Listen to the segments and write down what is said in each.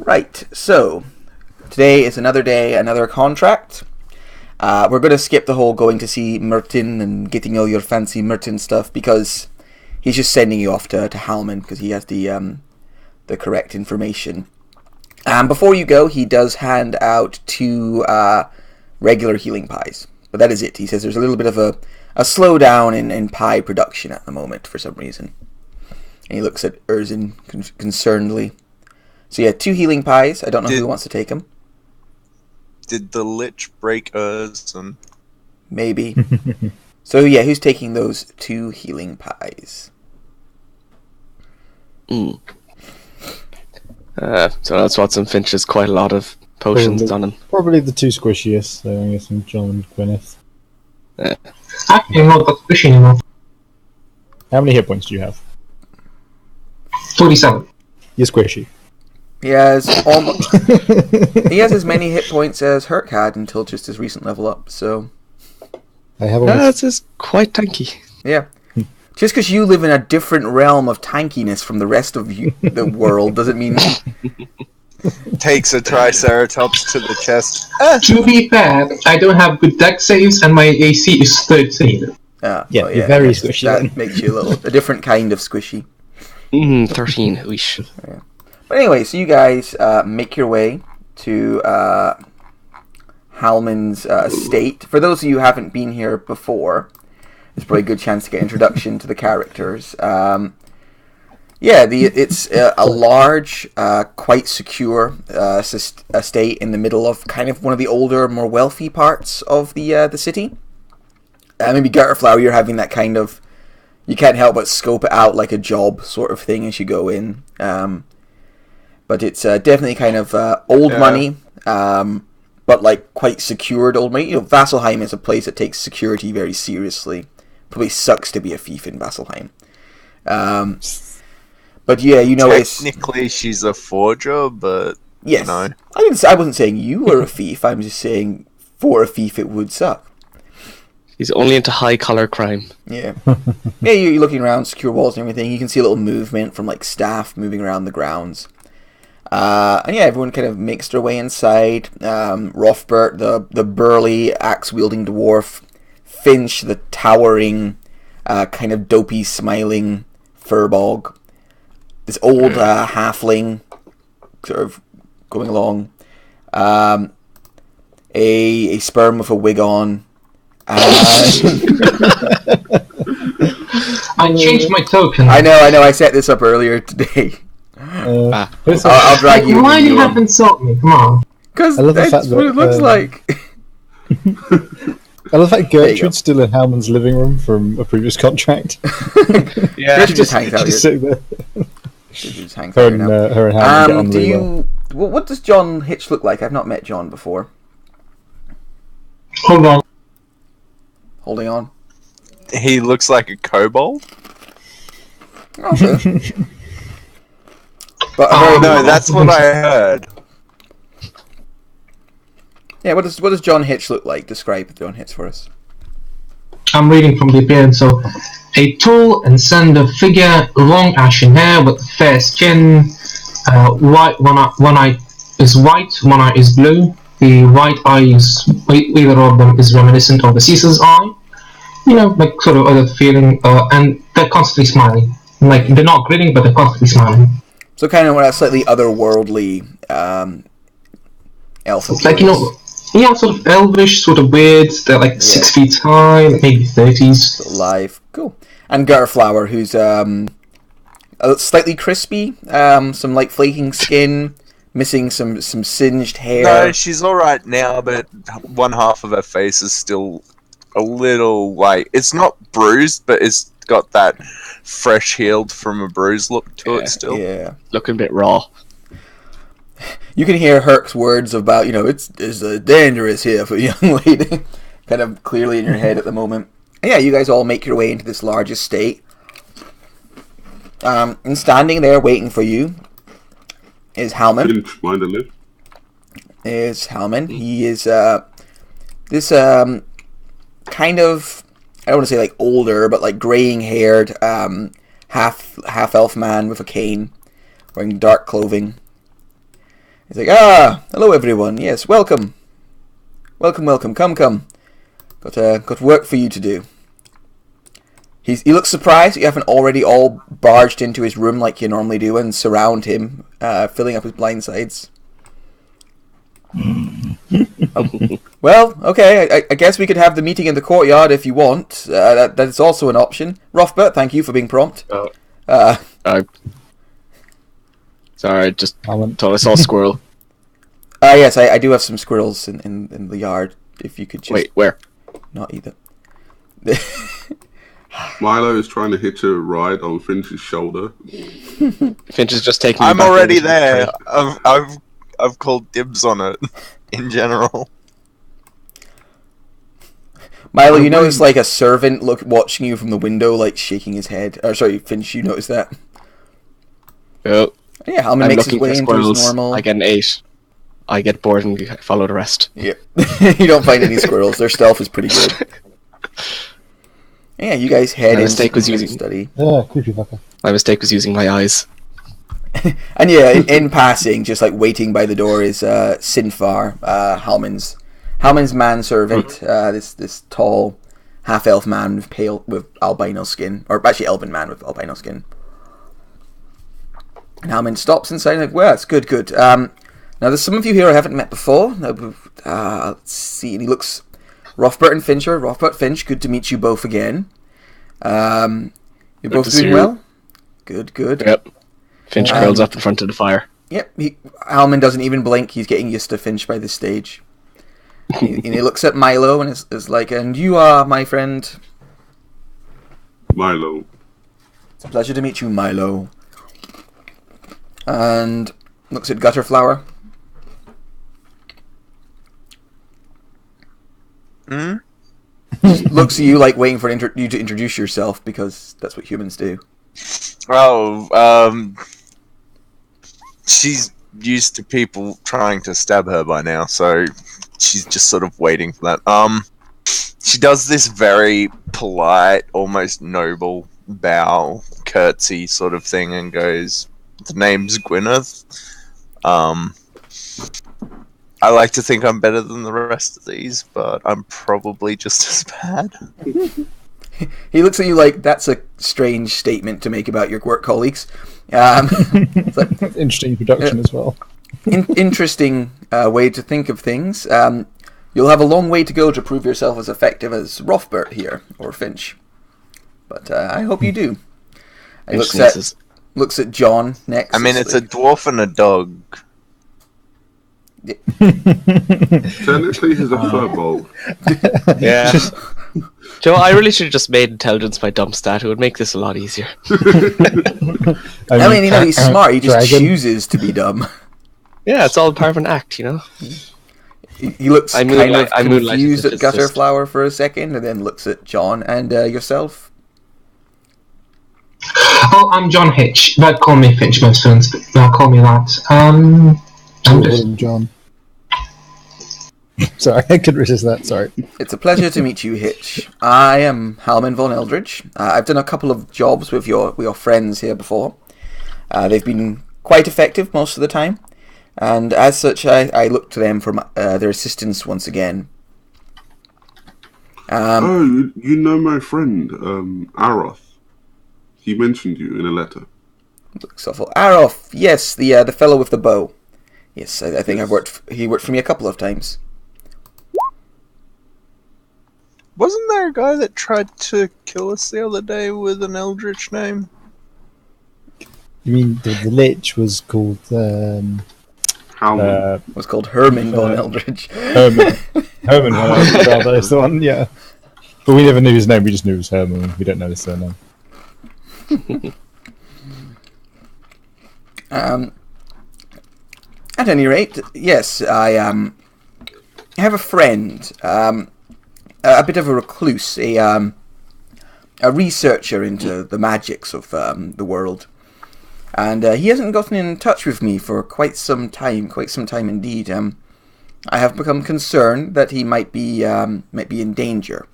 Right, so today is another day, another contract. We're going to skip the whole going to see Merton and getting all your fancy Merton stuff because he's just sending you off to Halman because he has the correct information. Before you go, he does hand out 2 regular healing pies, but that is it. He says there's a little bit of a slowdown in pie production at the moment for some reason. And he looks at Erzin concernedly. So yeah, 2 healing pies. I don't know who wants to take them. Did the Lich break Erzin? Maybe. So yeah, who's taking those 2 healing pies? So that's Watson Finch has quite a lot of potions on him. Probably the 2 squishiest, so I'm guessing John and Gwyneth. Actually, I'm not that squishy anymore. How many hit points do you have? 47. You're squishy. He has he has as many hit points as Herc had until just his recent level up, so... I have That's just quite tanky. Yeah. Just because you live in a different realm of tankiness from the rest of the world doesn't mean... Takes a Triceratops to the chest. To be fair, I don't have good deck saves and my AC is 13. You're very squishy. That makes you a different kind of squishy. 13, weesh. Yeah. But anyway, so you guys make your way to Halman's estate. For those of you who haven't been here before, it's probably a good chance to get introduction to the characters. It's a large, quite secure estate in the middle of kind of one of the older, more wealthy parts of the city. Maybe Gutterflower, you're having that kind of... You can't help but scope it out like a job sort of thing as you go in. But it's definitely kind of old money, but like quite secured old money. You know, Vasselheim is a place that takes security very seriously. Probably sucks to be a thief in Vasselheim. But yeah, you know, technically she's a forger, but yes, you know. I wasn't saying you were a thief. I'm just saying for a thief it would suck. He's only into high-collar crime. Yeah. Yeah, you're looking around, secure walls and everything. You can see a little movement from like staff moving around the grounds. And yeah, everyone kind of makes their way inside. Rothbert, the burly axe-wielding dwarf. Finch, the towering, kind of dopey, smiling furbog. This old halfling, sort of going along. A sperm with a wig on. I changed my token. I know. I set this up earlier today. I'll drag you. Why do you have to insult me? Come on. Because that's what it looks like. I love that Gertrude's still in Halman's living room from a previous contract. Yeah, Gertrude just hangs out here. Sitting there. She just hangs out here now. Her and Halman get on well. What does John Hitch look like? I've not met John before. Hold on. Holding on. He looks like a kobold. Okay. But no, that's what I heard. Yeah, what does John Hitch look like? Describe John Hitch for us. I'm reading from the appearance. So, a tall and slender figure, long ashen hair with fair skin. White one eye is white, one eye is blue. The right eye is either of them is reminiscent of the Caesar's eye. You know, like sort of other feeling, and they're constantly smiling. Like they're not grinning, but they're constantly smiling. So kind of a slightly otherworldly elf. Like, you know, yeah, sort of elvish, sort of weird. They're like 6 feet high, maybe 30s. Alive, cool. And Gutterflower, who's slightly crispy, some like flaking skin, missing some singed hair. No, she's all right now, but one half of her face is still a little like it's not bruised, but it's got that fresh healed from a bruise look to it still. Yeah, looking a bit raw. You can hear Herc's words about, you know, it's dangerous here for a young lady, kind of clearly in your head at the moment. And yeah, you guys all make your way into this large estate. And standing there waiting for you is Halman. Didn't mind a lift. Is Halman. He is this kind of, I don't want to say like older, but like graying haired half elf man with a cane, wearing dark clothing. He's like, hello everyone. Yes, welcome. Welcome. Come. Got work for you to do. He looks surprised that you haven't already all barged into his room like you normally do and surround him, filling up his blind sides. Well, okay, I guess we could have the meeting in the courtyard if you want. That's also an option. Rothbert, thank you for being prompt. Sorry, just thought I saw a squirrel. Yes, I do have some squirrels in the yard. If you could just... Wait, where? Not either. Milo is trying to hitch a ride on Finch's shoulder. Finch is just taking. I'm already there. I've called dibs on it. In general. Milo, you notice like a servant watching you from the window, like shaking his head. Sorry, Finch, you notice that? Oh. Yeah, Halman makes his way into his normal. I get an 8. I get bored and follow the rest. Yeah. You don't find any squirrels. Their stealth is pretty good. Yeah, you guys head into the study. Yeah, creepy fucker. My mistake was using my eyes. And yeah, in passing, just like waiting by the door is Sinfar, Halman's manservant. This tall half-elf man with albino skin, or actually elven man with albino skin. And Halman stops inside like, well, it's good. Now there's some of you here I haven't met before. Let's see. And he looks Rothbert and Fincher. Rothbert, Finch, good to meet you both again. You're both doing well? Good. Yep. Finch curls up in front of the fire. Yep. Halman doesn't even blink. He's getting used to Finch by this stage. And he looks at Milo and is like, and you are my friend? Milo. It's a pleasure to meet you, Milo. And looks at Gutterflower. Looks at you like waiting for you to introduce yourself because that's what humans do. She's used to people trying to stab her by now, so she's just sort of waiting for that. She does this very polite, almost noble bow, curtsy sort of thing and goes, the name's Gwyneth. I like to think I'm better than the rest of these, but I'm probably just as bad. He looks at you like, that's a strange statement to make about your work colleagues. Like, interesting production as well. Interesting way to think of things. You'll have a long way to go to prove yourself as effective as Rothbert here, or Finch. But I hope you do. He looks at John next. I mean, it's a dwarf and a dog. Technically, he's a furball. Yeah. Joe, I really should have just made intelligence my dump stat. It would make this a lot easier. I mean, he's smart. He just chooses to be dumb. Yeah, it's all part of an act, you know? He looks kind of confused at Gutterflower for a second, and then looks at John and yourself. Oh, I'm John Hitch. Don't call me Finch, most friends, but they'll call me that. I'm just... John. Sorry, I couldn't resist that, sorry. It's a pleasure to meet you, Hitch. I am Halman von Eldridge. I've done a couple of jobs with your friends here before. They've been quite effective most of the time, and as such, I look to them for their assistance once again. You know my friend, Aroth. He mentioned you in a letter. Looks awful. Aroth, yes, the fellow with the bow. Yes, I think he worked for me a couple of times. Wasn't there a guy that tried to kill us the other day with an eldritch name? You mean the lich was called... Halman. Was called Herman von Eldridge. Herman von Eldridge, rather, is the one, yeah. But we never knew his name, we just knew it was Herman. We don't know his surname. At any rate, yes, I have a friend, a bit of a recluse, a researcher into the magics of the world, and he hasn't gotten in touch with me for quite some time indeed. I have become concerned that he might be in danger.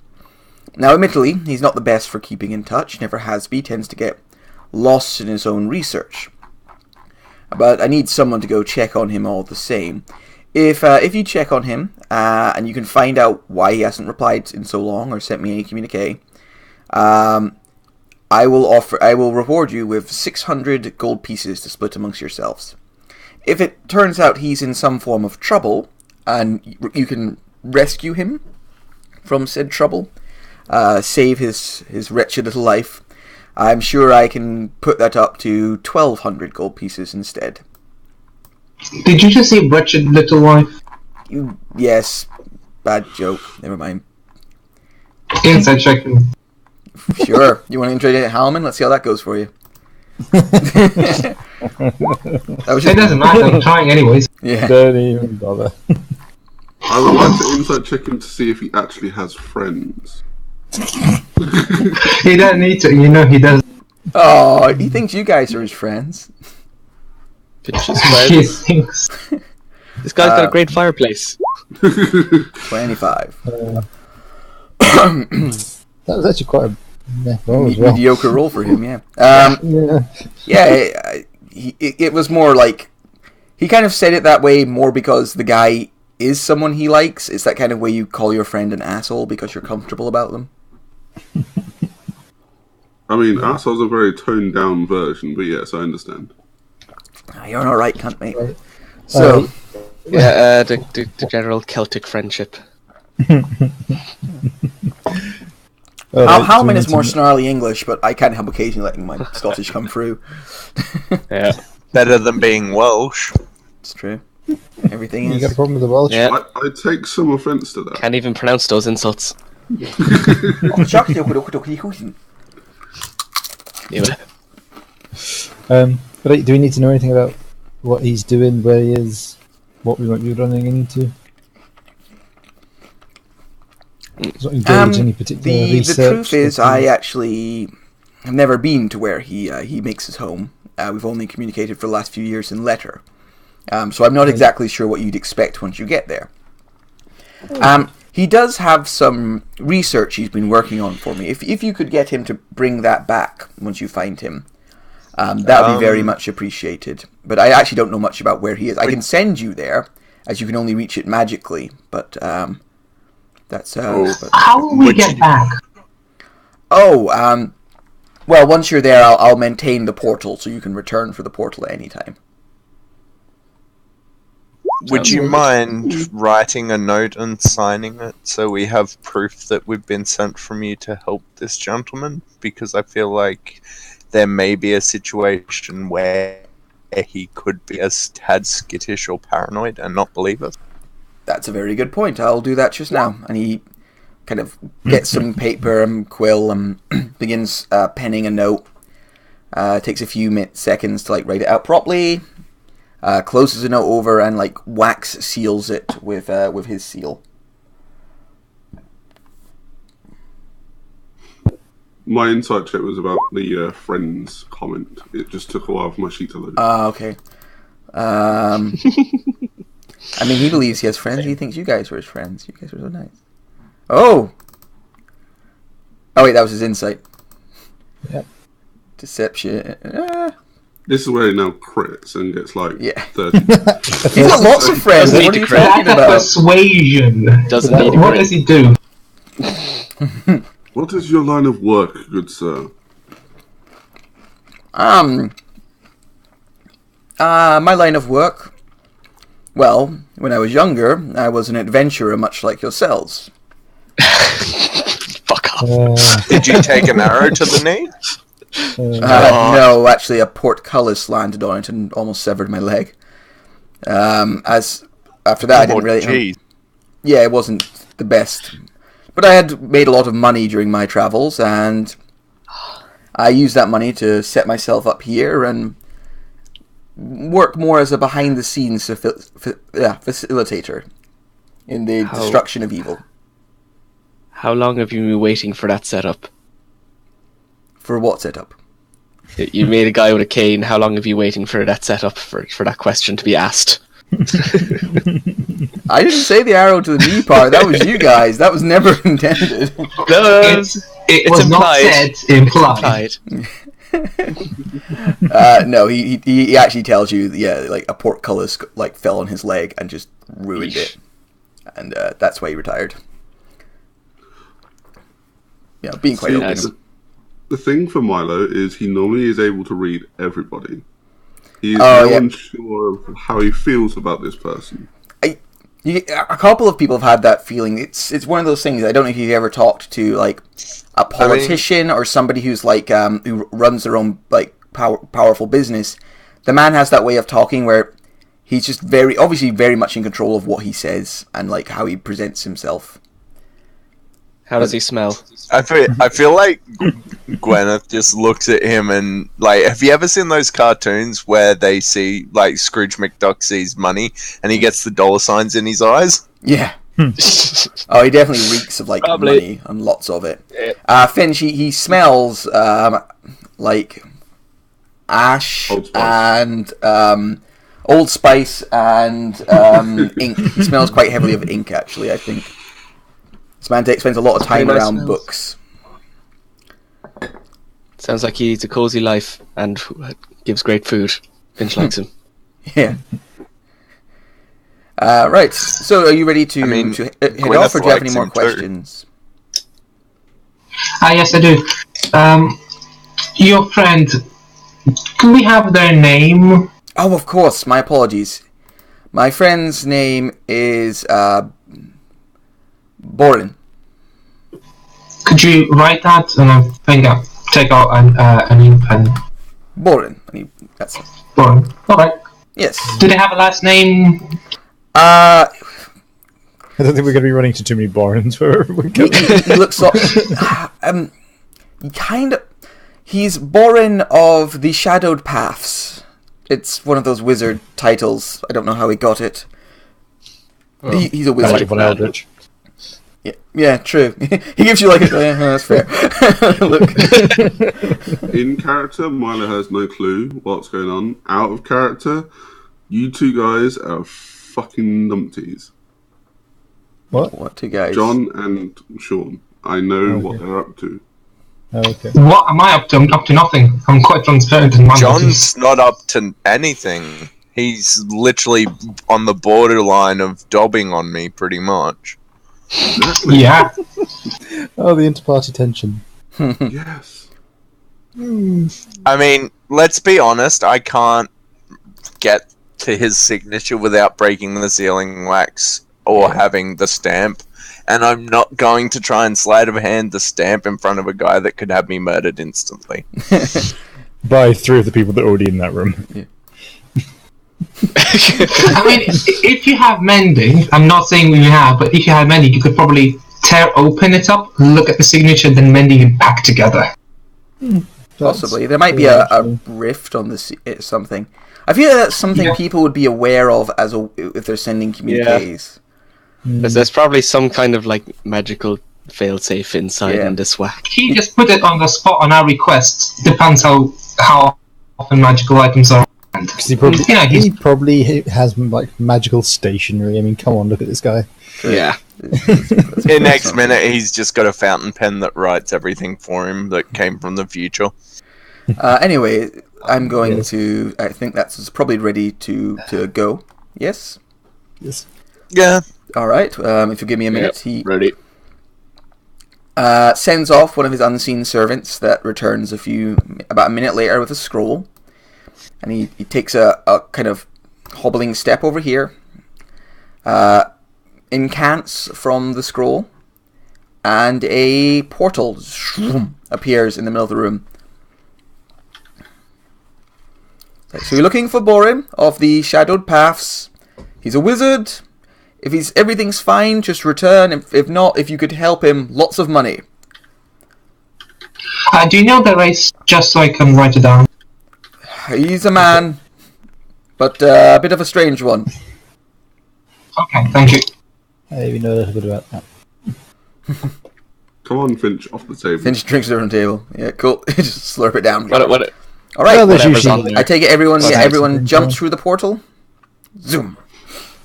Now, admittedly, he's not the best for keeping in touch, never has been, tends to get lost in his own research. but I need someone to go check on him all the same. If you check on him and you can find out why he hasn't replied in so long or sent me any communique, I will reward you with 600 gold pieces to split amongst yourselves. If it turns out he's in some form of trouble and you can rescue him from said trouble, save his wretched little life, I'm sure I can put that up to 1,200 gold pieces instead. Did you just say wretched little life? Yes, bad joke. Never mind. Inside checking. Sure. You want to introduce Halman? Let's see how that goes for you. It doesn't matter. I'm trying anyways. Yeah. Don't even bother. I would like to insight check him to see if he actually has friends. He doesn't need to. You know he does. Oh, he thinks you guys are his friends. Finch's He friends. thinks. This guy's got a great fireplace. 25. That was actually quite a roll as well. Mediocre roll for him, yeah. Yeah. It was more like... He kind of said it that way more because the guy is someone he likes. It's that kind of way you call your friend an asshole because you're comfortable about them. I mean, asshole's a very toned down version, but yes, I understand. You're an alright cunt, mate. So... Yeah, the general Celtic friendship. Halman is more snarly English, but I can't help occasionally letting my Scottish come through. Yeah. Better than being Welsh. It's true. Everything You is. got a problem with the Welsh? Yeah. I take some offence to that. Can't even pronounce those insults. Anyway. But do we need to know anything about what he's doing, where he is, what we might be running into? He's not engaged in any particular research. The truth is, I actually have never been to where he makes his home. We've only communicated for the last few years in letter. So I'm not exactly sure what you'd expect once you get there. He does have some research he's been working on for me. If you could get him to bring that back once you find him, that would be very much appreciated. But I actually don't know much about where he is. I can send you there, as you can only reach it magically. But that's How will we get back? well, once you're there, I'll maintain the portal, so you can return for the portal at any time. Would you mind writing a note and signing it so we have proof that we've been sent from you to help this gentleman? Because I feel like there may be a situation where he could be a tad skittish or paranoid and not believe us. That's a very good point. I'll do that just now. And he kind of gets some paper and quill and begins penning a note. Takes a few seconds to write it out properly. Closes the note over and wax seals it with his seal. My insight check was about the friends comment. It just took a while for my sheet to load. Okay. I mean, he believes he has friends. He thinks you guys were his friends. You guys were so nice. Oh! Oh, wait, that was his insight. Yep. Deception. This is where he now crits and gets 30. He's got lots of friends. What are you talking That's about? persuasion. Doesn't need a What crit. does he do? What is your line of work, good sir? My line of work. Well, when I was younger, I was an adventurer, much like yourselves. Fuck off. Did you take an arrow to the knee? No, actually, a portcullis landed on it and almost severed my leg. As after that, I didn't really. Geez. Yeah, it wasn't the best, but I had made a lot of money during my travels, and I used that money to set myself up here and work more as a behind-the-scenes facilitator in the destruction of evil. How long have you been waiting for that setup? For what setup? You made a guy with a cane. How long have you waiting for that setup for that question to be asked? I didn't say the arrow to the knee part. That was you guys. That was never intended. No, It was not implied. said, implied. No, he actually tells you, yeah, like a portcullis like fell on his leg and just ruined it, and that's why he retired. Yeah, being quite See, open. the thing for Milo is he normally is able to read everybody. He is Oh, now yeah. unsure of how he feels about this person. A couple of people have had that feeling. It's one of those things. I don't know if you've ever talked to like a politician or somebody who's like who runs their own like powerful business. The man has that way of talking where he's just obviously very much in control of what he says and like how he presents himself. How does he smell? I feel like Gwyneth just looks at him and like, have you ever seen those cartoons where they see like Scrooge McDuck sees money and he gets the dollar signs in his eyes? Yeah. Oh, he definitely reeks of like Probably. money and lots of it. Finch, he smells like ash Old Spice. and Old Spice and ink. He smells quite heavily of ink, actually, I think. This man spends a lot of time Pretty nice around smells. books. Sounds like he leads a cozy life and gives great food. Finch likes him. Yeah. Right. So, are you ready to, I mean, head Gwyneth off, or do you have any likes more him too. questions? Yes, I do. Your friend, can we have their name? Oh, of course. My apologies. My friend's name is Borin. Could you write that? And I think I'll take out an ink pen. Borin. That's it. All right. Yes. Do they have a last name? I don't think we're going to be running to too many barns where we're He going. looks like he's Borin of the Shadowed Paths. It's one of those wizard titles. I don't know how he got it. He's a I wizard. like Von Eldritch. Yeah, true. He gives you like yeah, that's fair. Look. In character, Milo has no clue what's going on. Out of character, you two guys are fucking numpties. What two guys? John and Sean. I know what they're up to. Oh, okay. What am I up to? I'm up to nothing. I'm quite transparent in my motives. John's not up to anything. He's literally on the borderline of dobbing on me, pretty much. Exactly. Yeah. Oh, the interparty tension. Yes. I mean, let's be honest, I can't get to his signature without breaking the sealing wax or having the stamp. And I'm not going to try and sleight of hand the stamp in front of a guy that could have me murdered instantly. By 3 of the people that are already in that room. I mean, if you have mending, I'm not saying you have, but if you have mending, you could probably open it up, look at the signature, then mending it back together. Possibly. There might be a rift on this something. I feel that's something people would be aware of if they're sending communiques. There's probably some kind of like magical failsafe inside in this whack. He just put it on the spot on our request. Depends how often magical items are. Because he probably has like magical stationery. I mean, come on, look at this guy. Yeah. The next minute, he's just got a fountain pen that writes everything for him that came from the future. Anyway, I'm going to. I think that's probably ready to go. Yes. Yes. Yeah. All right. If you give me a minute, he Ready. sends off one of his unseen servants that returns about a minute later with a scroll, and he takes a kind of hobbling step over here, incants from the scroll, and a portal appears in the middle of the room. So you're looking for Borin of the Shadowed Paths. He's a wizard. If everything's fine, just return. If not, if you could help him, lots of money. Do you know the race, just so I can write it down? He's a man, but a bit of a strange one. Okay, thank you. I even know a little bit about that. Come on, Finch, off the table. Finch drinks it on the table. Yeah, cool. Just slurp it down. What, All right. Well, there's whatever's usually- on there. I take it everyone Well, jumps through the portal. Zoom.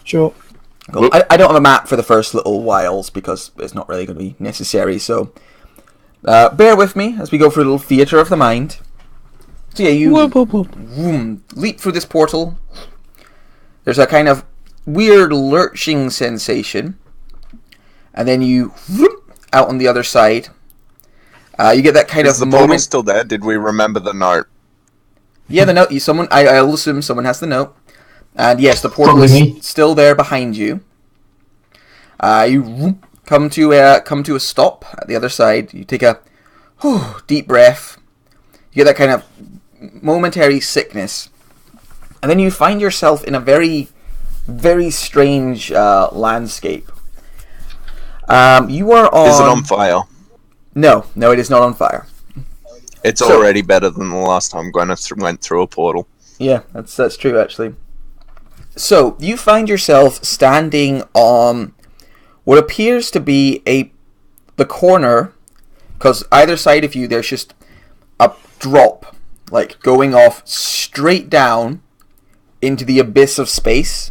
Sure. Cool. I don't have a map for the first little whiles because it's not really going to be necessary. So bear with me as we go through a little theatre of the mind. So yeah, you Whoop, whoop, whoop. leap through this portal. There's a kind of weird lurching sensation, and then you out on the other side. You get that kind Is of the portal moment. still there? Did we remember the note? Yeah, the note. I'll assume someone has the note. And yes, the portal Probably me. is still there behind you. You come to a stop at the other side. You take a deep breath. You get that kind of momentary sickness, and then you find yourself in a very, very strange landscape. You are on. Is it on fire? No, it is not on fire. It's So- already better than the last time Gwyneth went through a portal. Yeah, that's true actually. So you find yourself standing on what appears to be the corner, because either side of you there's just a drop, like going off straight down into the abyss of space,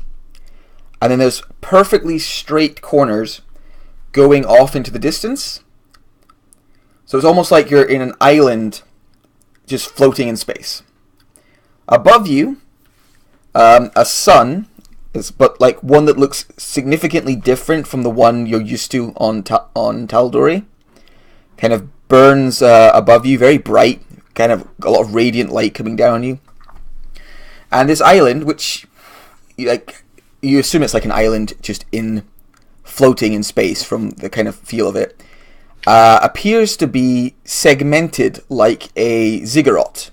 and then there's perfectly straight corners going off into the distance. So it's almost like you're in an island just floating in space. Above you, a sun, but like one that looks significantly different from the one you're used to on Tal'Dorei. Kind of burns above you, very bright, kind of a lot of radiant light coming down on you. And this island, which you assume it's like an island just floating in space from the kind of feel of it, appears to be segmented like a ziggurat.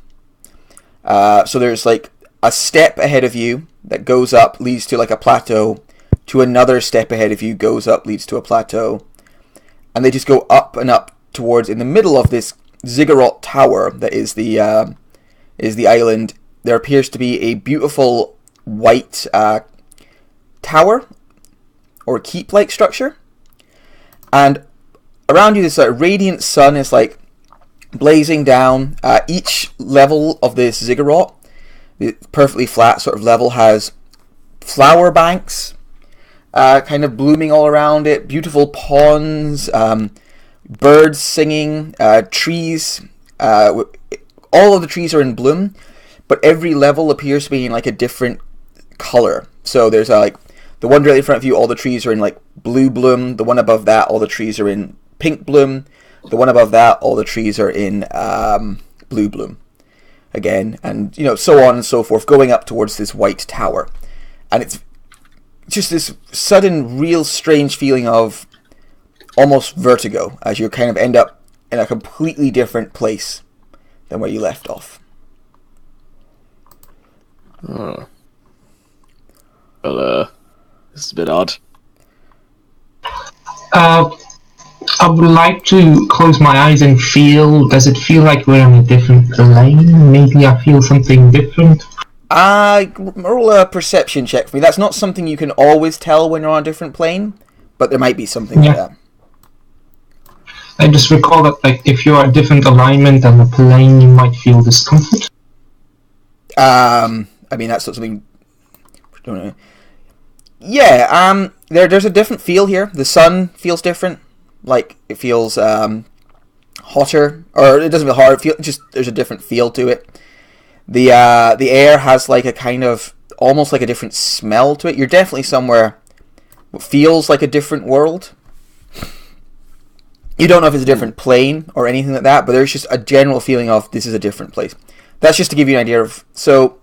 So there's like a step ahead of you that goes up, leads to like a plateau, to another step ahead of you, goes up, leads to a plateau, and they just go up and up towards, in the middle of this ziggurat tower that is the island, there appears to be a beautiful white tower or keep-like structure, and around you this radiant sun is like blazing down. Each level of this ziggurat, the perfectly flat sort of level, has flower banks kind of blooming all around it, beautiful ponds, birds singing, trees. All of the trees are in bloom, but every level appears to be in like a different color. So there's like the one directly in front of you, all the trees are in like blue bloom. The one above that, all the trees are in pink bloom. The one above that, all the trees are in blue bloom again, and so on and so forth, going up towards this white tower. And it's just this sudden, real strange feeling of almost vertigo as you kind of end up in a completely different place than where you left off. Oh. Well, this is a bit odd. I would like to close my eyes and feel. Does it feel like we're on a different plane? Maybe I feel something different. Roll a perception check for me. That's not something you can always tell when you're on a different plane, but there might be something like that. I just recall that, like, if you're a different alignment than the plane, you might feel discomfort. I mean, that's not something. I don't know. Yeah. There's a different feel here. The sun feels different. Like it feels hotter, or it doesn't feel hot. There's a different feel to it. The air has like a kind of almost like a different smell to it. You're definitely somewhere what feels like a different world. You don't know if it's a different plane or anything like that, but there's just a general feeling of this is a different place. That's just to give you an idea of. So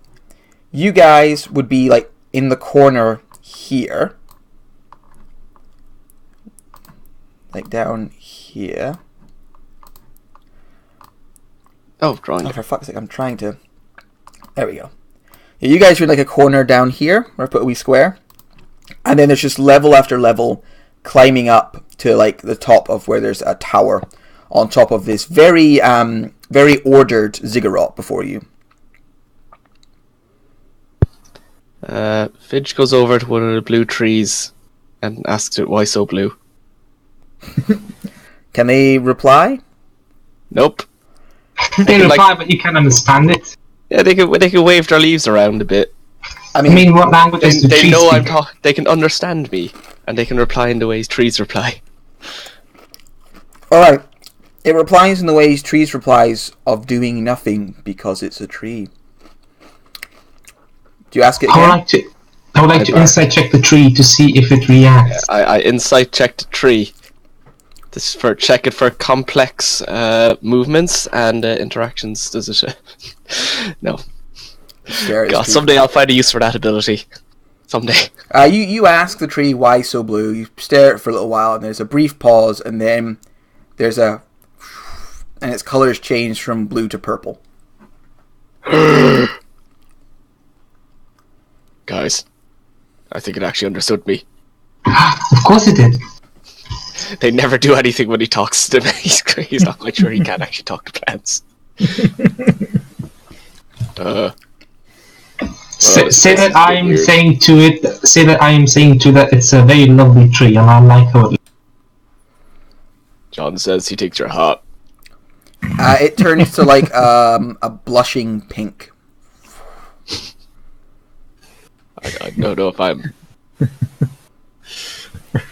you guys would be like in the corner here. Like down here. Oh, drawing. Oh, for fuck's sake, I'm trying to... There we go. Yeah, you guys are in like a corner down here, where I put a wee square. And then there's just level after level climbing up to like the top of where there's a tower on top of this very, very ordered ziggurat before you. Finch goes over to one of the blue trees and asks it why so blue. Can they reply? Nope. They can, reply, but you can understand it. Yeah, they can wave their leaves around a bit. I I mean, what language is the They tree know I'm speak? talking. They can understand me, and they can reply in the ways trees reply. Alright. It replies in the ways trees replies of doing nothing because it's a tree. Do you ask it again? I would like to insight check the tree to see if it reacts. I insight check the tree. This is for check it for complex movements and interactions. Does it? No. God, someday I'll find a use for that ability. Someday. You ask the tree why so blue. You stare at it for a little while, and there's a brief pause, and then there's and its colors change from blue to purple. Guys, I think it actually understood me. Of course it did. They never do anything when he talks to them. He's not quite sure he can actually talk to plants. Say that I am saying to it. Say that I am saying to that it's a very lovely tree, and I like how it. John says he takes your heart. It turns to like a blushing pink. I don't know if I'm.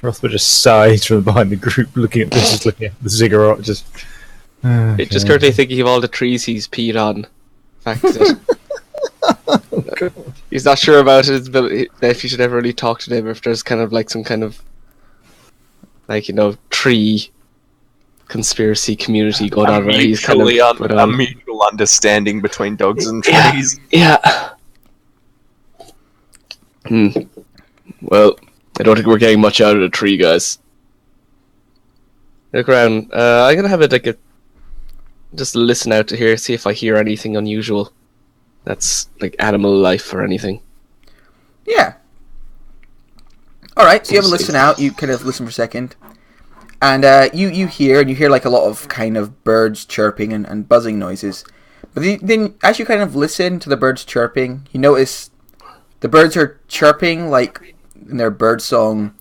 Rothwell just sighs from behind the group, looking at this, just looking at the ziggurat. Just currently thinking of all the trees he's peed on. Fact that he's not sure about his ability, if you should ever really talk to them, if there's kind of like some kind of tree conspiracy community going on where he's kind of a mutual understanding between dogs and trees. Yeah. Well, I don't think we're getting much out of the tree, guys. Look around. I'm gonna have it just listen out to here, see if I hear anything unusual. That's like animal life or anything. Yeah. Alright, so you have a listen out, you kind of listen for a second. And you hear like a lot of kind of birds chirping and buzzing noises. But then as you kind of listen to the birds chirping, you notice the birds are chirping like in their bird song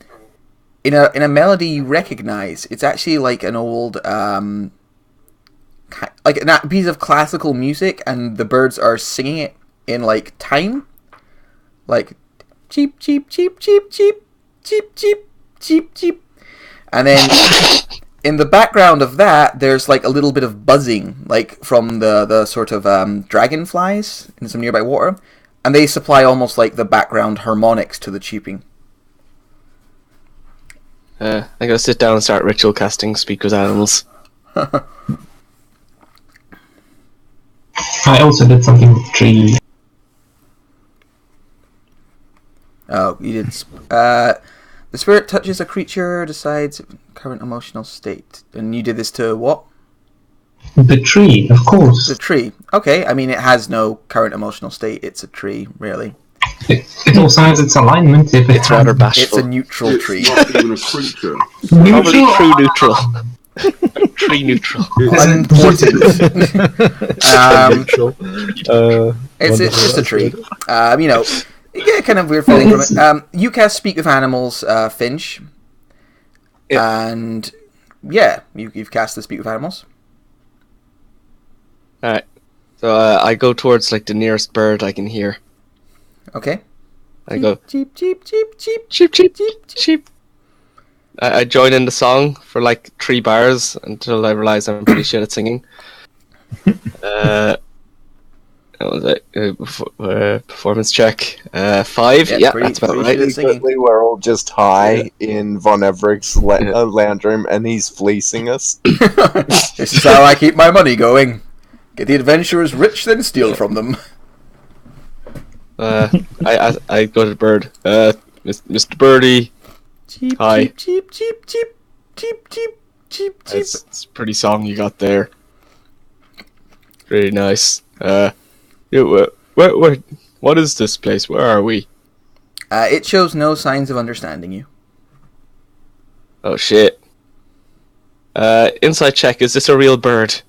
in a melody you recognize. It's actually like an old like a piece of classical music, and the birds are singing it in like time, like cheep cheep cheep cheep cheep cheep cheep cheep cheep, and then in the background of that there's like a little bit of buzzing, like from the sort of dragonflies in some nearby water, and they supply almost like the background harmonics to the cheeping. I'm gonna sit down and start ritual casting Speak with Animals. I also did something with tree. Oh, you did. The spirit touches a creature, decides current emotional state, and you did this to what? The tree, of course. The tree. Okay, I mean it has no current emotional state. It's a tree, really. It also has its alignment. If It's rather bashful. It's a neutral tree. It's not even a creature. Probably true neutral. Tree neutral. Unimportant. It's Wonderful, just a that's tree. good. You get a kind of weird feeling from it. You cast Speak with Animals, Finch. Yeah. And yeah, you've cast the Speak with Animals. Alright. So I go towards like the nearest bird I can hear. Okay. I go Cheep, cheep, cheep, cheep, cheep cheep cheep. cheep. I join in the song for like 3 bars until I realize I'm pretty shit at singing. What was it? Performance check. 5. Yeah, that's about right. Basically, we're all just high in Von Everett's lounge room, and he's fleecing us. This is how I keep my money going. Get the adventurers rich, then steal from them. I go to the bird. Mr. Birdie. Cheep, Hi. cheep, cheep, cheep, cheep, cheep, cheep, cheep. It's a pretty song you got there. Really nice. What is this place? Where are we? It shows no signs of understanding you. Oh shit. Inside check, is this a real bird?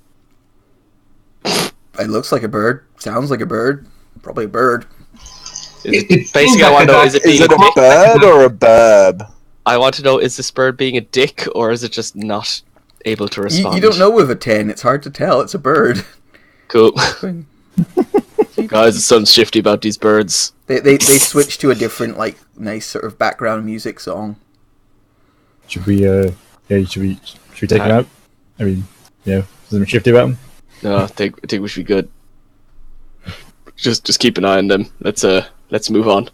It looks like a bird. Sounds like a bird. Probably a bird. Basically, I want to know, is it Is it a bird or a burb? I want to know, is this bird being a dick, or is it just not able to respond? You don't know with a 10. It's hard to tell. It's a bird. Cool. Guys, it sounds shifty about these birds. They switch to a different, like, nice sort of background music song. Should we take him out? I mean, something shifty about them. No, I think we should be good. Just keep an eye on them. Let's move on.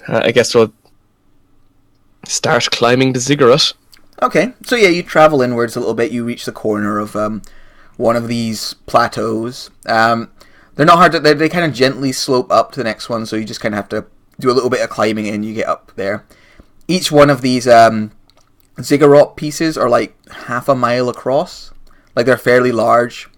I guess we'll start climbing the ziggurat. Okay, so yeah, you travel inwards a little bit. You reach the corner of one of these plateaus. They're not hard. They kind of gently slope up to the next one, so you just kind of have to do a little bit of climbing and you get up there. Each one of these ziggurat pieces are like half a mile across. Like they're fairly large.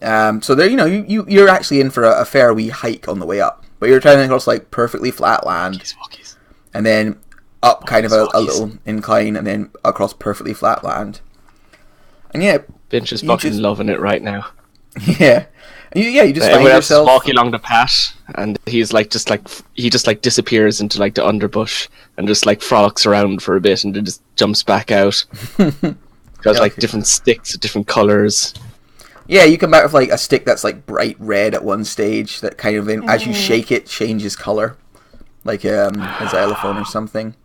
So they're you're actually in for a fair wee hike on the way up. But you're traveling across like perfectly flat land, Walkies. and then up kind of a little incline, and then across perfectly flat land. And yeah, Finch is you fucking just- loving it right now. yeah, and you just find Everyone else is yourself. walking along the path, and he's he just disappears into like the underbush and just like frolics around for a bit, and then just jumps back out. Got like okay. different sticks of different colors. Yeah, you come back with like a stick that's like bright red at one stage that kind of as you shake it changes color, like a xylophone or something.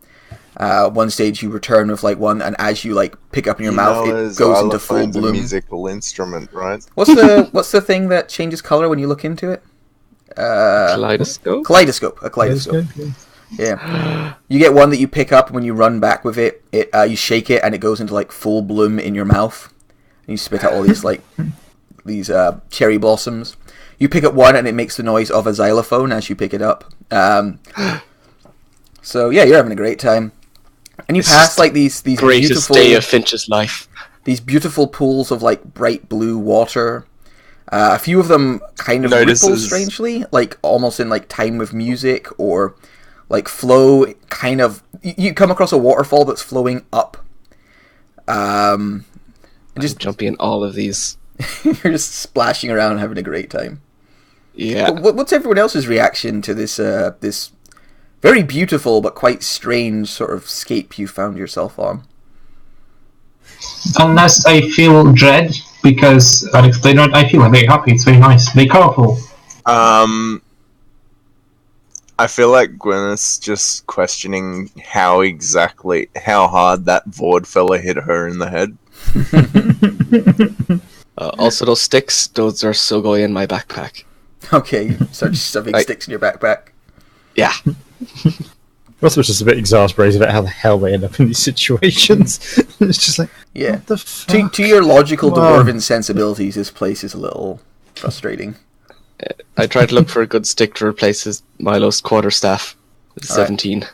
One stage you return with like one, and as you like pick up in your mouth, it goes into full xylophone's a bloom. musical instrument, right? What's the thing that changes color when you look into it? Kaleidoscope. Kaleidoscope. A kaleidoscope. Yeah. You get one that you pick up when you run back with it. You shake it and it goes into like full bloom in your mouth. And you spit out all these like these cherry blossoms. You pick up one and it makes the noise of a xylophone as you pick it up. So yeah, you're having a great time. And you pass like these Greatest beautiful day of Finch's life. these beautiful pools of like bright blue water. A few of them kind of ripple strangely, like almost in like time with music, or like flow kind of. You come across a waterfall that's flowing up. Just jumping in all of these. You're just splashing around, having a great time. Yeah. What's everyone else's reaction to this this very beautiful but quite strange sort of scape you found yourself on? Unless I feel dread, because they're not. I feel very happy. It's very nice. Very colourful. I feel like Gwyneth's just questioning how hard that Vord fella hit her in the head. Also, those sticks, those are so going in my backpack. Okay, you start stuffing sticks in your backpack. Yeah. Also, just a bit exasperated at how the hell they end up in these situations. It's just like, Yeah. what the fuck? To your logical Wow. dwarven sensibilities, this place is a little frustrating. I tried to look for a good stick to replace Milo's quarterstaff. 17.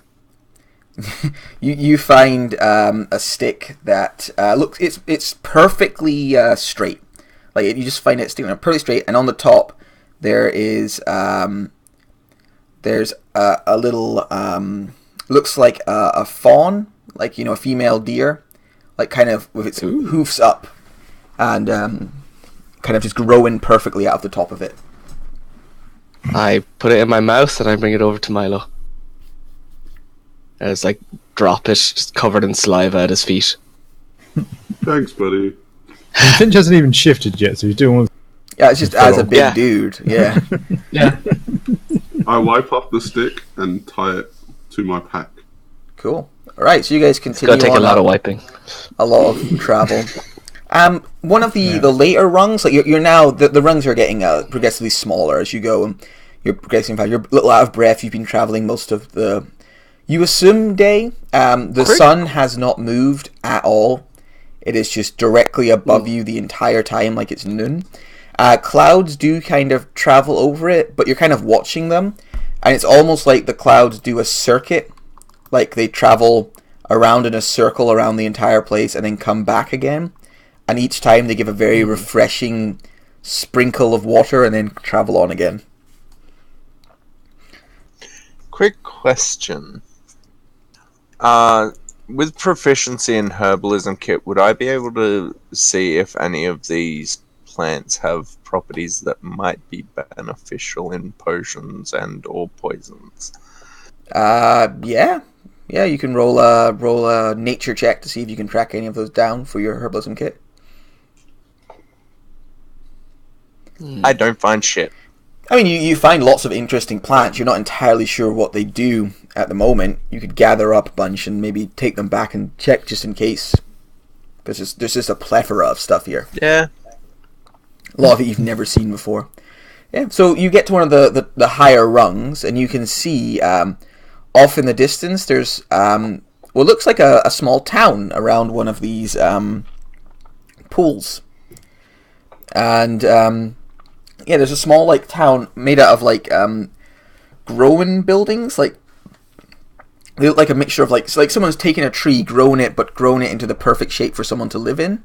You find a stick that looks it's perfectly straight. Like you just find it sticking out perfectly straight, and on the top there is there's a little looks like a fawn, like a female deer, like kind of with its hoofs up, and kind of just growing perfectly out of the top of it. I put it in my mouth and I bring it over to Milo. And it's like, drop it, just covered in saliva at his feet. Thanks, buddy. Finch hasn't even shifted yet, so he's doing one. Yeah, it's just as a big Yeah. dude. Yeah. Yeah. I wipe off the stick and tie it to my pack. Cool. All right, so you guys It's continue gonna take a on lot up. of wiping. A lot of travel. One of the later rungs, like you're now the rungs are getting progressively smaller as you go, and you're progressing fast. You're a little out of breath. You've been traveling most of the, you assume, day. The sun has not moved at all. It is just directly above you the entire time, like it's noon. Clouds do kind of travel over it, but you're kind of watching them, and it's almost like the clouds do a circuit, like they travel around in a circle around the entire place and then come back again. And each time they give a very refreshing sprinkle of water and then travel on again. Quick question. With proficiency in herbalism kit, would I be able to see if any of these plants have properties that might be beneficial in potions and or poisons? Yeah, you can roll a nature check to see if you can track any of those down for your herbalism kit. I don't find shit. I mean, you find lots of interesting plants. You're not entirely sure what they do at the moment. You could gather up a bunch and maybe take them back and check just in case. There's just a plethora of stuff here. Yeah. A lot of it you've never seen before. Yeah. So you get to one of the higher rungs, and you can see off in the distance there's what looks like a small town around one of these pools. And there's a small like town made out of like growing buildings, like they look like a mixture of like someone's taken a tree, grown it into the perfect shape for someone to live in,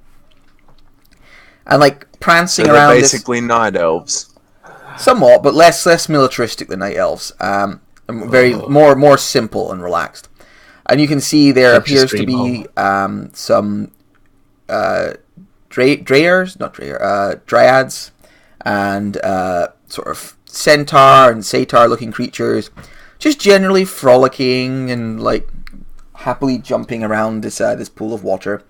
and like prancing So around. they're basically night elves. Somewhat, but less militaristic than night elves. More simple and relaxed. And you can see there appears to be some dryads and sort of centaur and satyr-looking creatures, just generally frolicking and like happily jumping around this pool of water.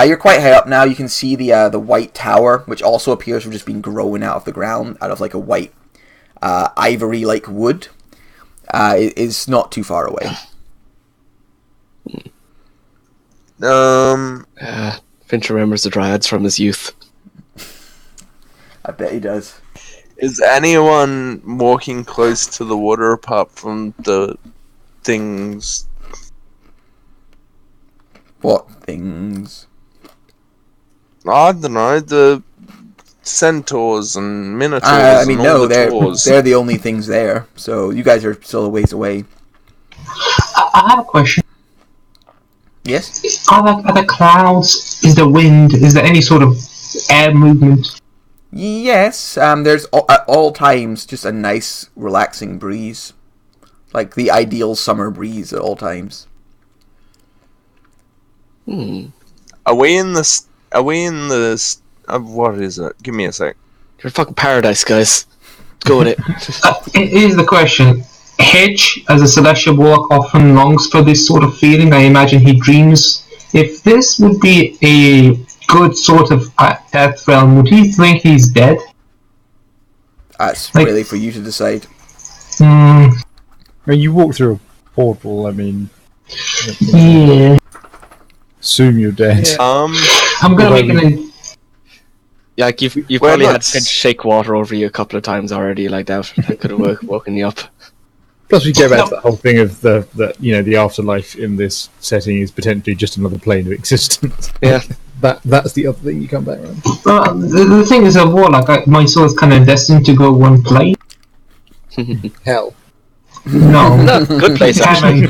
You're quite high up now. You can see the white tower, which also appears to have just been growing out of the ground, out of like a white ivory-like wood. It is not too far away. Finch remembers the dryads from his youth. I bet he does. Is anyone walking close to the water apart from the things? What things? I don't know, the centaurs and minotaurs I mean, and all no, the tours. they're the only things there. So you guys are still a ways away. I have a question. Yes? Are the clouds? Is there wind? Is there any sort of air movement? Yes. There's at all times just a nice, relaxing breeze, like the ideal summer breeze at all times. Are we in the? What is it? Give me a sec. You're fucking paradise, guys. Go with it. Here's the question. Hedge, as a celestial warlock, often longs for this sort of feeling. I imagine he dreams. If this would be a good sort of death realm, would he think he's dead? That's really for you to decide. I mean, you walk through a portal. I mean, Yeah. assume you're dead. I'm gonna make an. Yeah, like you've Well, probably had let's- Finch shake water over you a couple of times already. Like that could have woken you up. Plus, we go back to the whole thing of the afterlife in this setting is potentially just another plane of existence. Yeah. That's the other thing you come back around. The thing is, a warlock, my soul is kind of destined to go one plane. Hell. No. Good place, actually.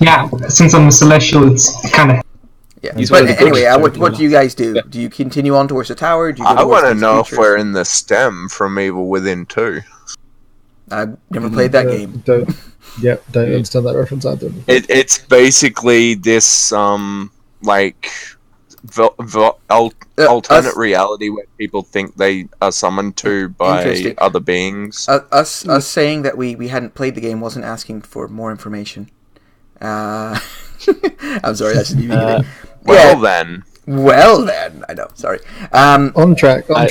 Yeah, since I'm a celestial, it's kind of. Yeah. He's But one of the anyway, good- what do you guys do? Do you continue on towards the tower? Do you go I towards want to these know if creatures? we're in the stem from Evil Within 2. I've never played that game. Don't understand that reference either. It's basically this like alternate reality where people think they are summoned to by Interesting. other beings. Us saying that we hadn't played the game wasn't asking for more information. I'm sorry, that's the beginning. Well then, I know. Sorry. On track. On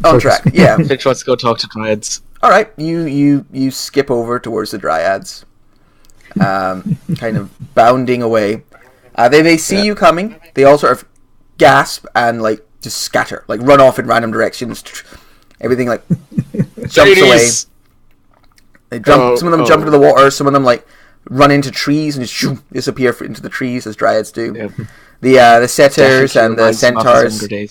Focus. track. Yeah. Finch wants to go talk to dryads. All right. You skip over towards the dryads, kind of bounding away. They see you coming. They all sort of gasp and like just scatter, like run off in random directions. Everything like jumps away. They jump. Some of them jump into the water. Some of them like run into trees and just shoo, disappear into the trees as dryads do. Yep. The satyrs and the centaurs. The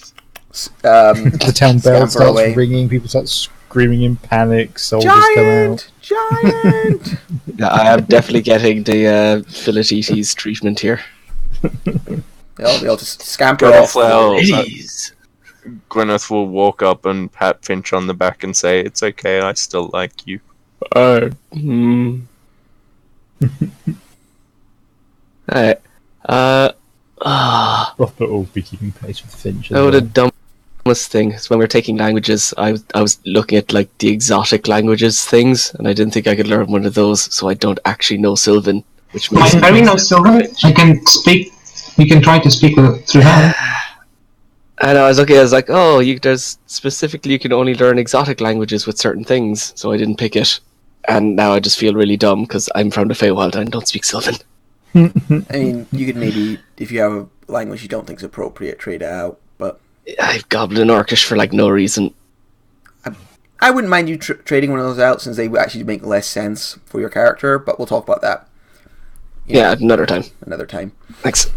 town bell Scamper starts away. ringing. People start screaming in panic. Soldiers come out. Giant! Yeah, I am definitely getting the Philatites treatment here. They all just scamper Good off. flow. Ladies. Gwyneth will walk up and pat Finch on the back and say, "It's okay, I still like you." Alright. Proper all speaking pace with Finch. as Oh, well. the dumbest thing is when we were taking languages, I was looking at like the exotic languages things, and I didn't think I could learn one of those, so I don't actually know Sylvan, which My makes very no silver. I can speak. You can try to speak with it through hand. And I was looking, I was like, oh, there's specifically you can only learn exotic languages with certain things, so I didn't pick it. And now I just feel really dumb because I'm from the Feywild and don't speak Sylvan. I mean, you could maybe, if you have a language you don't think is appropriate, trade it out. But I have Goblin Orcish for like no reason. I wouldn't mind you trading one of those out, since they would actually make less sense for your character. But we'll talk about that. Yeah, another time. Another time. Thanks.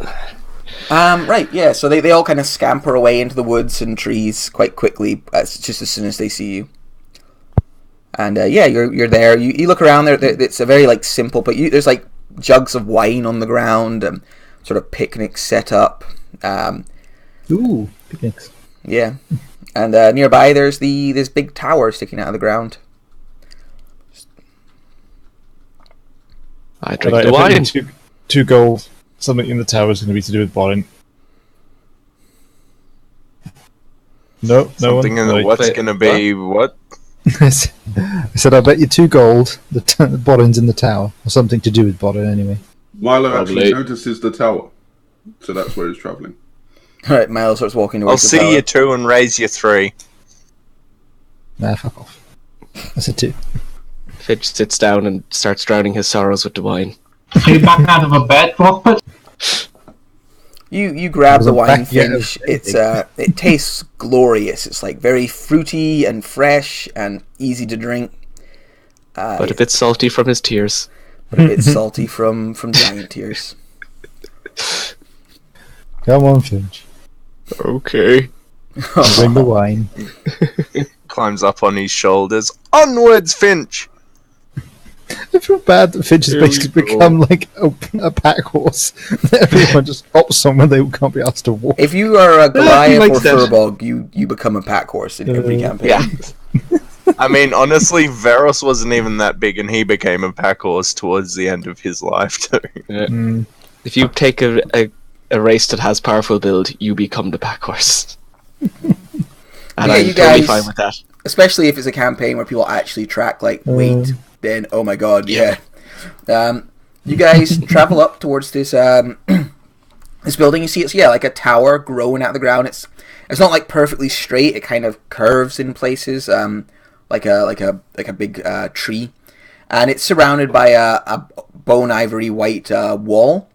Right, yeah. So they all kind of scamper away into the woods and trees quite quickly, just as soon as they see you. And yeah, you're there. You look around there. It's a very like simple, but there's like jugs of wine on the ground, and sort of picnics set up. Ooh, picnics. Yeah, and nearby there's this big tower sticking out of the ground. I drink Right, the I bet wine. you two gold. Something in the tower is going to be to do with Borin. No, no one. Something in the Right. what's going to be what? I said, I bet you 2 gold. The Borin's in the tower, or something to do with Borin anyway. Milo actually Probably. notices the tower, so that's where he's travelling. All right, Miles starts walking towards I'll the see tower. you 2 and raise you 3. Nah, fuck off. I said 2. Finch sits down and starts drowning his sorrows with the wine. Are you back out of a bed, Robert? You grab the Wasn't wine, back yet. Finch. It tastes glorious. It's like very fruity and fresh and easy to drink. But a bit salty from his tears. But a bit salty from giant tears. Come on, Finch. Okay. Bring the wine. Climbs up on his shoulders. Onwards, Finch! I feel bad that Finch has Here we basically go. become like a pack horse. Everyone just hops somewhere they can't be asked to walk. If you are a Goliath likes or that. Furbog, you become a pack horse in every campaign. Yeah. I mean, honestly, Veros wasn't even that big, and he became a pack horse towards the end of his life, too. Mm. If you take a race that has powerful build, you become the pack horse. And Yeah, I'm you totally guys- fine with that. Especially if it's a campaign where people actually track like weight, then oh my god, yeah. You guys travel up towards this this building. You see it's like a tower growing out of the ground. It's not like perfectly straight. It kind of curves in places, like a big tree, and it's surrounded by a bone ivory white wall.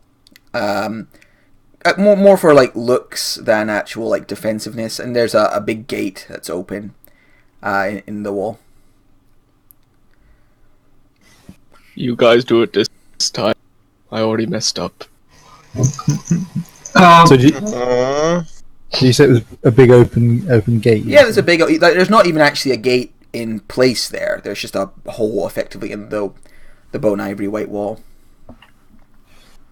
More for like looks than actual like defensiveness. And there's a big gate that's open in the wall. You guys do it this time. I already messed up. So did you say it was a big open gate? Yeah, there's a big. Like, there's not even actually a gate in place there. There's just a hole effectively in the bone ivory white wall.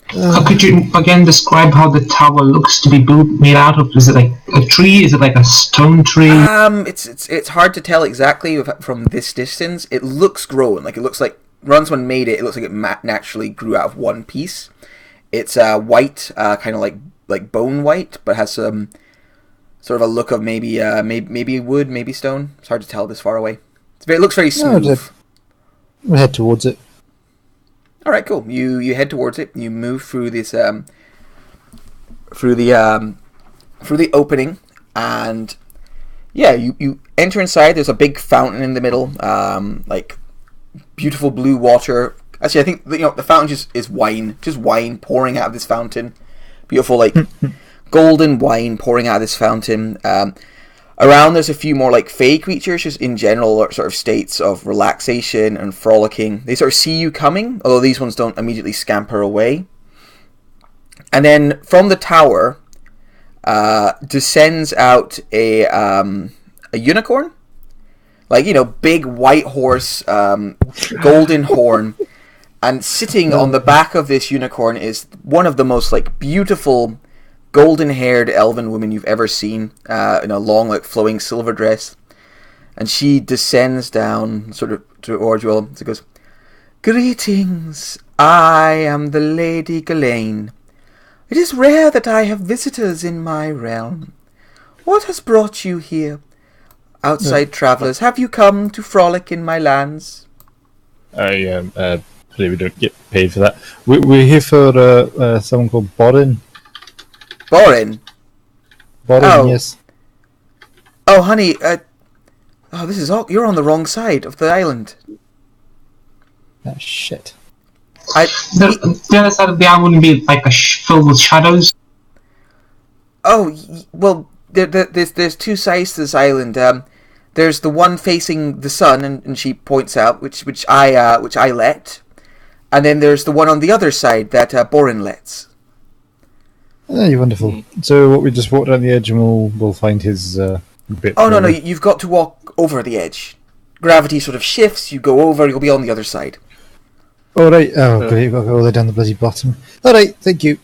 Could you again describe how the tower looks to be made out of? Is it like a tree? Is it like a stone tree? It's hard to tell exactly from this distance. It looks grown. Like it looks like once one made it, it looks like it naturally grew out of one piece. It's white, kind of like bone white, but has some sort of a look of maybe wood, maybe stone. It's hard to tell this far away. It looks very smooth. We'll head towards it. All right, cool. You head towards it. You move through this through the opening, and yeah, you enter inside. There's a big fountain in the middle, like beautiful blue water. Actually, I think the fountain just is wine, pouring out of this fountain. Beautiful, like golden wine pouring out of this fountain. Around there's a few more like fey creatures, just in general sort of states of relaxation and frolicking. They sort of see you coming, although these ones don't immediately scamper away. And then from the tower descends out a unicorn, like big white horse, golden horn, and sitting on the back of this unicorn is one of the most like beautiful golden-haired elven women you've ever seen, in a long, like, flowing silver dress. And she descends down, sort of, towards you all. She goes, "Greetings, I am the Lady Ghislaine. It is rare that I have visitors in my realm. What has brought you here? Outside travellers, have you come to frolic in my lands?" Yeah, we don't get paid for that. We're here for someone called Borin. Borin? Borin, Oh. yes. Oh, honey, this is all... You're on the wrong side of the island. Ah, shit. The other side of the island wouldn't be like filled with shadows. Well, there's two sides to this island. There's the one facing the sun, and she points out, which I let, and then there's the one on the other side that Borin lets. Oh, you're wonderful. So what, we just walk down the edge and we'll find his bit. Oh no, you've got to walk over the edge. Gravity sort of shifts. You go over. You'll be on the other side. All right. Oh, great. We've got to go all the way down the bloody bottom. All right. Thank you.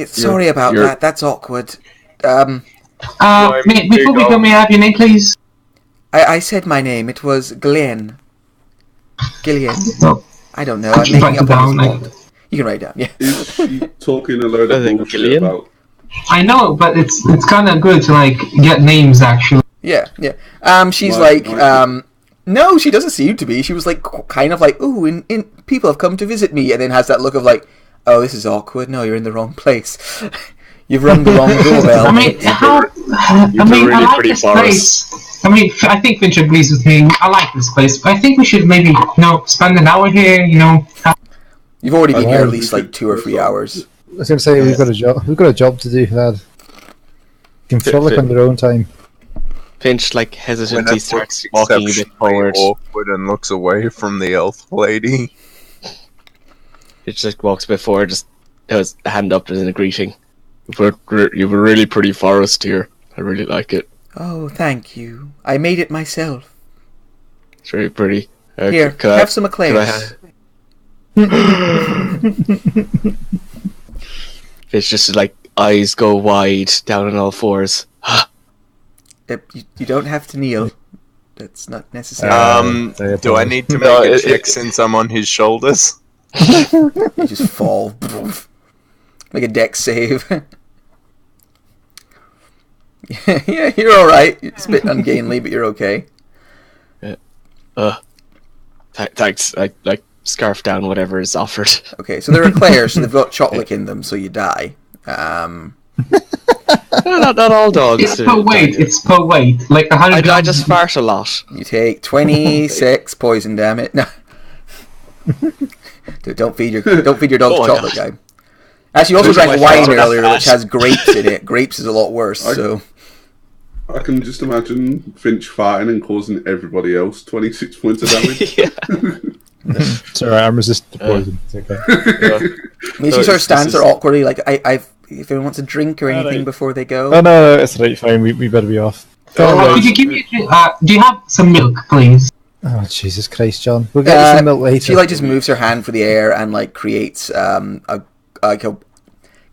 Sorry about that. That's awkward. Before we go, may I have your name, please? I said my name. It was Glenn. Gillian. No. I don't know. I I'm can making write up it on the down, spot. You can write it down. Yeah. Is she talking a load of bullshit Gillian? about? I know, but it's kind of good to like get names actually. Yeah. She's Like- no, she doesn't seem to be. She was like, kind of like, ooh, in people have come to visit me, and then has that look of like, oh, this is awkward. No, you're in the wrong place. You've rung the wrong doorbell. I mean, I like pretty this Forrest. place. I mean, I think Finch agrees with me. I like this place, but I think we should maybe, spend an hour here. You've already been here Well, at least like 2 or 3 hours. I was going to say we've got a job. We've got a job to do, lad. You can frolic on your own time. Finch hesitantly Gwyneth starts looks walking a bit exceptionally forward. awkward and looks away from the elf lady. It just walks a bit forward, just has a hand up as in a greeting. You've a really pretty forest here. I really like it. Oh, thank you. I made it myself. It's very pretty. Here, can have some can eclairs. It's just like eyes go wide, down on all fours. You don't have to kneel. That's not necessary. Do I need to make No, a check since I'm on his shoulders? You just fall. Make a dex save. Yeah, you're alright. It's a bit ungainly, but you're okay. Thanks. I scarf down whatever is offered. Okay, so they're eclairs, so they've got chocolate in them, so you die. Not all dogs. It's per weight. It's per weight. Like 100. I just fart a lot. You take 26 poison damage. No. Dude, don't feed your dog Oh my chocolate, God. guy. Actually, you also Those are drank my wine favourite earlier, fat. which has grapes in it. Grapes is a lot worse, so... I can just imagine Finch farting and causing everybody else 26 points of damage. Yeah. It's alright, I'm resistant to poison. It's okay. I mean, she sort of stands there awkwardly, like, if anyone wants a drink or anything Alright. before they go... Oh no, it's right, fine, we better be off. Could you give me do you have some milk, please? Oh, Jesus Christ, John. We'll get you some milk later. She just moves her hand for the air and creates kind of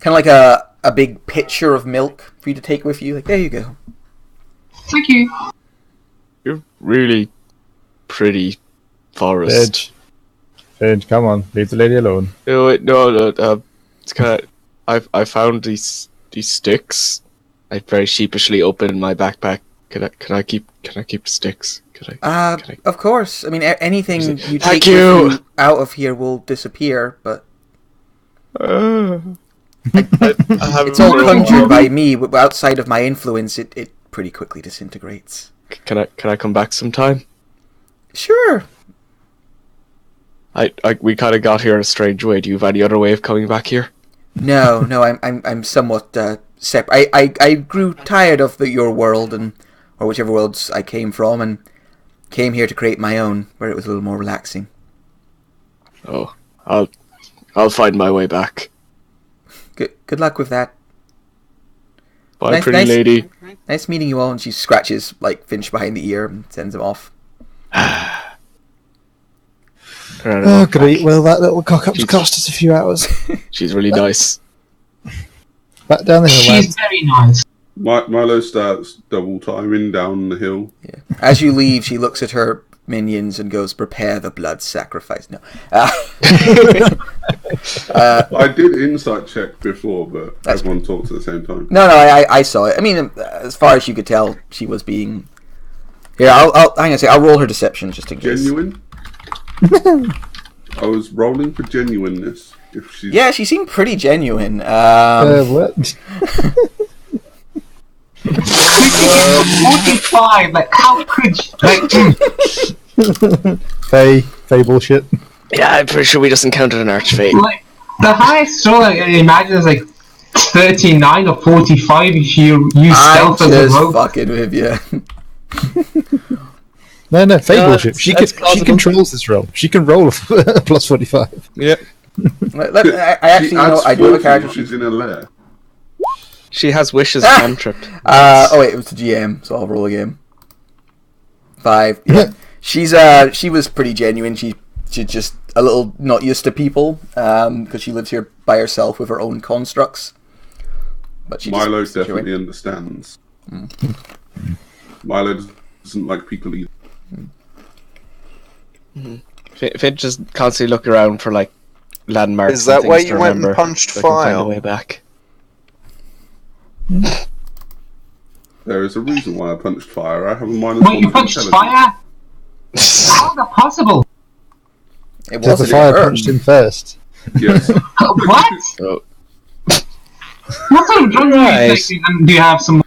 like a big pitcher of milk for you to take with you. Like, there you go. Thank you. You're really pretty, Forrest. Finch, come on, leave the lady alone. No, wait, no. It's kind of. I found these sticks. I very sheepishly open my backpack. Can I keep the sticks? Can I? Of course. I mean, anything you take Thank with you out of here will disappear, but I have it's all conjured by me. Outside of my influence, it pretty quickly disintegrates. Can I come back sometime? Sure. We kind of got here in a strange way. Do you have any other way of coming back here? No, I'm somewhat separate. I grew tired of your world or whichever worlds I came from, and came here to create my own, where it was a little more relaxing. Oh, I'll find my way back. Good luck with that. Bye, pretty lady. Nice meeting you all. And she scratches Finch behind the ear and sends him off. Oh, great. Well, that little cock-up's cost us a few hours. She's really nice. Back down the hill, lad. She's very nice. Milo starts double timing down the hill. Yeah. As you leave, she looks at her minions and goes, "Prepare the blood sacrifice." No. I did insight check before, but everyone talked at the same time. No, I saw it. I mean, as far as you could tell, she was being... Here, I'll roll her deception just in case. Genuine? I was rolling for genuineness. If she's... Yeah, she seemed pretty genuine. What? 45. Like, how could you? Fey bullshit. Yeah, I'm pretty sure we just encountered an archfey. Like, the highest roll I imagine is like 39 or 45 if you use I'm stealth as a just rope. fucking with you. No, Fate No, bullshit. She plausible. controls this roll. She can roll a plus 45. Yep. I actually, She you know, adds I do have a 40 character. if she's in a lair. She has wishes cantrip. Oh wait, it was the GM, so I'll roll again. 5. Yeah, she was pretty genuine. She's just a little not used to people because she lives here by herself with her own constructs. But she Milo just enjoy it. definitely understands. Milo doesn't like people either. Finch just constantly look around for like landmarks. Is that and why things to you went and remember, punched so I can find fire? a way back. There is a reason why I punched fire. I have a minus Wait, 1 you to punched intelligence. fire? How is that possible? It Because the wasn't fire her. punched him first. Yes. What? Oh. What sort of drug Right. are you taking? And do you have some?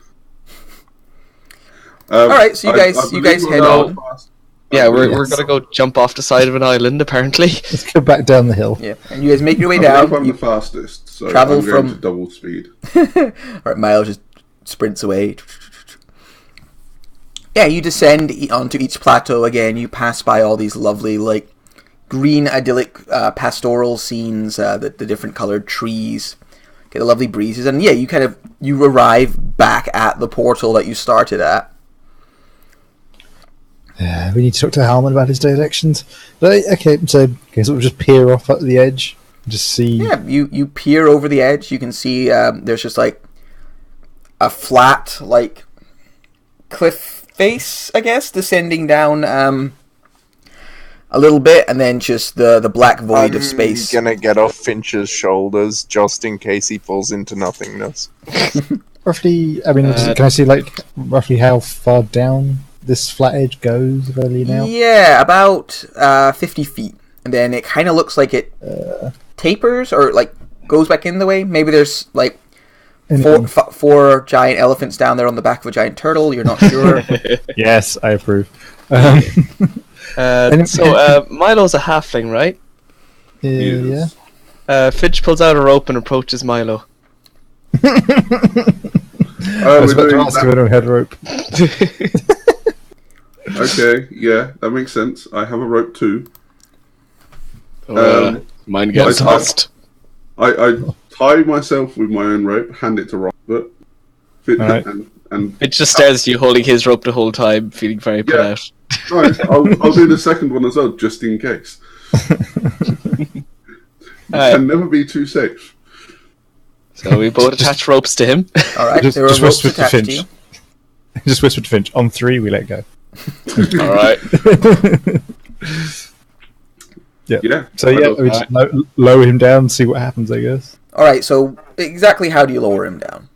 Alright, so you guys believe head we're on. fast. Yeah, we're Yes. gonna go jump off the side of an island apparently. Let's go back down the hill. Yeah, and you guys make your way I down. believe I'm You- the fastest, so travel I'm going from- to double speed. Alright, Miles just sprints away. Yeah, you descend onto each plateau again. You pass by all these lovely, like, green, idyllic, pastoral scenes, the different colored trees. Get the lovely breezes. And yeah, you arrive back at the portal that you started at. We need to talk to Halman about his day elections. But, okay, so we'll just peer off at the edge. Just see. Yeah, you peer over the edge. You can see there's just, like, a flat, like, cliff face, I guess, descending down a little bit, and then just the black void of space. I'm gonna get off Finch's shoulders just in case he falls into nothingness. Roughly, I mean, can I see, like, roughly how far down this flat edge goes early now? Yeah, about 50 feet. And then it kind of looks like it tapers, or, like, goes back in the way. Maybe there's, like, four giant elephants down there on the back of a giant turtle. You're not sure. Yes, I approve. So Milo's a halfling, right? Yeah. Finch pulls out a rope and approaches Milo. I was about to ask if anyone had a rope. Okay, yeah, that makes sense. I have a rope too. Mine gets I- tossed. I tie myself with my own rope, hand it to Robert, Alright. and It just stares at you holding his rope the whole time, feeling very put Yeah. out. Right, I'll do the second one as well, just in case. Alright. Can never be too safe. So we both attach ropes to him. Alright, Just- there are just ropes whisper to attached to Finch. you. Just whisper to Finch. On 3, we let go. Alright. Yeah. So yeah, we just lower him down, see what happens. I guess. Alright, so exactly how do you lower him down?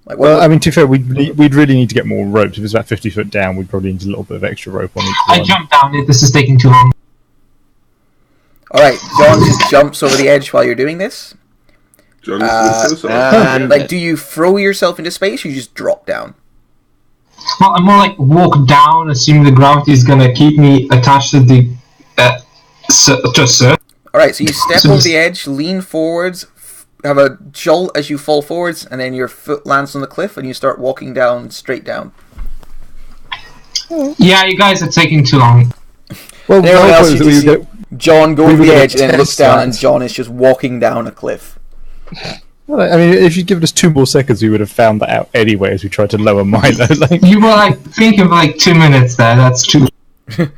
Like, what, Well, I mean, to be fair, we'd really need to get more ropes. If it's about 50 foot down, we'd probably need a little bit of extra rope on each I one. jumped down it. This is taking too long. Alright, John just jumps over the edge while you're doing this. Johnny Smith, and- Like, do you throw yourself into space, or you just drop down? Well, I'm more like walk down, assuming the gravity is gonna keep me attached to the to a surface. Alright, so you step So over just- the edge, lean forwards, have a jolt as you fall forwards, and then your foot lands on the cliff, and you start walking down, straight down. Yeah, you guys are taking too long. Well, Everyone the whole else point you is that can we see- get- John go We over were the gonna edge and then looks test down, that. and John is just walking down a cliff. Well, I mean, if you'd given us 2 more seconds, we would have found that out anyway as we tried to lower Milo. Like, You were like thinking for like 2 minutes there. That's too. not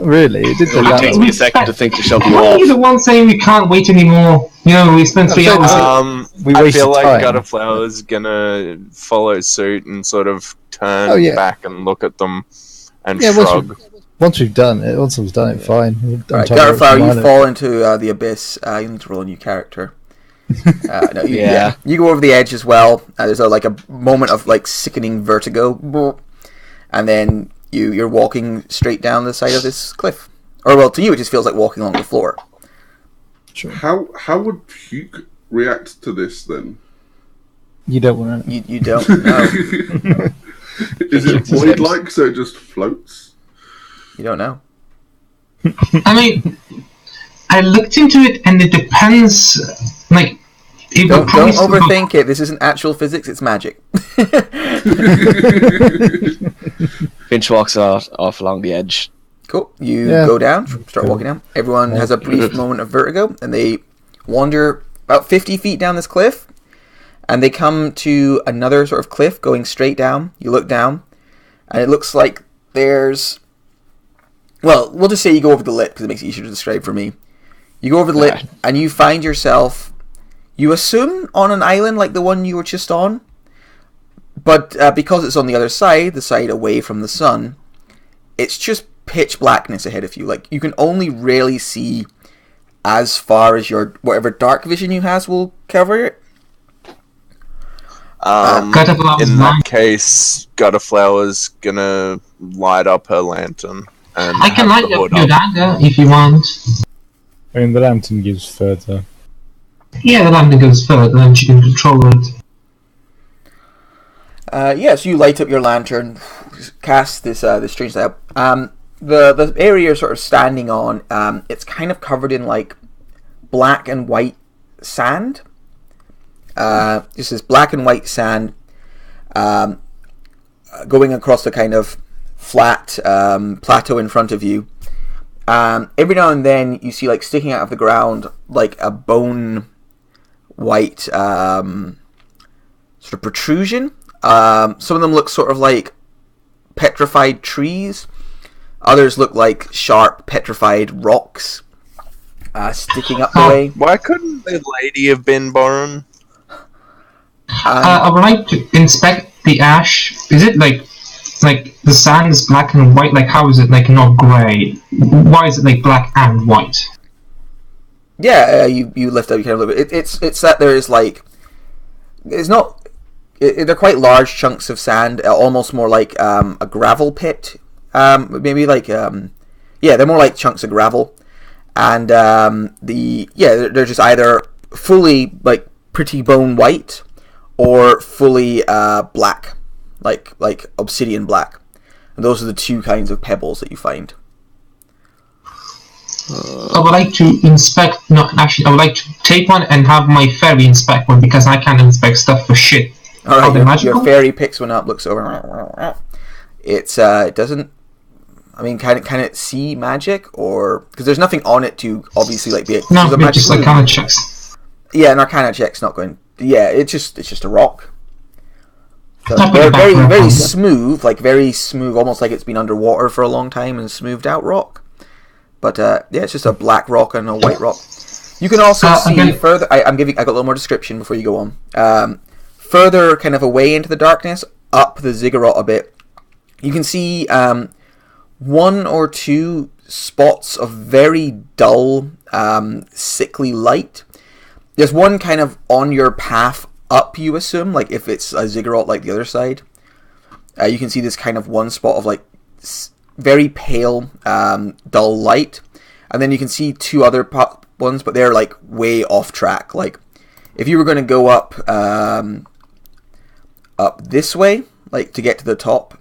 really. It did It take only that takes long. me a second to think to shove you Why are you off. the one saying we can't wait anymore? You know, we spent 3 I'm hours. saying- We I wasted feel like time. Gutterflower's gonna follow suit and sort of turn Oh, yeah. back and look at them and Yeah, shrug. Once we've done it, once we've done it, fine. Alright, Untie ropes Garflower, from you Milo. fall into the abyss. You need to roll a new character. No, Yeah. you go over the edge as well. There's like a moment of like sickening vertigo, and then you're walking straight down the side of this cliff. Or well, to you it just feels like walking along the floor. Sure. How would Puke react to this then? You don't want to. You don't know. Is it void-like, so it just floats? You don't know. I mean, I looked into it, and it depends. Like, it would Don't probably still go- overthink it. This isn't actual physics. It's magic. Finch walks off along the edge. Cool. You Yeah. go down, start walking down. Everyone has a brief moment of vertigo, and they wander about 50 feet down this cliff, and they come to another sort of cliff going straight down. You look down, and it looks like there's... Well, we'll just say you go over the lip, because it makes it easier to describe for me. You go over the lip, Right. and you find yourself, you assume, on an island like the one you were just on, but because it's on the other side, the side away from the sun, it's just pitch blackness ahead of you. Like, you can only really see as far as your whatever dark vision you has will cover it. Gutterflower's In that line. case, Gutterflower's gonna light up her lantern and I can have light the up hood your up. dagger if you want. I mean, the lantern gives further. Yeah, the lantern goes further, then she can control it. So you light up your lantern, cast this strange light up. The area you're sort of standing on, it's kind of covered in like black and white sand. This is black and white sand going across the kind of flat plateau in front of you. Every now and then you see like sticking out of the ground like a bone white sort of protrusion. Some of them look sort of like petrified trees. Others look like sharp petrified rocks sticking up the way. Why couldn't the lady have been born? I would like to inspect the ash. Is it like the sand is black and white? Like, how is it like not grey? Why is it like black and white? Yeah, you lift up. You kind of look. It's that there is like, it's not. They're quite large chunks of sand, almost more like a gravel pit. Maybe like they're more like chunks of gravel, and they're just either fully like pretty bone white or fully black, like obsidian black. And those are the two kinds of pebbles that you find. I would like to inspect. No, actually, I would like to take one and have my fairy inspect one because I can't inspect stuff for shit. All Are they right, magical? your fairy picks one up, looks over. It doesn't. I mean, can it see magic, or because there's nothing on it to obviously like be. No, there's a it magic just like room. kind of checks. Yeah, an Arcana check's not going. Yeah, it's just a rock. So Not very really bad for a very combat. smooth, almost like it's been underwater for a long time and smoothed out rock. But it's just a black rock and a white rock. You can also see again- further. I got a little more description before you go on. Further, kind of away into the darkness, up the ziggurat a bit, you can see one or two spots of very dull, sickly light. There's one kind of on your path up, you assume, like if it's a ziggurat like the other side. You can see this kind of one spot of like very pale, dull light. And then you can see two other ones, but they're like way off track. Like if you were going to go up this way, like to get to the top,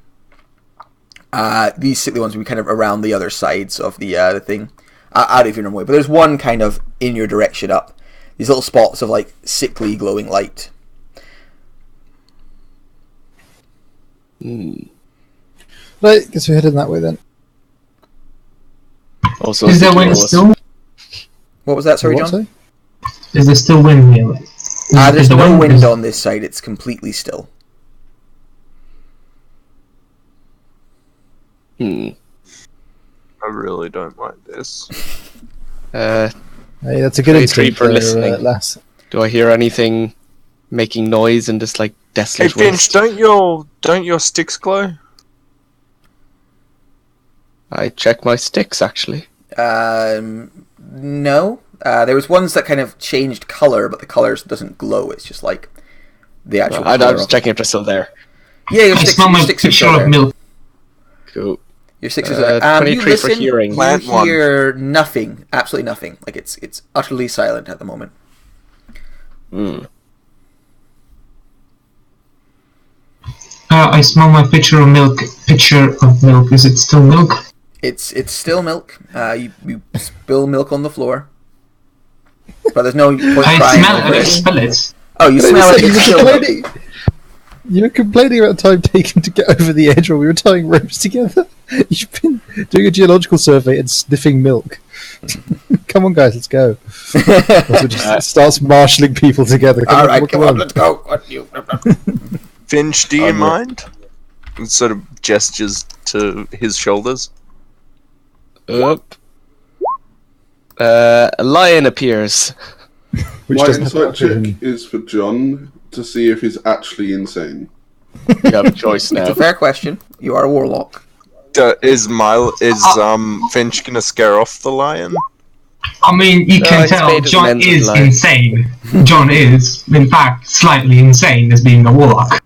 these sickly ones would be kind of around the other sides of the thing, out of your normal way. But there's one kind of in your direction up. These little spots of like sickly glowing light. Right, guess we're heading that way then. Also, Is there thinking wind it was- still? What was that? Sorry, What, John. sorry? Is there still wind here? There's Is the no wind is- on this side. It's completely still. Hmm. I really don't like this. Hey, that's a good Very instinct treat for listening. lass. Do I hear anything making noise in this like Hey desolate Finch, waste? don't your sticks glow? I check my sticks actually. No. There was ones that kind of changed color, but the colors doesn't glow. It's just like the actual. I color was of- checking if they're still there. Yeah, your I sticks, smell your my sticks are picture still of there. milk. Cool. Your sticks are there. You 23 for listen, hearing. you Plant one. hear nothing. Absolutely nothing. Like it's utterly silent at the moment. Hmm. I smell my pitcher of milk. Pitcher of milk. Is it still milk? It's still milk. You spill milk on the floor. But there's no point I crying smell over it, I it. smell it. Oh, you smell it, it's still... You were complaining about the time taken to get over the edge while we were tying ropes together. You've been doing a geological survey and sniffing milk. Come on, guys, let's go. Also just starts marshalling people together. Alright, come on, let's go. Finch, do you mind? And sort of gestures to his shoulders. Up. A lion appears. Which My doesn't insight have check is for John to see if he's actually insane. You have a choice It's now. a fair question. You are a warlock. Is Finch gonna scare off the lion? I mean, you can he's tell made his John amends is with life. insane. John is, in fact, slightly insane as being a warlock.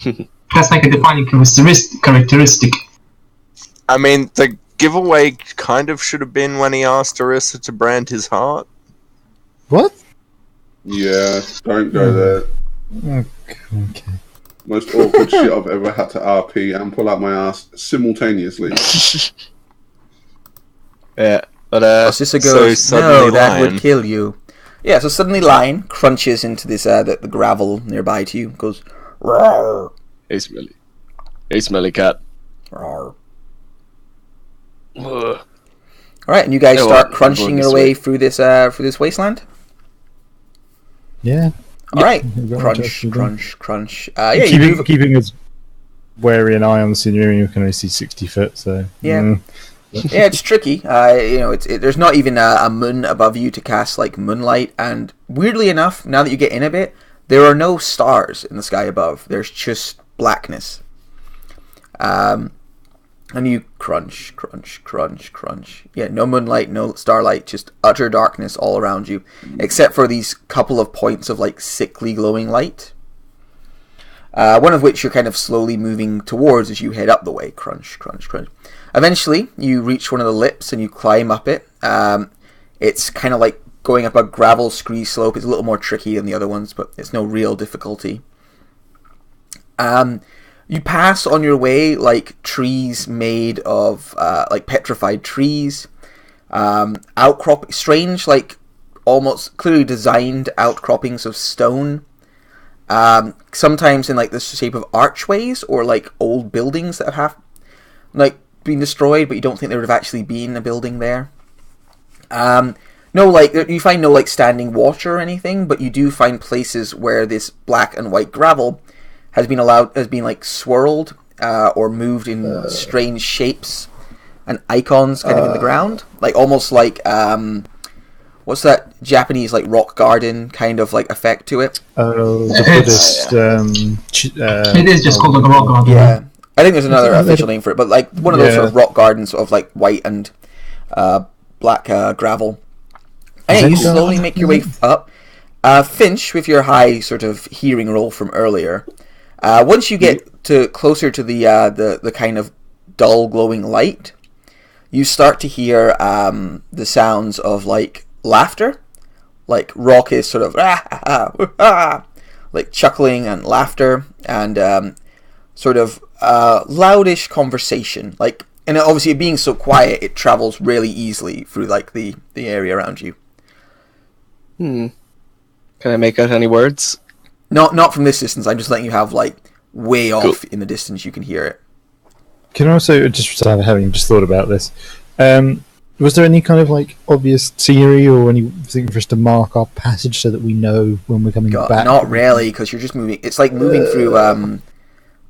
That's like a defining characteristic. I mean, the giveaway kind of should have been when he asked Orisa to brand his heart. What? Yeah, don't go there. Okay. Most awkward shit I've ever had to RP and pull out my ass simultaneously. Yeah, but Sissa so goes, suddenly no, that lion." would kill you. Yeah, so suddenly Lion crunches into this the gravel nearby to you, goes, roar, hey, smelly. Hey, smelly cat. roar. Ugh. Alright, and you guys No, start I'm crunching going your this way way. through this wasteland? Yeah. Alright, we're going to crunch, actually crunch, crunch. Yeah, you move... keeping us wary an eye on the scenery, you can only see 60 foot, so... Yeah. Yeah, it's tricky. There's not even a moon above you to cast like moonlight, and weirdly enough, now that you get in a bit, there are no stars in the sky above. There's just blackness. And you crunch, crunch, crunch, crunch. Yeah, no moonlight, no starlight, just utter darkness all around you, except for these couple of points of like sickly glowing light. One of which you're kind of slowly moving towards as you head up the way. Crunch, crunch, crunch. Eventually, you reach one of the lips and you climb up it. It's kind of like going up a gravel scree slope. It's a little more tricky than the other ones, but it's no real difficulty. You pass on your way like trees made of like petrified trees, strange like almost clearly designed outcroppings of stone. Sometimes in like the shape of archways or like old buildings that have like been destroyed, but you don't think there would have actually been a building there. You find no like standing water or anything, but you do find places where this black and white gravel has been like swirled or moved in strange shapes and icons kind of in the ground, like almost like what's that Japanese like rock garden kind of like effect to it? Oh, the Buddhist. It is just called a rock garden. Yeah, I think there's another official name for it, but like one of those Yeah. sort of rock gardens of like white and black gravel. And you Zen slowly garden? make your way up. Finch, with your high sort of hearing roll from earlier, once you get closer to the kind of dull glowing light, you start to hear the sounds of like laughter, like raucous sort of like chuckling and laughter and sort of loudish conversation. Like, and obviously being so quiet, it travels really easily through like the area around you. Can I make out any words? Not from this distance. I'm just letting you have like way off in the distance. You can hear it. Can I also, just having just thought about this, was there any kind of like obvious scenery or anything for us to mark our passage so that we know when we're coming back? Not really, because you're just moving. It's like moving through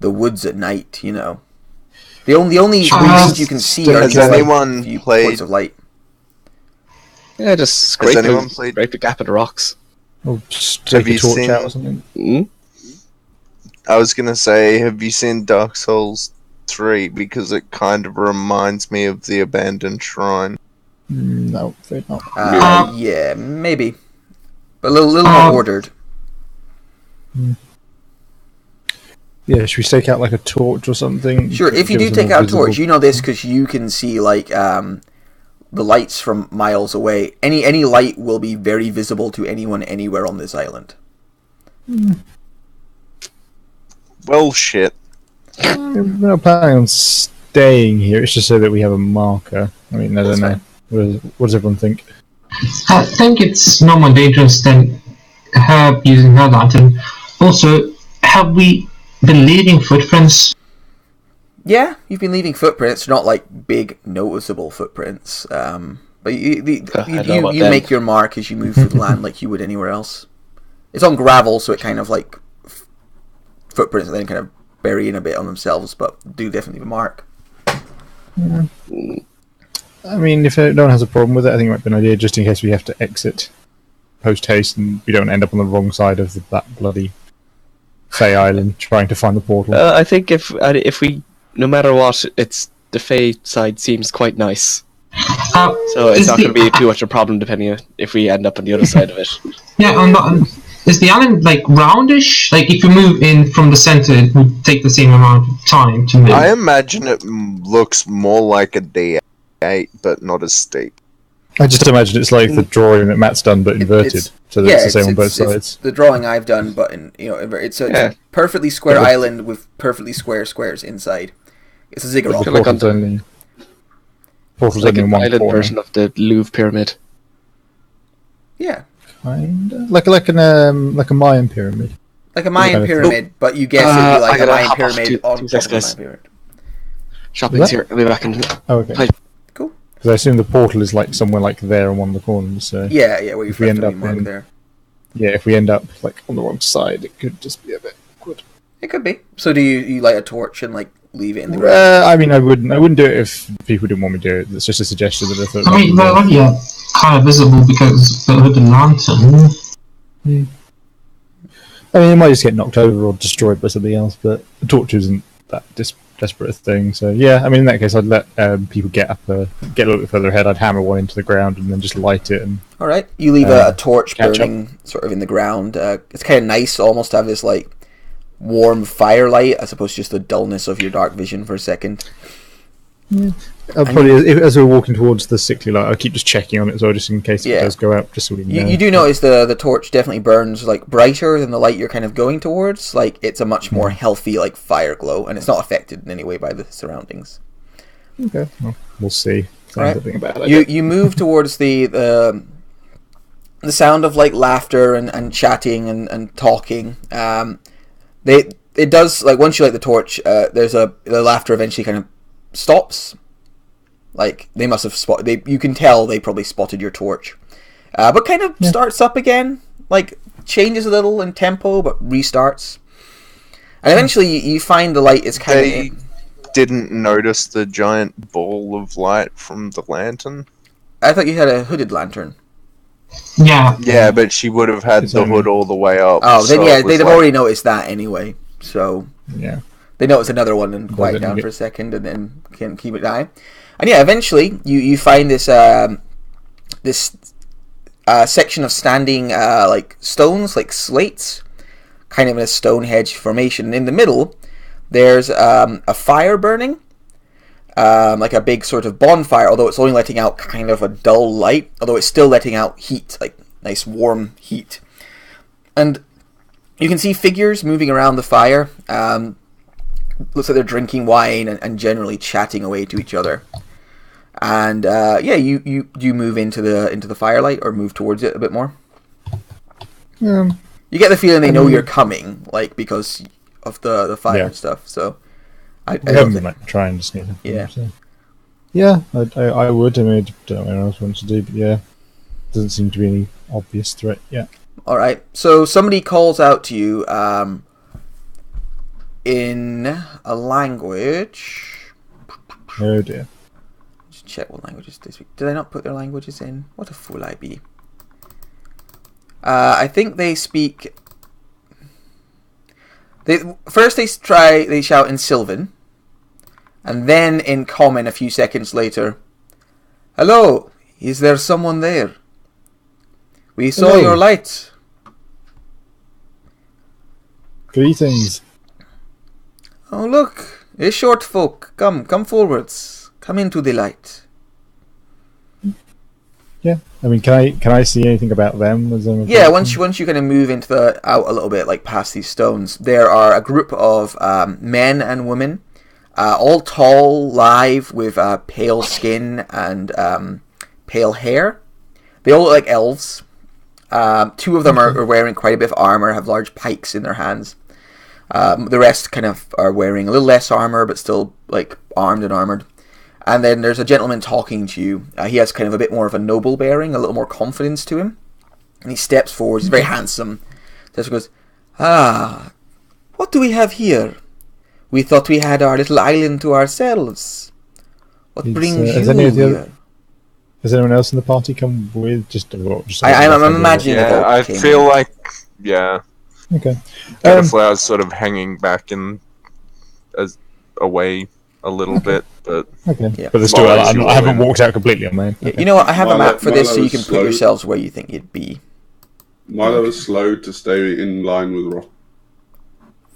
the woods at night. You know, the only reasons you can see are Has just anyone like, few played- points of light. Yeah, just scrape anyone played- the gap of the rocks. Or just take Have a you torch seen- out or something? I was gonna say, have you seen Dark Souls 3? Because it kind of reminds me of the abandoned shrine. No, afraid not. Yeah, maybe, but a little more ordered. Yeah, should we stake out like a torch or something? Sure, if you Give do us a take more out a visible- torch, you know this because you can see like the lights from miles away. Any light will be very visible to anyone anywhere on this island. Well, shit. We're not planning on staying here. It's just so that we have a marker. I mean, I don't know. What does everyone think? I think it's no more dangerous than her using her lantern. Also, have we been leaving footprints? Yeah, you've been leaving footprints, not like big noticeable footprints. But you make your mark as you move through the land like you would anywhere else. It's on gravel, so it kind of like footprints and then kind of bury in a bit on themselves, but do definitely leave a mark. Yeah. I mean, if no one has a problem with it, I think it might be an idea just in case we have to exit post haste and we don't end up on the wrong side of that bloody Fey Island trying to find the portal. I think if we, no matter what, it's the Fey side seems quite nice. So it's not going to be too much of a problem depending on if we end up on the other side of it. Yeah, is the island like roundish? Like if you move in from the center, it would take the same amount of time to move. I imagine it looks more like a D8, but not as steep. I just imagine it's like the drawing that Matt's done, but inverted, so that it's the same on both sides. It's the drawing I've done, but it's a perfectly square island with perfectly square squares inside. It's a ziggurat. The portal's only like in an one island corner. version of the Louvre pyramid. Yeah, Kinda like a Mayan pyramid. like a Mayan pyramid, but you guess it'd be like a Mayan pyramid on top of a Mayan pyramid. Shopping's here. I'll be back in. Oh, okay. Play. Cool. Because I assume the portal is like somewhere like there on one of the corners. So Yeah, where you if we end up mark in- there. yeah, if we end up like on the wrong side, it could just be a bit awkward. It could be. So do you light a torch and like leave it in the ground? I mean, I wouldn't do it if people didn't want me to do it. It's just a suggestion that I thought. I mean, they're already kind of visible because the lantern. I mean, it might just get knocked over or destroyed by something else, but the torch isn't that desperate a thing. So yeah, I mean, in that case, I'd let people get a little bit further ahead. I'd hammer one into the ground and then just light it. And All right, you leave a torch catch burning sort of in the ground. It's kind of nice almost to have this like warm firelight as opposed to just the dullness of your dark vision for a second. I'll probably, as we're walking towards the sickly light, I'll keep just checking on it as well, just in case it does go out, just so we know. You do notice the torch definitely burns like brighter than the light you're kind of going towards. Like it's a much more healthy like fire glow, and it's not affected in any way by the surroundings. Okay, well, we'll see. Right. About You move towards the sound of like laughter and chatting and talking. It does, like once you light the torch, the laughter eventually kind of stops. Like they must have spotted. You can tell they probably spotted your torch, but kind of starts up again. Like changes a little in tempo, but restarts. And eventually, you find the light is kind They didn't notice the giant ball of light from the lantern. I thought you had a hooded lantern. Yeah, but she would have had the hood all the way up. Oh, then so yeah, it was they'd have like- already noticed that anyway. So yeah, they notice another one and quiet then down you for a second, and then can keep it down. And yeah, eventually you find this section of standing like stones, like slates, kind of in a Stonehenge formation. In the middle, there's a fire burning, like a big sort of bonfire. Although it's only letting out kind of a dull light, although it's still letting out heat, like nice warm heat. And you can see figures moving around the fire. Looks like they're drinking wine and generally chatting away to each other. And you move into the firelight or move towards it a bit more. You get the feeling they know you're coming, like because of the fire and stuff. So I haven't been like trying to sneak them. Yeah. So. Yeah, I would. I mean, I don't know what else I want to do, but yeah, doesn't seem to be any obvious threat yet. All right. So somebody calls out to you in a language. Oh dear. Just check what languages they speak. Did I not put their languages in? What a fool I be. I think they speak. They shout in Sylvan, and then in Common a few seconds later. Hello, is there someone there? We saw Hello. your light. Greetings. Oh look, a short folk. Come forwards. Come into the light. Yeah, I mean, can I see anything about them? Yeah, once you kind of move into out a little bit, like past these stones, there are a group of men and women, all tall, live, with pale skin and pale hair. They all look like elves. 2 of them are wearing quite a bit of armor, have large pikes in their hands. The rest kind of are wearing a little less armor, but still like armed and armored. And then there's a gentleman talking to you. He has kind of a bit more of a noble bearing, a little more confidence to him. And he steps forward. He's very handsome. He goes, what do we have here? We thought we had our little island to ourselves. What brings you here? Has anyone else in the party come with? I'm imagining. Yeah, I feel like, yeah. Okay. Butterfly's sort of hanging back and away a little bit, but okay. Yeah. But there's still, I haven't walked out completely on mine. You know what? I have a map for this, so you can put yourselves where you think you'd be. Milo was slow to stay in line with Rock.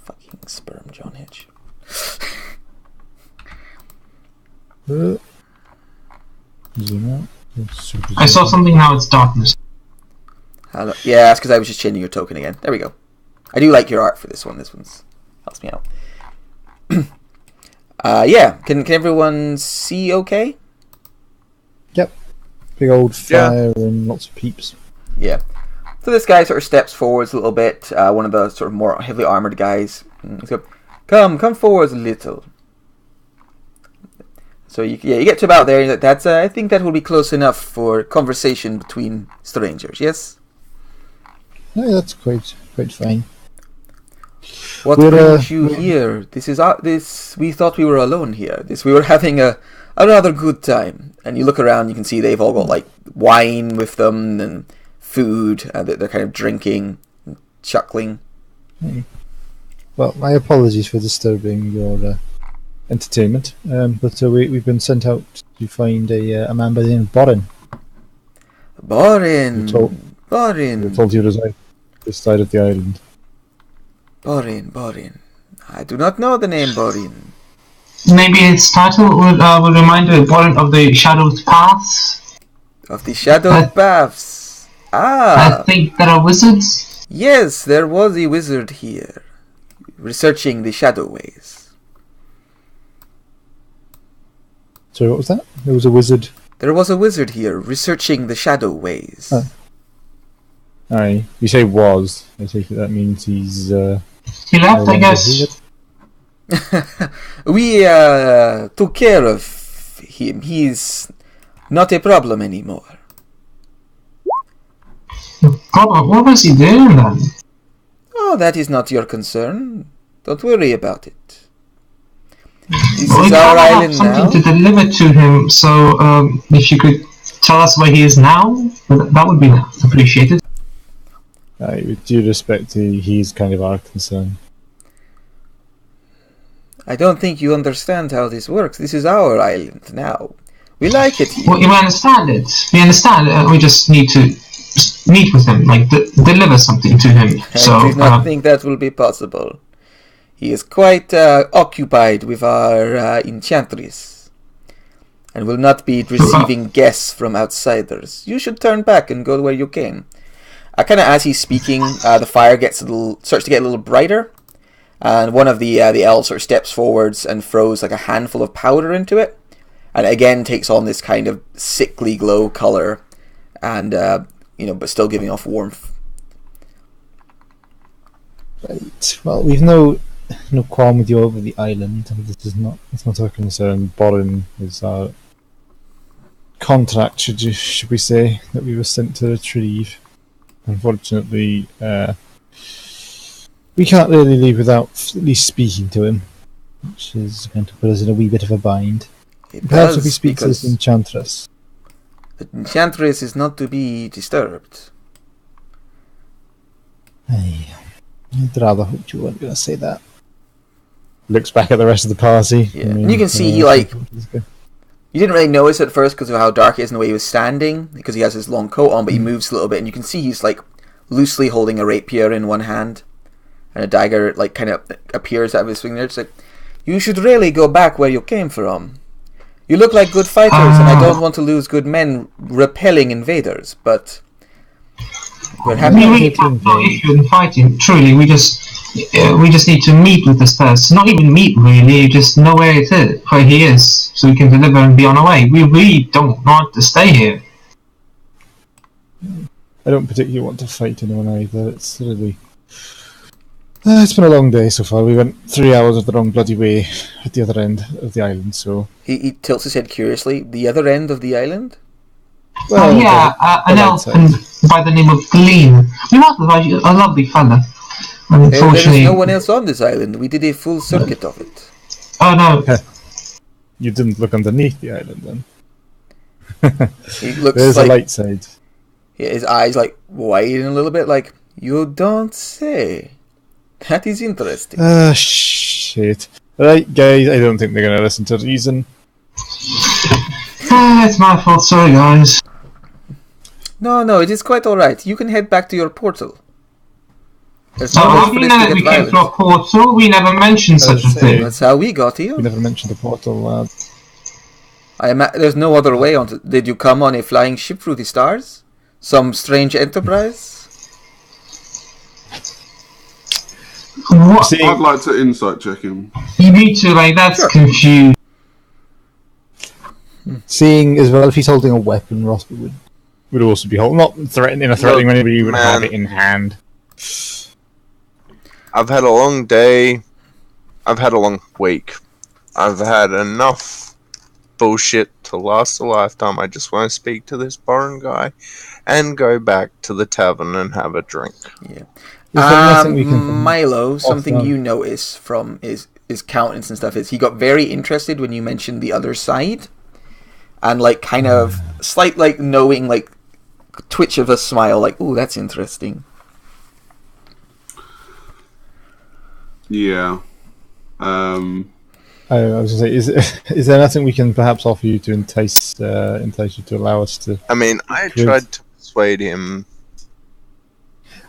Fucking sperm, John Hitch. Zoom out. I saw something, now it's darkness. Hello. Yeah, that's because I was just changing your token again. There we go. I do like your art for this one. This one's helps me out. Yeah. Can everyone see okay? Yep. Big old fire and lots of peeps. Yeah. So this guy sort of steps forwards a little bit. One of the sort of more heavily armored guys. He's like, come forwards a little. So you get to about there. That's I think that will be close enough for conversation between strangers. Yes. No, that's quite fine. What brings you here? This is this. We thought we were alone here. We were having a rather good time. And you look around, you can see they've all got like wine with them and food. They're kind of drinking, and chuckling. Well, my apologies for disturbing your entertainment. But we've been sent out to find a man by the name of Borin. Borin. We're told you reside this side of the island. Borin. I do not know the name Borin. Maybe its title would remind you of the Shadowed Paths. Of the Shadowed Paths. I think there are wizards. Yes, there was a wizard here, researching the Shadow Ways. So what was that? There was a wizard. There was a wizard here, researching the Shadow Ways. Oh. Aye. You say was. I take it that means he's... He left, I guess. We took care of him. He's not a problem anymore. Problem? What was he doing then? Oh, that is not your concern. Don't worry about it. This We is our have island something now. to deliver to him, so if you could tell us where he is now, that would be appreciated. With due respect, he's kind of our concern. I don't think you understand how this works. This is our island now. We like it here. Well, we understand it. We understand. We just need to meet with him, like deliver something to him. I do not think that will be possible. He is quite occupied with our enchantress, and will not be receiving guests from outsiders. You should turn back and go where you came. Kind of as he's speaking, the fire starts to get a little brighter, and one of the elves sort of steps forwards and throws like a handful of powder into it, and it again takes on this kind of sickly glow color, and but still giving off warmth. Right. Well, we've no qualm with you over the island. It's not our concern. Borin is our contract, should we say, that we were sent to retrieve. Unfortunately, we can't really leave without at least speaking to him, which is going to put us in a wee bit of a bind. Perhaps if we speak to this enchantress. The enchantress is not to be disturbed. I'd rather hope you weren't going to say that. Looks back at the rest of the party. Yeah, and you can see you didn't really notice at first because of how dark it is and the way he was standing, because he has his long coat on, but he moves a little bit, and you can see he's like loosely holding a rapier in one hand, and a dagger like kind of appears out of his swing there. It's like, you should really go back where you came from. You look like good fighters, and I don't want to lose good men repelling invaders, but we're happy. We really have no issue in fighting. Truly, we just need to meet with this person. Not even meet, really. Just know where he is, so we can deliver and be on our way. We really don't want to stay here. I don't particularly want to fight anyone either. It's really... it's been a long day so far. We went 3 hours of the wrong bloody way at the other end of the island, so... He tilts his head curiously. The other end of the island? An elf by the name of Gleam. We met a lovely fella. There is Unfortunately... no one else on this island. We did a full circuit of it. Oh no. You didn't look underneath the island, then? He looks There's like... a light side. His eyes, like, widen a little bit, like, you don't say. That is interesting. Shit. Right, guys, I don't think they're going to listen to reason. It's my fault, sorry guys. No, it is quite alright. You can head back to your portal. There's Oh, no how need do for you this know to that we get came through violent. a portal? We never mentioned such a thing. That's how we got here. We never mentioned the portal, lad. There's no other way onto... Did you come on a flying ship through the stars? Some strange enterprise? What? See, I'd like to insight check him. Me too, like, that's confused. seeing as well, if he's holding a weapon, Ross would also be holding... Not threatening anybody, he would have it in hand. I've had a long day. I've had a long week. I've had enough bullshit to last a lifetime. I just want to speak to this foreign guy and go back to the tavern and have a drink. Yeah. Is there nothing we can... Milo, something on? you notice from his countenance and stuff is he got very interested when you mentioned the other side. And, like, kind of slight, like, knowing, like, twitch of a smile, like, ooh, that's interesting. Yeah. I was going to say, is there nothing we can perhaps offer you to entice you to allow us to... I mean, I tried to persuade him.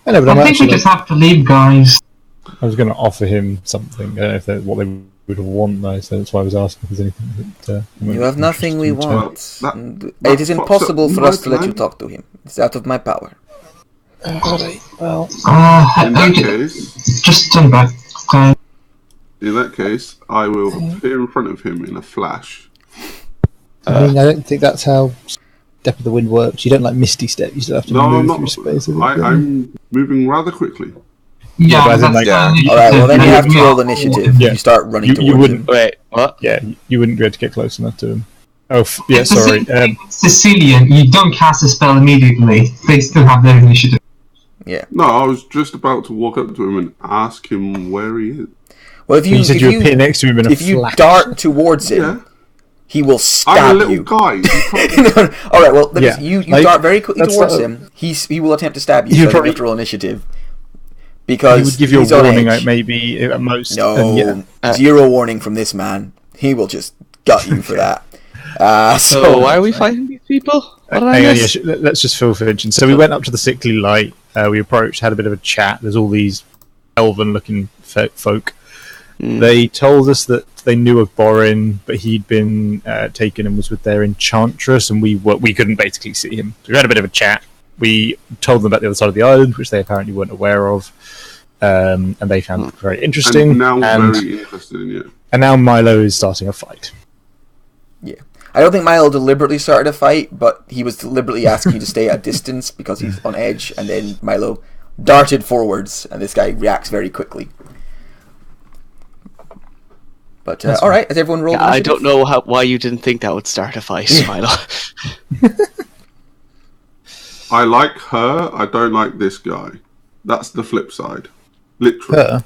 I know, but I think we just have to leave, guys. I was going to offer him something. I don't know if that's what they would want, though, so that's why I was asking if there's anything that... You have nothing we want. Well, And that it is fucks impossible up for my us to let you plan. talk to him. It's out of my power. Alright, well... In that case, Just turn back, okay? in that case, I will appear in front of him in a flash. I mean, I don't think that's how Step of the Wind works. You don't, like, Misty Step. You still have to No, I'm move not. through space. I'm moving rather quickly. Yeah, but as in, that's like, the Alright, well then you have to initiative. roll initiative. Yeah. You start running You towards wouldn't- him. Wait, what? Yeah, you wouldn't be able to get close enough to him. Oh, yeah, It's sorry. Sicilian, you don't cast a spell immediately. They still have their initiative. Yeah. No, I was just about to walk up to him and ask him where he is. Well, if you said you appear next to him in a if you flash. dart towards him, Yeah. he will I'm a stab little you. guy. You can't- All right. Well, Yeah. you Like, dart very quickly that's towards not- him. He will attempt to stab you. You So probably- you have to roll initiative because He would give you he's a on warning, edge. like, maybe at most. No, and yeah. zero warning from this man. He will just gut you for that. So why are we fighting these people? What did I Hang on, miss? let's just fill Finch. And so we went up to the sickly light. We approached, had a bit of a chat. There's all these elven-looking folk. They told us that they knew of Borin, but he'd been taken and was with their enchantress, and we couldn't basically see him. So we had a bit of a chat. We told them about the other side of the island, which they apparently weren't aware of, and they found it very interesting. And now and, very interested in you. and now Milo is starting a fight. Yeah. I don't think Milo deliberately started a fight, but he was deliberately asking you to stay at a distance because he's on edge, and then Milo darted forwards, and this guy reacts very quickly. But, alright, has everyone rolled Yeah, I initiative? don't know why you didn't think that would start a fight, Milo. I like her. I don't like this guy. That's the flip side. Literally. Her?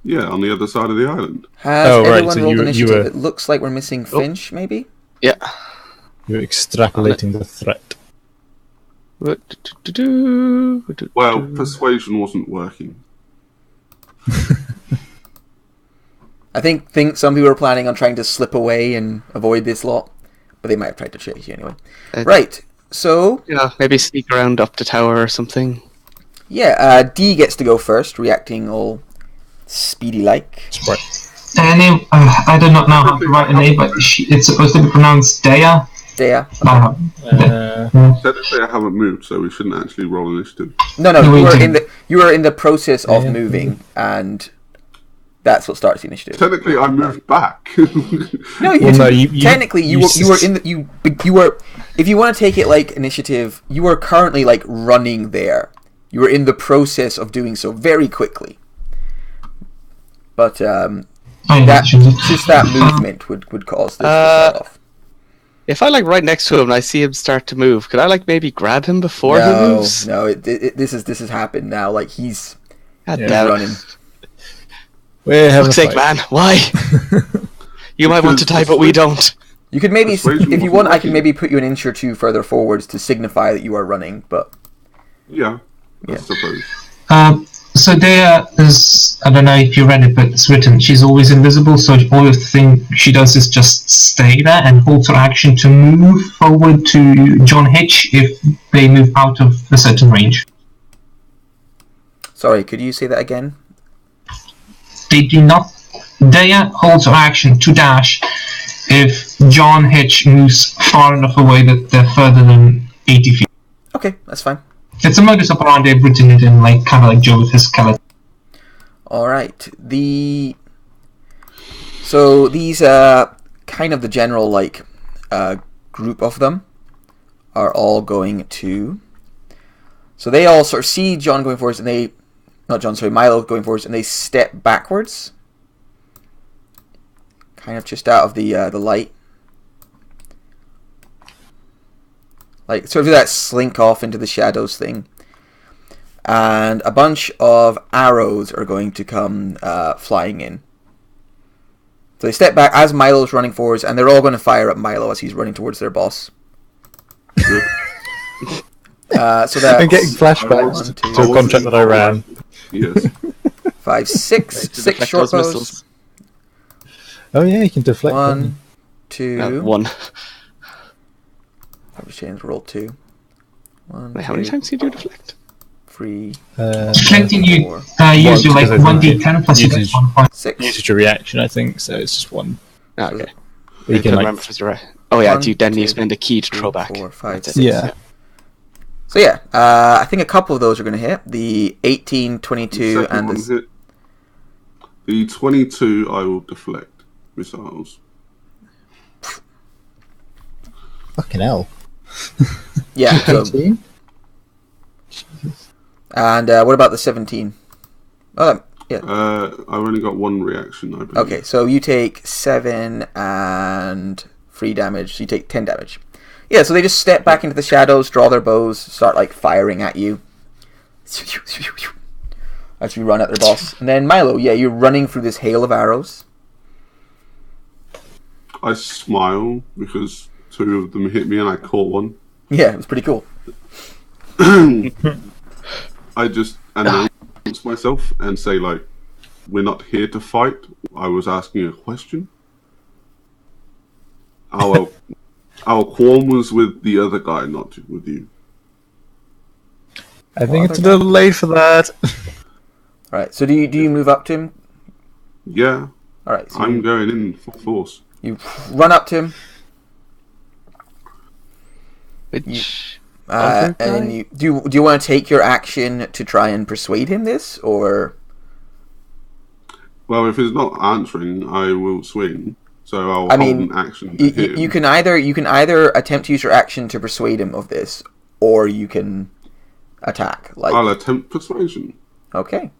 Yeah, on the other side of the island. Has Oh, right, everyone so rolled you initiative? were- It looks like we're missing Finch, maybe? Yeah. You're extrapolating the threat. Well, persuasion wasn't working. I think some people are planning on trying to slip away and avoid this lot, but they might have tried to chase you anyway. Right, so, Yeah, maybe sneak around up the tower or something. yeah, D gets to go first, reacting all speedy-like. Sprite. I do not know how to write a name, but it's supposed to be pronounced Dea. Dea. Technically, I haven't moved, so we shouldn't actually roll initiative. No, No, you we were didn't. you were in the process of Yeah. moving, and That's what starts the initiative. Technically, I moved back. No, technically you were in the you were. If you want to take it like initiative, you are currently like running there. You were in the process of doing so very quickly. But just that movement would cause this to start off. If I like right next to him and I see him start to move, could I like maybe grab him before he moves? No, this has happened now. Like he's damn running. We're having Fuck's sake, man! Why? You might want to die, but we don't. You could maybe, if you want, I can maybe put you an inch or two further forwards to signify that you are running. But yeah, I suppose. So there is, I don't know if you read it, but it's written, she's always invisible, so all the thing she does is just stay there and hold her action to move forward to John Hitch if they move out of a certain range. Sorry, could you say that again? They do not. Dea holds her action to dash if John Hitch moves far enough away that they're further than 80 feet. Okay, that's fine. It's a modus operandi. I've written it in like kind of like Joe with his skeleton. All right. So these kind of the general like group of them are all going to. So they all sort of see John going forwards, and Milo going forwards, and they step backwards, kind of just out of the light. Like, sort of do that slink off into the shadows thing. And a bunch of arrows are going to come flying in. So they step back as Milo's running forwards, and they're all going to fire at Milo as he's running towards their boss. So that's... I'm getting flashbacks to a contract that I ran. Yes. 5, 6 short bows. Oh yeah, you can deflect 1, them. 2... 1. I'll just change roll 2. 1, Wait, how many times do you do deflect? 3... Deflecting, you use your like 1d10 plus you get 1 point. 6. Usage a reaction, I think, so it's just one. Oh, okay. You can, like, remember if it's right. Oh yeah, 1, you then 2, you spend a key to 3, throw back. 4, 5, That's it. 6. Yeah. So yeah, I think a couple of those are going to hit. The 18, 22, and the... The 22 I will deflect missiles. Fucking hell. Yeah, so... 18? And what about the 17? Oh, yeah. I've only got 1 reaction, I believe. Okay, so you take 7 and 3 damage. So you take 10 damage. Yeah, so they just step back into the shadows, draw their bows, start like firing at you. As you run at their boss. And then Milo, yeah, you're running through this hail of arrows. I smile because 2 of them hit me and I caught one. Yeah, it was pretty cool. I just announce myself and say, like, we're not here to fight. I was asking a question. Our qualm was with the other guy, not with you. I think it's a little late for that. Alright, so do you move up to him? Yeah. Alright, so I'm going in for force. you run up to him. Which And then do you want to take your action to try and persuade him this, or? Well, if he's not answering, I will swing. So I'll I hold mean, an action to hit him. you can either attempt to use your action to persuade him of this, or you can attack. Like, I'll attempt persuasion. okay.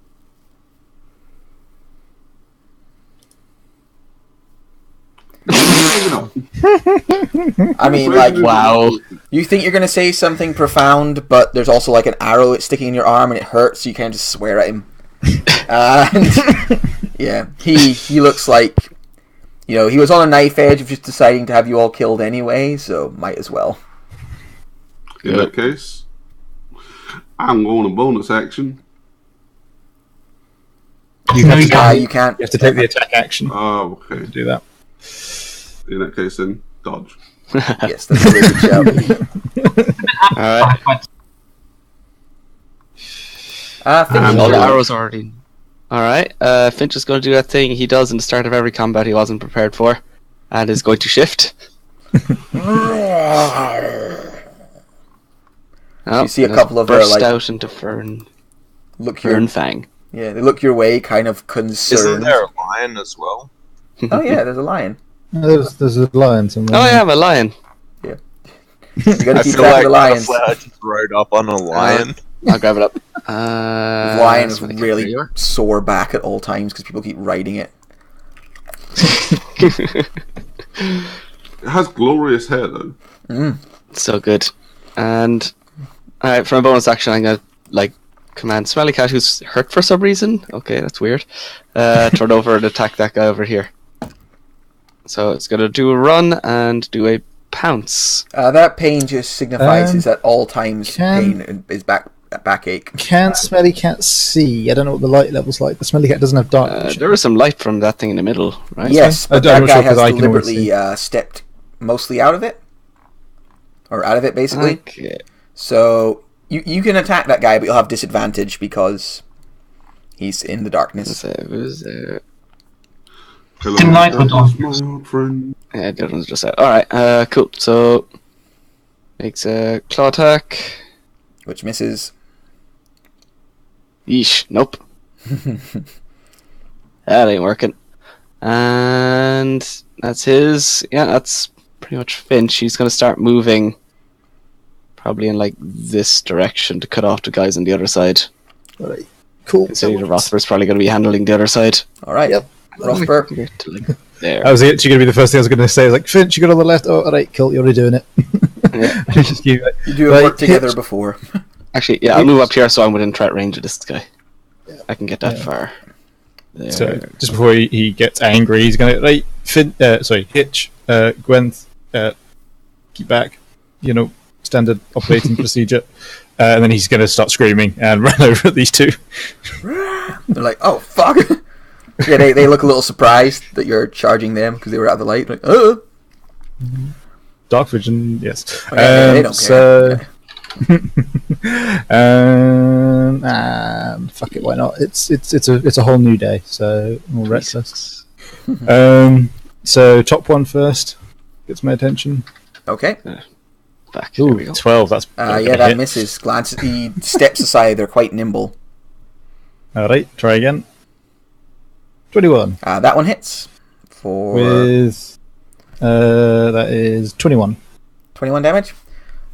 I mean, like, wow. you think you're gonna say something profound, but there's also like an arrow sticking in your arm and it hurts, so you can't just swear at him. And yeah, he looks like, you know, he was on a knife edge of just deciding to have you all killed anyway, so might as well. In that case, I'm going to bonus action. You have to You can't. You have to take the attack action Oh, okay. to do that. In that case, then dodge. Yes, that's a really good shout. Alright. Finch, All the arrows already. Alright, Finch is going to do that thing he does in the start of every combat he wasn't prepared for, and is going to shift. You see a couple of burst like out into Fern look Fern your Fang. Yeah, they look your way, kind of Isn't concerned. there a lion as well? Oh yeah, there's a lion. There's a lion somewhere. Oh yeah, I'm a lion. You gotta I keep feel track of like the lions. Butterfly just rode up on a lion. I'll grab it up. The lion is Smelly cat, really there you are. sore back at all times because people keep riding it. It has glorious hair though. So good. And alright, for a bonus action, I'm gonna command Smelly Cat, who's hurt for some reason. Okay, that's weird. Turn over and attack that guy over here. So it's gonna do a run and do a pounce. That pain just signifies is at all times can- pain is backache. Can Smelly Cat see? I don't know what the light level's like. The Smelly Cat doesn't have dark vision. There is some light from that thing in the middle, right? Yes, but I'm that not guy sure, has 'cause I can always deliberately stepped mostly out of it. Or out of it, basically. Okay. So, you can attack that guy, but you'll have disadvantage because he's in the darkness. Hello, In light or darkness, darkness? my old friend. Yeah, the other one's just out. Alright, cool. So, makes a claw attack. Which misses. Yeesh, nope. That ain't working. And that's his. Yeah, that's pretty much Finch. He's going to start moving probably in this direction to cut off the guys on the other side. Alright, cool. Considering the Rothber's probably going to be handling the other side. Alright. Yep. Rothber. There. That was actually going to be the first thing I was going to say. Like, Finch, you got on the left. Oh, alright, cool, you're already doing it. Yeah. Just keep it. You do have Right, worked together Hitch. before. Actually, yeah, I'll move up here so I'm within threat range of this guy. I can get that far. There. So just before he gets angry, he's going to Hitch, Gwent, keep back. Standard operating procedure, and then he's going to start screaming and run over at these two. They're like, oh, fuck. Yeah, they look a little surprised that you're charging them because they were out of the light. Like, oh. Dark vision, yes. Oh, yeah, they don't so, care. fuck it, why not? It's a whole new day, so more reckless. So top one first gets my attention. Okay. Back. There we Ooh, go. 12. That's Yeah, that misses. Glances. He steps aside. They're quite nimble. All right, try again. 21 That one hits for with that is 21. 21 damage.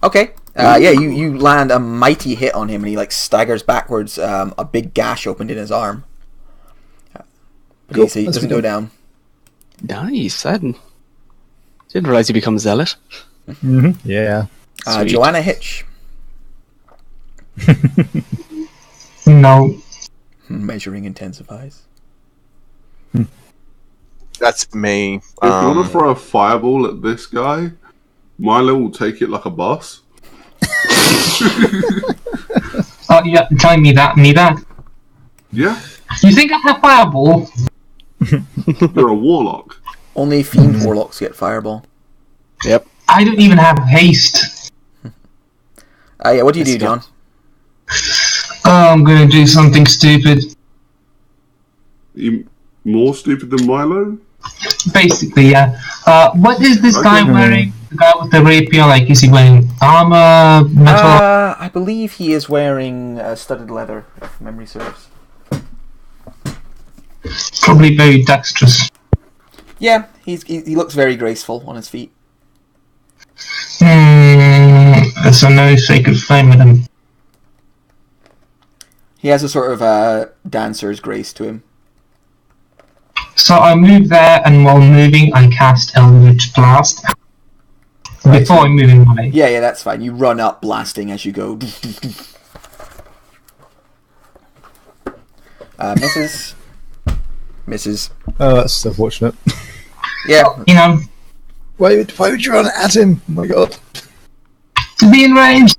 Okay. Yeah, you land a mighty hit on him, and he staggers backwards. A big gash opened in his arm. But Cool, he that's doesn't good. go down. Nice. I didn't realize you become zealot. Mm-hmm. Yeah. Sweet. Joanna Hitch. No. Measuring intensifies. That's me. If you want to throw a fireball at this guy, Milo will take it like a boss. Oh, yeah, telling me that. Yeah, You think I have fireball? you're a warlock. Only fiend warlocks get fireball. Yep. I don't even have haste. Yeah, what do you do, Let's go. John? Oh, I'm gonna do something stupid. You more stupid than Milo? Basically, yeah. What is this guy Okay. wearing? The guy with the rapier, is he wearing armor, metal? I believe he is wearing studded leather, if memory serves. Probably very dexterous. Yeah, he looks very graceful on his feet. So no sacred flame with him. He has a sort of dancer's grace to him. So I move there, and while moving, I cast Eldritch Blast. Right, Before so- I move in my way. Yeah, that's fine. You run up blasting as you go. Misses. Misses. Oh, that's unfortunate. Yeah. You know, Why would you run at him? Oh my god. to be in range.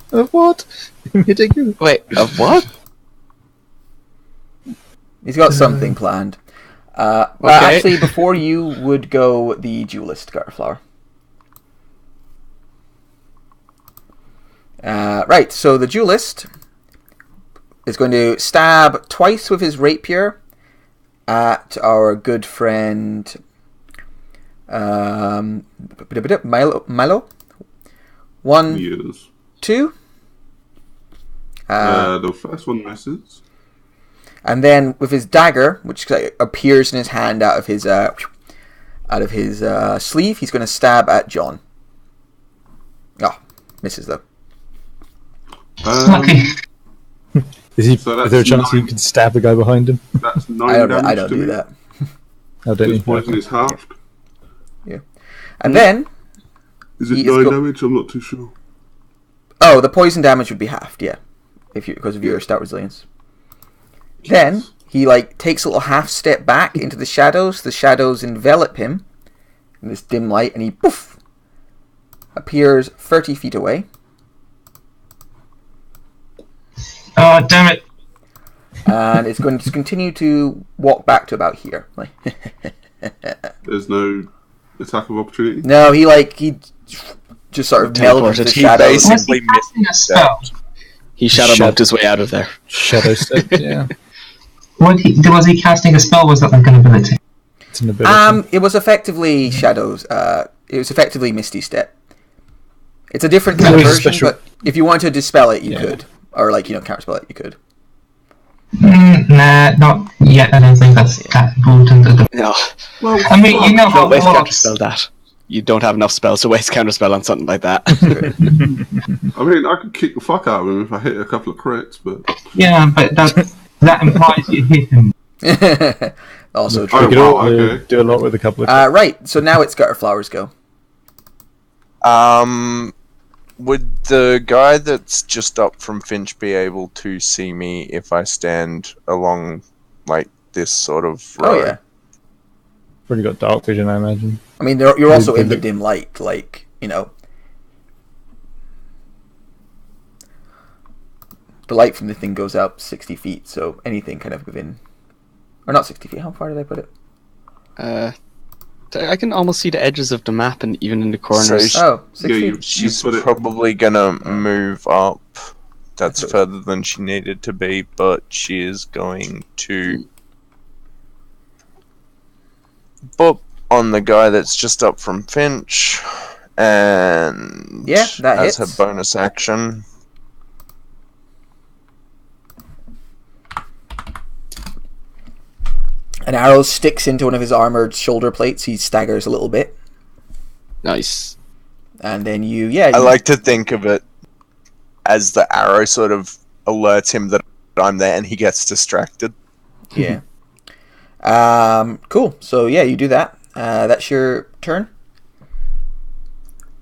What? Ridiculous. Wait, of what? He's got something planned. Well, Okay. actually, before you would go the duelist, Garflower. Right, so the duelist is going to stab twice with his rapier at our good friend Milo. One, Yes. two. The first one misses. And then with his dagger, which appears in his hand out of his sleeve, he's going to stab at John. Oh, misses though. Lucky. Is there a chance you can stab the guy behind him? That's 9 damage I don't to do me. that. Oh, don't His you? poison is halved. Yeah. And then... Is it He is 9 go- damage? I'm not too sure. Oh, the poison damage would be halved, yeah. Because of your stout resilience. Then, he takes a little half step back into the shadows. The shadows envelop him in this dim light, and he, poof, appears 30 feet away. Oh, damn it. And it's going to continue to walk back to about here. There's no attack of opportunity. No, he just sort of melded into the Teleported. He shadows. basically- Was he casting a spell? He shadow bumped his way out of there. Shadow step, yeah. Was he casting a spell? Was that like an ability? It's an ability. It was effectively shadows. It was effectively Misty Step. It's a different It was a conversion, special- but if you wanted to dispel it, you Yeah. could, or counterspell it, you could. Nah, not yet. I don't think that's that important. No, Well, I mean, you know how don't waste warlocks. counterspell that. You don't have enough spells to waste counterspell on something like that. I mean, I could kick the fuck out of him if I hit a couple of crits, but Yeah, but that implies you hit him. Also We true. could wow, all okay. do a lot with a couple of... Right, so now it's Gutterflower's go. Would the guy that's just up from Finch be able to see me if I stand along this sort of road? Oh yeah. Already got dark vision, I imagine. I mean, you're also in the Look- dim light, The light from the thing goes up 60 feet, so anything kind of within... Or not 60 feet, how far did I put it? I can almost see the edges of the map and even in the corners. So Oh, 60 Yeah, feet. She's put it- probably gonna move up. That's That's further than she needed to be, but she is going to boop on the guy that's just up from Finch, and Yeah, that as hits. her bonus action, An arrow sticks into one of his armored shoulder plates. He staggers a little bit. Nice. And then I like to think of it as the arrow sort of alerts him that I'm there, and he gets distracted. Yeah. Cool. So, yeah, you do that. That's your turn.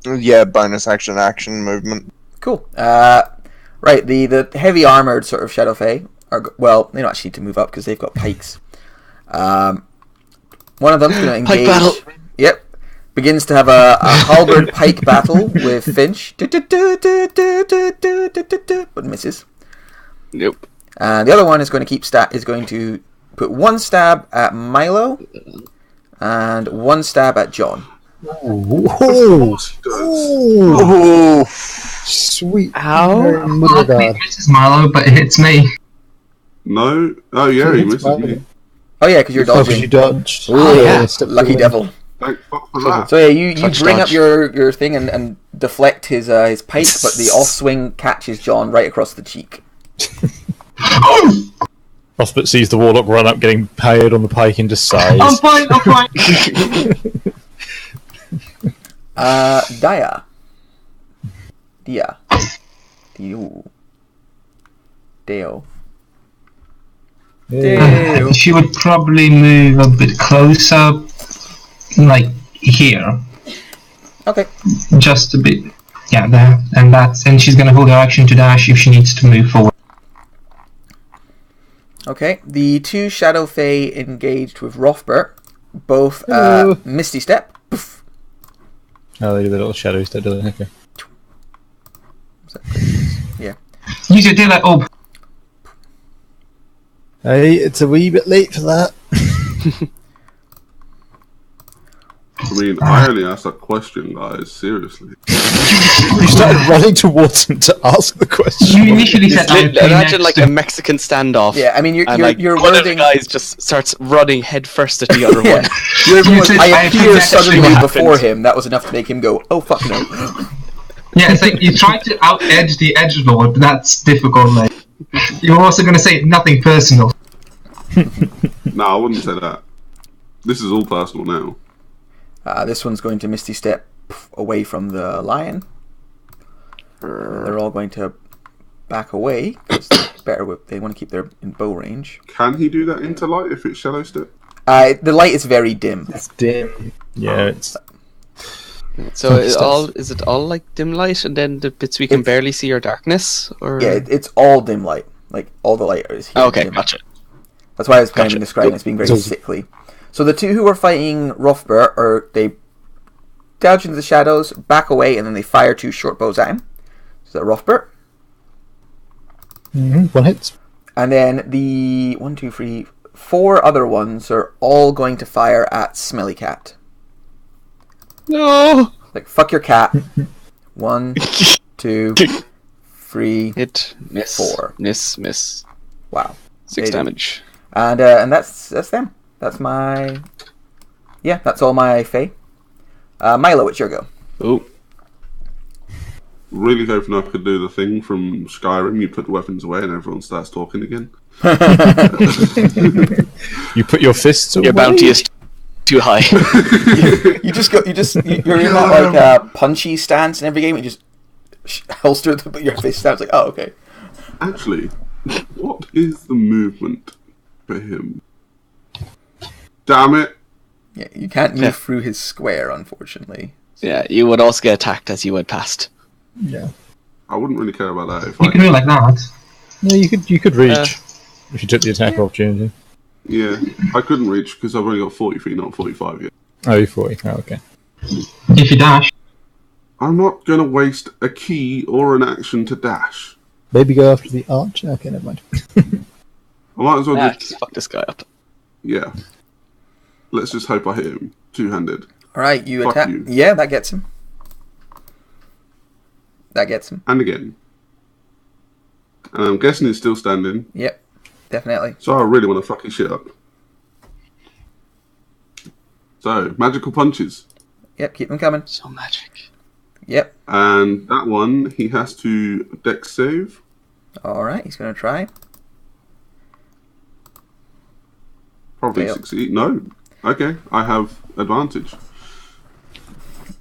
Yeah, bonus action movement. Cool. Right, the heavy armored sort of Shadow Fae are... Well, they don't actually need to move up because they've got pikes. One of them's going to engage... Pike battle. Yep. Begins to have a halberd pike battle with Finch. But misses. Nope. And the other one is going to put one stab at Milo and one stab at John. Oh, Oh, sweet. Ow. Mother God. Mrs. Milo, but it hits me. no. Oh yeah, he misses Milo. me. Oh yeah, because you're Oh, 'cause you dodging. dodged. Ooh, yeah. Lucky devil. Thank fuck for that. So yeah, you Touch bring dodge. up your thing and deflect his pike, but the off swing catches John right across the cheek. Othbert sees the warlock run up, getting paid on the pike, and just sighs. I'm fine. Dia. Dio. Deo. Yeah. She would probably move a bit closer, like here, Okay. just a bit. Yeah, there, and she's gonna hold her action to dash if she needs to move forward. Okay. The two Shadow Fae engaged with Rothbert, both Hello. Misty Step. Poof. Oh, they do the little shadow step, do they? Okay. Yeah. Use your daylight orb. Hey, it's a wee bit late for that. I mean, I only asked that question, guys. Seriously. You started running towards him to ask the question. You initially said I would play Imagine next like to- a Mexican standoff. Yeah, I mean, you're one of the wording... guys just starts running headfirst at the other one. Your You was, said, I "I appear think that's suddenly actually what before happened." him. That was enough to make him go, oh, fuck no. Yeah, it's like you try to out-edge the edgelord, but that's difficult, mate. You're also going to say nothing personal. No, I wouldn't say that. This is all personal now. This one's going to Misty Step away from the lion. They're all going to back away. 'Cause they want to keep their in bow range. Can he do that into light if it's Shadow Step? The light is very dim. It's dim. Yeah, it's. So is it all like dim light, and then the bits we can barely see are darkness, or Yeah, it's all dim light. Like all the light is here. okay, dim. gotcha. That's why I was kind of Gotcha. describing it as being very So- sickly. So the two who are fighting Roughbert they dodge into the shadows, back away, and then they fire 2 short bows at him. So that Roughbert. One hits. And then the 1, 2, 3, 4 other ones are all going to fire at Smelly Cat. No. Like, fuck your cat. 1, 2, 3. Hit, miss, 4. miss. Wow. 6 They did. damage. And that's them. That's my... Yeah, that's all my Fae. Milo, it's your go. Oh, Really hoping I could do the thing from Skyrim. You put the weapons away and everyone starts talking again. You put your fists away. your bounty is too high. You're in that like punchy stance in every game. You just holster your fist down. It's like, oh, okay. Actually, what is the movement for him? Damn it! Yeah, you can't move Yeah. through his square, unfortunately. Yeah, you would also get attacked as you went past. Yeah. I wouldn't really care about that if You I. can do it like that. Yeah, you could reach if you took the attack opportunity. Yeah, I couldn't reach because I've only got 40 feet, not 45 yet. Oh, you're 40. Oh, okay. If you dash, I'm not going to waste a key or an action to dash. Maybe go after the arch. Okay, never mind. I might as well Ah, just. just fuck this guy up. Yeah. Let's just hope I hit him two-handed. All right, you Fuck attack. you. Yeah, that gets him. That gets him. And again. And I'm guessing he's still standing, Yep, definitely. so I really want to fuck his shit up. So, magical punches. Yep, keep them coming. So magic. Yep. And that one, he has to dex save. All right, he's going to try. Probably Fail. succeed. No. Okay, I have advantage.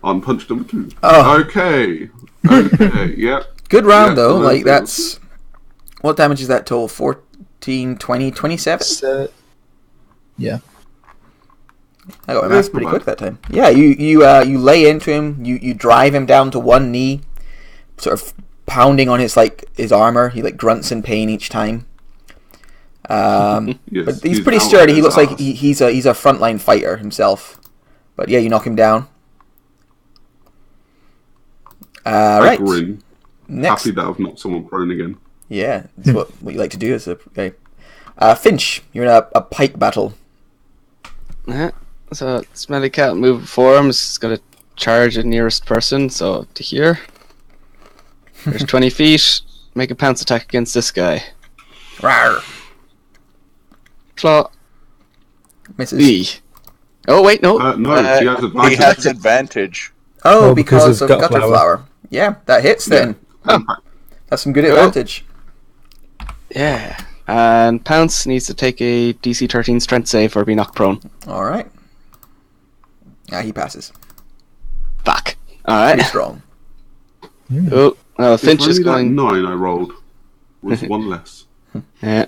On punch number 2. Oh. Okay. Okay, yep. Good round, Yeah, though. so Like, that's- that's... What damage is that total? 14, 20, 27? Yeah. I got my Yeah, maths not pretty bad. quick that time. Yeah, you lay into him, you drive him down to one knee, sort of pounding on his armor. He, like, grunts in pain each time. Yes, But he's pretty out sturdy. He his looks like ass. he's a frontline fighter himself. But yeah, you knock him down. I Right. grin. Next, Happy that I've knocked someone prone again. yeah, that's what you like to do as a guy. Finch, you're in a pike battle. Yeah. So Smelly Cat move forms. It's gonna charge the nearest person. So to here. There's 20 feet. Make a pounce attack against this guy. Rawr. Claw. Misses. E. Oh wait, no. No, he has He advantage. has advantage. Oh, Oh, because because of of Gutter gutter flower. Yeah, that hits then. That's some good advantage. Yeah. And Pounce needs to take a DC 13 strength save or be knocked prone. All right. Yeah, he passes. Fuck. Pretty Alright. strong. Oh, If Finch is only going. that 9 I rolled was one less. Yeah.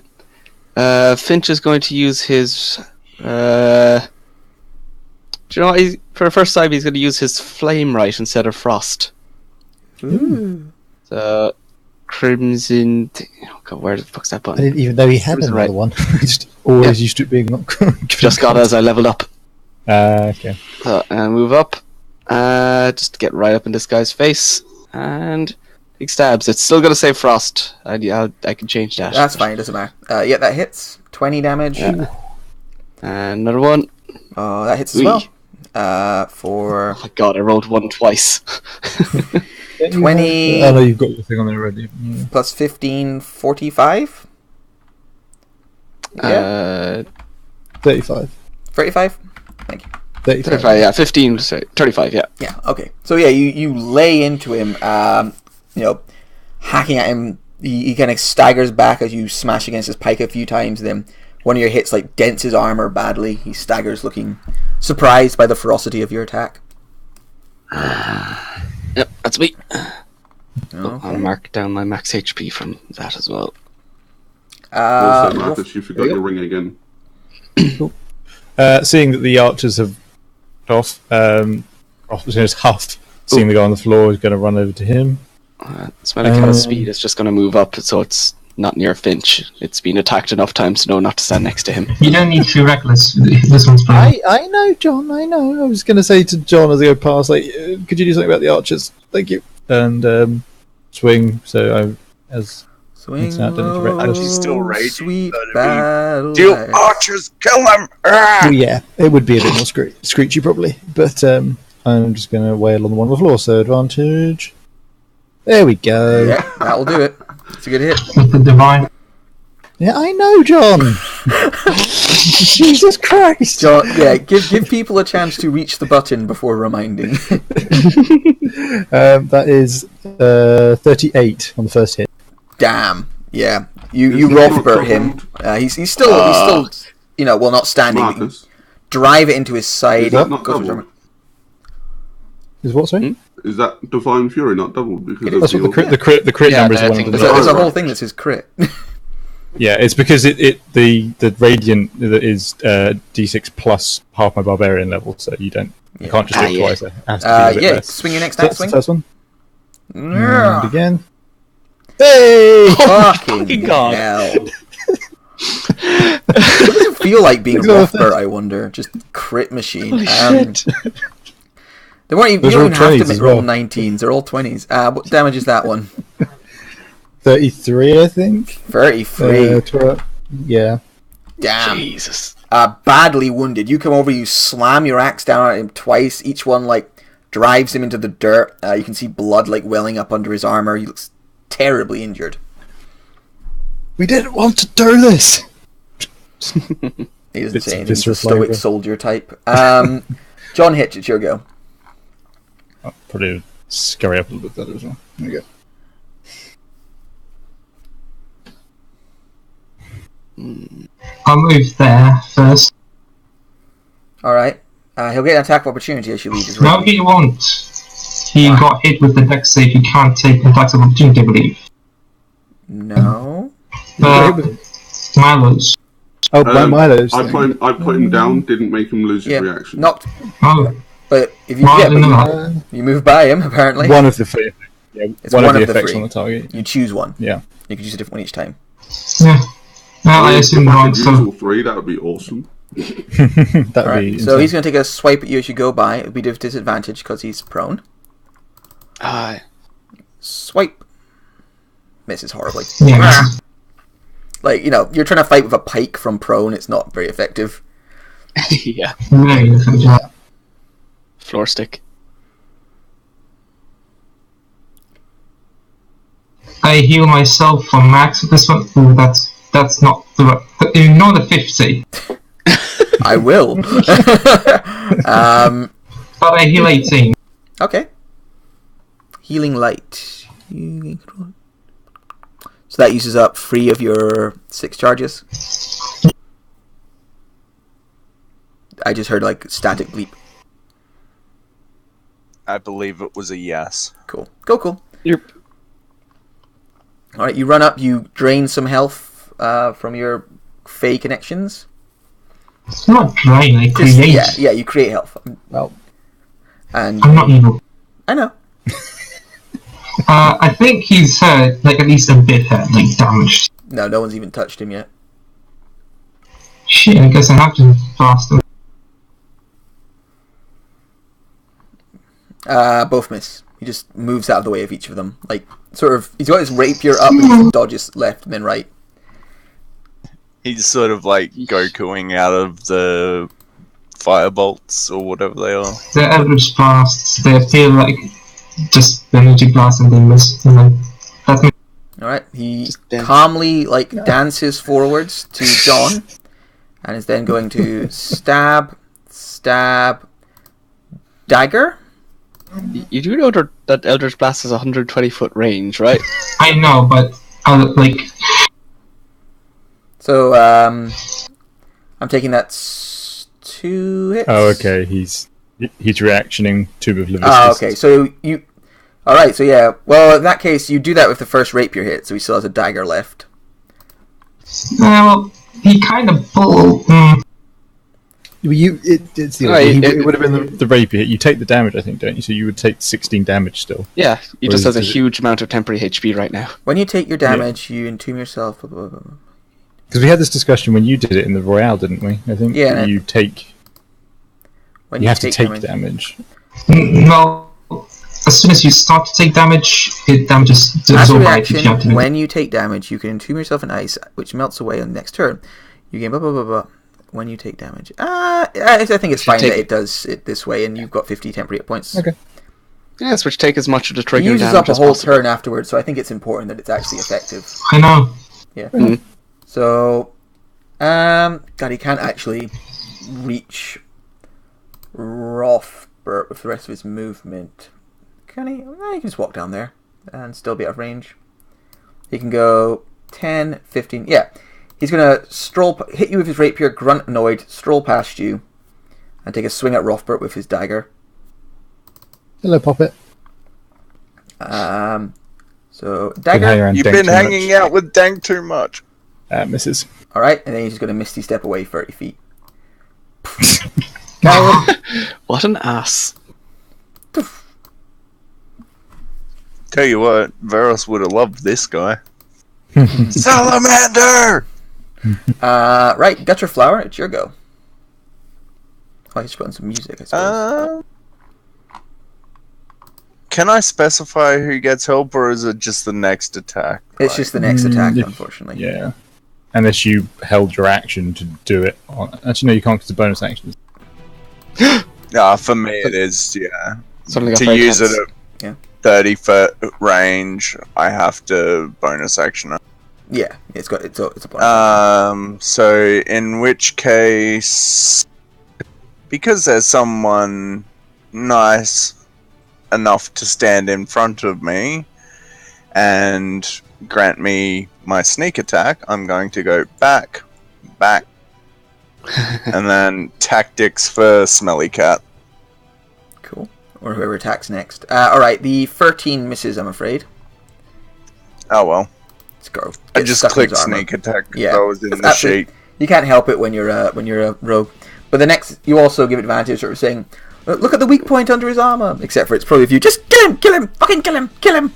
Finch is going to use his. Do you know what? For the first time, he's going to use his flame right instead of frost. Ooh. So, crimson. Oh God, where the fuck's that I button? didn't even know he had Crimson another right. one. I just always used to it being not. Just got it as I leveled up. Okay. So, and move up. Just to get right up in this guy's face. And big stabs. It's still going to say frost. I can change that. That's fine. It doesn't matter. Yeah, that hits. 20 damage. Yeah. And another one. Oh, that hits as Wee. well. For Oh my god, I rolled one twice. 20 Oh no, you've got the thing on there already. Yeah. plus 15, 45? Yeah. 35. 35? Thank you. 35. 35, yeah, 15, sorry, 35, yeah. Yeah, okay. So yeah, you lay into him, hacking at him. He kind of staggers back as you smash against his pike a few times, then One of your hits like dents his armor badly. He staggers, looking surprised by the ferocity of your attack. Yep, that's me. Okay. I'll mark down my max HP from that as well. Also, Marcus, you forgot your ring again. Seeing that the archers have off, just Huff, seeing the guy on the floor, is going to run over to him. Smelly speed is just going to move up, so it's not near Finch. It's been attacked enough times to know not to stand next to him. You don't need to be reckless. This one's playing. I know, John, I know. I was going to say to John as I go past, like, could you do something about the archers? Thank you. And swing, so I... as Swing low, And she's still raging. sweet so it'd be, battle "Do axe." archers kill them!" Well, yeah, it would be a bit more screechy probably, but I'm just going to wail on the one on the floor, so advantage. There we go. Yeah, that'll do it. It's a good hit. With the divine. Yeah, I know, John. Jesus Christ. John, yeah, give people a chance to reach the button before reminding. That is 38 on the first hit. Damn. Yeah, you Is he Rothbert not him. doubled? He's still well, not standing. Marcus, Drive it into his side. is that not Go for doubled? German. Is what, sorry? Is that Divine Fury not doubled? Because That's of what the the crit Yeah, number is I one think of the There's a Right. whole thing that says crit. Yeah, it's because the radiant is D6 plus half my barbarian level, so you can't just do it twice. It has to be a bit Yeah, less. swing your next So attack, that's the swing. first one. Yeah. And again. Hey! Fucking God. hell. What does it feel like being Rothbert, I wonder? Just crit machine. Holy shit. They weren't even, Those you are don't all even have 20s to as roll well. 19s, they're all 20s. What damage is that one? 33, I think. 33. Yeah. Damn. Jesus. Badly wounded. You come over, you slam your axe down at him twice. Each one, drives him into the dirt. You can see blood, welling up under his armor. He looks terribly injured. We didn't want to do this! He doesn't It's say a anything. He's a visceral stoic flavour. soldier type. John Hitch, it's your go. I'll probably scurry up a little bit better as well. There we go. I'll move there first. Alright. He'll get an attack of opportunity as you leave his No, range. he won't. He got hit with the dex save. He can't take attacks of opportunity, I believe. No. Milo's. Oh, Milo's. I put him down, didn't make him lose his Yeah. reaction. Knocked. Oh, But if you Milo but didn't you, know. you move by him, apparently. One of the three. Yeah, It's one one of of the the effects three. on the target. You choose one. Yeah. You can use a different one each time. Yeah. Well, I If assume I wrong, could use so all three, that would be awesome. That'd Alright. be So he's going to take a swipe at you as you go by. It'll be with disadvantage because he's prone. Swipe. Misses horribly. yeah. You're trying to fight with a pike from prone. It's not very effective. Yeah. Very different, yeah. Floor stick. I heal myself for max with this one. Ooh, that's not the. Ignore the 50. I will. But I heal 18. Okay. Healing light. So that uses up 3 of your 6 charges. I just heard static bleep. I believe it was a yes. Cool. Cool. Yep. Alright, you run up, you drain some health from your Fey connections. It's not drain, I create. Yeah, you create health. Well, And I'm not evil. I know. I think he's hurt, at least a bit hurt, damaged. No one's even touched him yet. Shit, I guess I have to blast him. Both miss. He just moves out of the way of each of them. He's got his rapier up and he just dodges left and then right. He's sort of Gokuing out of the firebolts or whatever they are. The average blasts, they feel like just energy blasts and they miss. And then that's me. Alright, he Just dance. calmly dances forwards to John and is then going to stab, dagger? You do know that Eldritch Blast has 120-foot range, right? I know, but So, I'm taking that 2 hits. Oh, okay. He's reactioning to with Leviscus. Oh, okay. So you... Alright, so yeah. Well, in that case, you do that with the first rapier hit, so he still has a dagger left. Well, he kind of It's the Right, it would have been the rapier hit. You take the damage, I think, don't you? So you would take 16 damage still. Yeah, he Or just has a is it- huge amount of temporary HP right now. When you take your damage, you entomb yourself. Blah, blah, blah, blah. Because we had this discussion when you did it in the Royale, didn't we? I think Yeah. you take. When You have to take damage. no. As soon as you start to take damage, it damages As a absorb by if you have to reaction, do when you take damage, you can entomb yourself in ice, which melts away on the next turn. You gain blah blah blah blah. When you take damage, I think it's fine that it does it this way, and you've got 50 temporary hit points. Okay. Yes, which take as much of the It trigger uses damage up a as whole possible. turn afterwards, so I think it's important that it's actually effective. I know. Yeah. Mhm. So, God, he can't actually reach Rothbert with the rest of his movement. Can he? Well, he can just walk down there and still be out of range. He can go 10, 15. Yeah. He's going to hit you with his rapier, grunt annoyed, stroll past you, and take a swing at Rothbert with his dagger. Hello, Poppet. So, Been hanging dagger. around You've Dank been too hanging much. out with Dank too much. Misses. Alright, and then he's just going to Misty Step away 30 feet. What an ass. Tell you what, Varus would have loved this guy. Salamander! Right, got your flower. It's your go. Oh, I should put on some music, I suppose. Can I specify who gets help, or is it just the next attack? It's just the next attack, if- unfortunately. Yeah. Unless you held your action to do it. Actually, no, you can't because the bonus action. For me it is, yeah. Suddenly got To very use tense. it at Yeah. 30-foot range, I have to bonus action it. Yeah, it's a bonus. So in which case, because there's someone nice enough to stand in front of me and grant me my sneak attack, I'm going to go back, and then tactics for Smelly Cat. Cool. Or whoever attacks next. Alright, the 13 misses, I'm afraid. Oh well. Let's go. I Get just stuck in clicked his armor. sneak attack because Yeah, I was in that's the absolutely- sheet. You can't help it when you're a rogue. But the next, you also give advantage, sort of saying, look at the weak point under his armor. Except for it's probably if you just kill him, fucking kill him.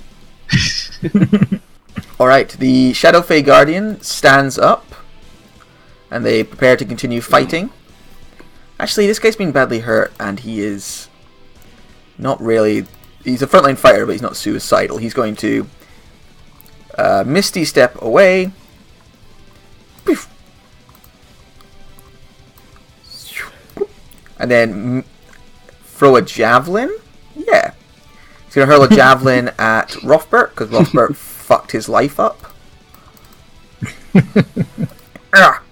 Alright, the Shadow Fae Guardian stands up, and they prepare to continue fighting. Actually, this guy's been badly hurt, and he is not really... He's a frontline fighter, but he's not suicidal. He's going to Misty Step away. Poof. And then throw a javelin? Yeah. He's going to hurl a javelin at Rothbert, because Rothbert fucked his life up. Ah.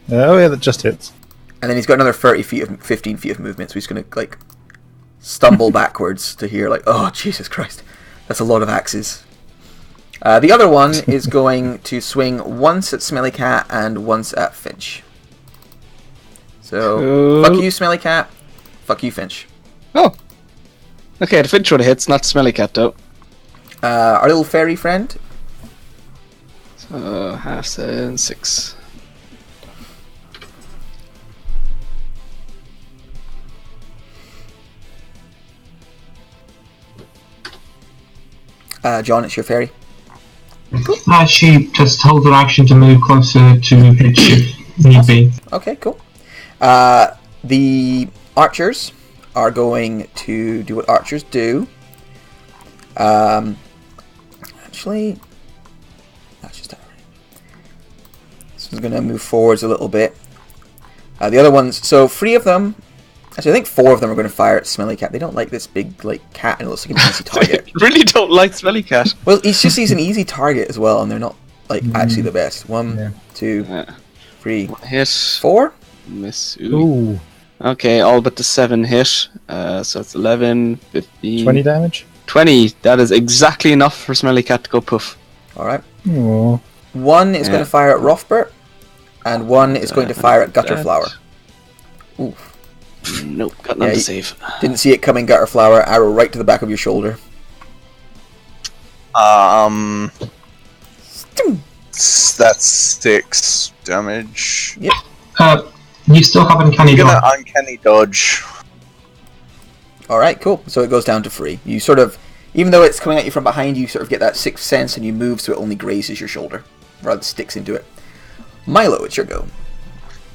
Oh yeah, that just hits. And then he's got another 15 feet of movement, so he's going to, like, stumble backwards to here, like, oh, Jesus Christ. That's a lot of axes. The other one is going to swing once at Smelly Cat and once at Finch. So, Cool. fuck you, Smelly Cat. Fuck you, Finch. Oh. Okay, the Finch would have hits, not Smelly Cat though. Our little fairy friend. So, half 7, 6. John, it's your fairy. She just held her action to move closer to Hitch if need be. Okay, cool. The archers are going to do what archers do. Actually, that's just alright. This one's going to move forwards a little bit. The other ones, so 3 of them, actually I think 4 of them are going to fire at Smelly Cat. They don't like this big like cat, and it looks like an easy target. Really don't like Smelly Cat. Well, he's an easy target as well, and they're not like actually the best. 1, 2, Yeah. 3, Hit. 4. Miss. Ooh. Ooh, Okay, all but the 7 hit. So it's 11, 15... 20 damage. 20. That is exactly enough for Smelly Cat to go poof. All right. Aww. 1 is Yeah. going to fire at Rothbert. And one is going to fire at Gutter that. Flower. Ooh. Nope, got none Yeah, to you- save. Didn't see it coming, Gutter Flower. Arrow right to the back of your shoulder. That's 6 damage. Yep. You still have uncanny I'm gonna dodge. uncanny dodge. Alright, cool. So it goes down to 3. You sort of, even though it's coming at you from behind, you sort of get that sixth sense and you move so it only grazes your shoulder, rather than sticks into it. Milo, it's your go.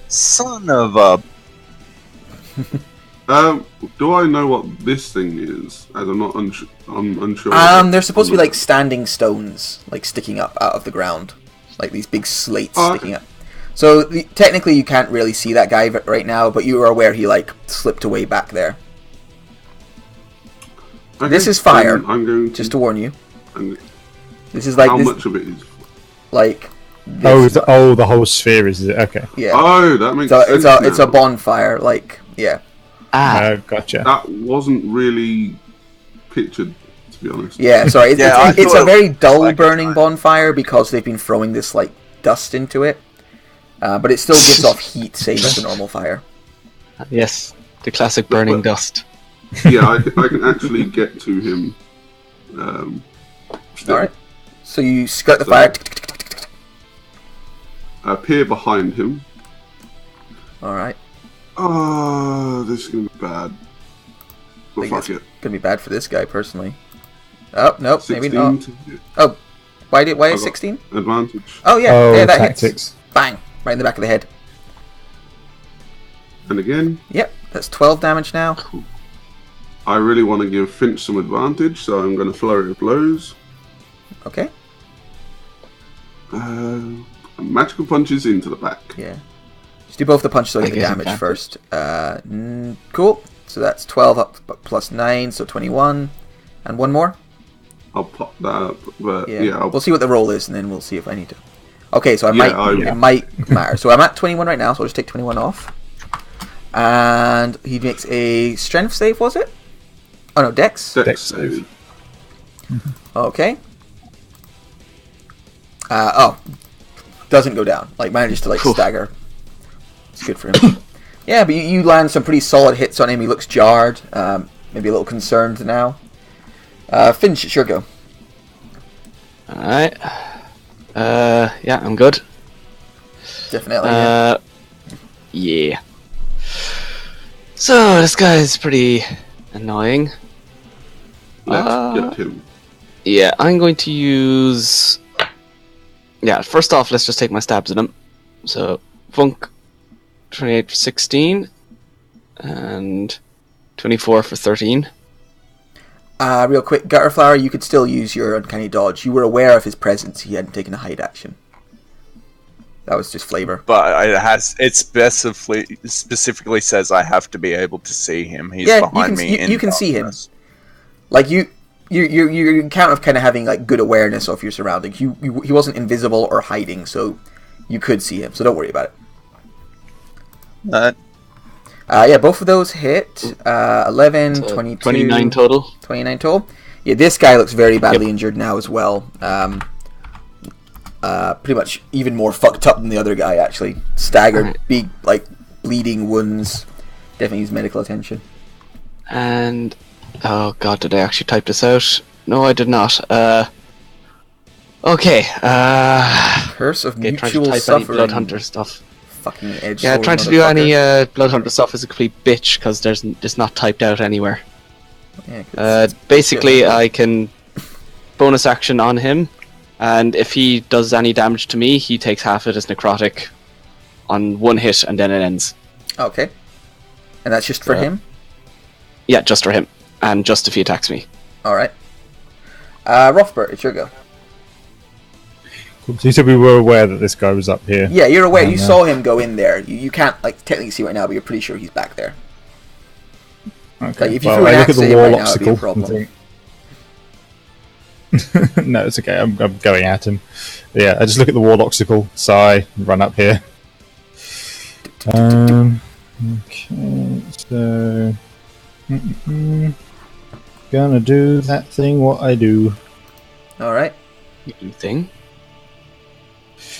Son of a. Do I know what this thing is? As I'm not unsure. I'm unsure. They're supposed to be like standing stones, like sticking up out of the ground. Like these big slates sticking up. So technically you can't really see that guy right now, but you are aware he like slipped away back there. Okay, This is fire, then I'm going just to warn you. and This is like how this, much of it is? like this, The whole sphere is it? Okay. yeah. Oh, that makes So sense. it's a now. bonfire, like yeah. Gotcha. That wasn't really pictured, to be honest. Yeah, sorry. Yeah, It's I a very thought dull like a burning giant- bonfire because they've been throwing this like dust into it. But it still gives off heat, same as a normal fire. Yes, the classic burning dust. Yeah, I can actually get to him. Still. Alright. So you skirt the So- fire. Appear behind him. Alright. Oh, this is gonna be bad. Well, Think fuck it's it. gonna be bad for this guy personally. Oh nope, 16 maybe not. to hit. Oh, why I got 16? advantage. Oh yeah, that hits. tactics. Bang, right in the back of the head. And again, Yep, that's 12 damage now. I really want to give Finch some advantage, so I'm going to flurry of blows. Okay, Magical punches into the back. yeah. Just do both the punches so I get the guess damage advantage. first. Cool. So that's 12 up plus 9, so 21. And one more? I'll pop that up, but Yeah. yeah, I'll, We'll see what the roll is and then we'll see if I need to. Okay, so it Yeah, might matter. So I'm at 21 right now, so I'll just take 21 off. And he makes a strength save, was it? Oh no, dex. dex save. Okay. Doesn't go down. Like manages to stagger. It's good for him. Yeah, but you land some pretty solid hits on him. He looks jarred, maybe a little concerned now. Finch, it's your go. Alright. Yeah, I'm good. Definitely. Yeah. Yeah. So, this guy's pretty annoying. Let's get him. Yeah, I'm going to use... Yeah, first off, let's just take my stabs at him. So, Funk, 28 for 16, and 24 for 13. Real quick, Gutter Flower, you could still use your Uncanny Dodge. You were aware of his presence. He hadn't taken a hide action. That was just flavor. But it specifically says I have to be able to see him. He's Yeah, behind me. you can see him. darkness. Like you count of kind of having like good awareness of your surroundings. He wasn't invisible or hiding, so you could see him. So don't worry about it. Yeah, both of those hit. 11, So 22, 29 total. 29 total. Yeah, this guy looks very badly injured now as well. Pretty much even more fucked up than the other guy, actually. Staggered, Alright. big, like, bleeding wounds. Definitely needs medical attention. And... Oh god, did I actually type this out? No, I did not. Okay, Curse of okay, trying to mutual type any suffering. Bloodhunter stuff. Fucking edge. Yeah, sword trying to do any motherfucker. Bloodhunter stuff is a complete bitch, because it's not typed out anywhere. Yeah, 'cause it's Basically, shit. I can bonus action on him, and if he does any damage to me, he takes half it as necrotic on one hit, and then it ends. Okay. And that's just for Yeah. him? Yeah, just for him, and just if he attacks me. Alright. Rothbert, it's your go. So you said we were aware that this guy was up here. Yeah, you're aware. You no. saw him go in there. You can't, like, technically see right now, but you're pretty sure he's back there. Okay. Like, if you well, threw an I look axe at at the him right wall now, it'd be a obstacle. problem. and think- no, it's okay. I'm going at him. Yeah, I just look at the wall obstacle, sigh, run up here. Okay, so gonna do that thing. What I do. Alright. Thing.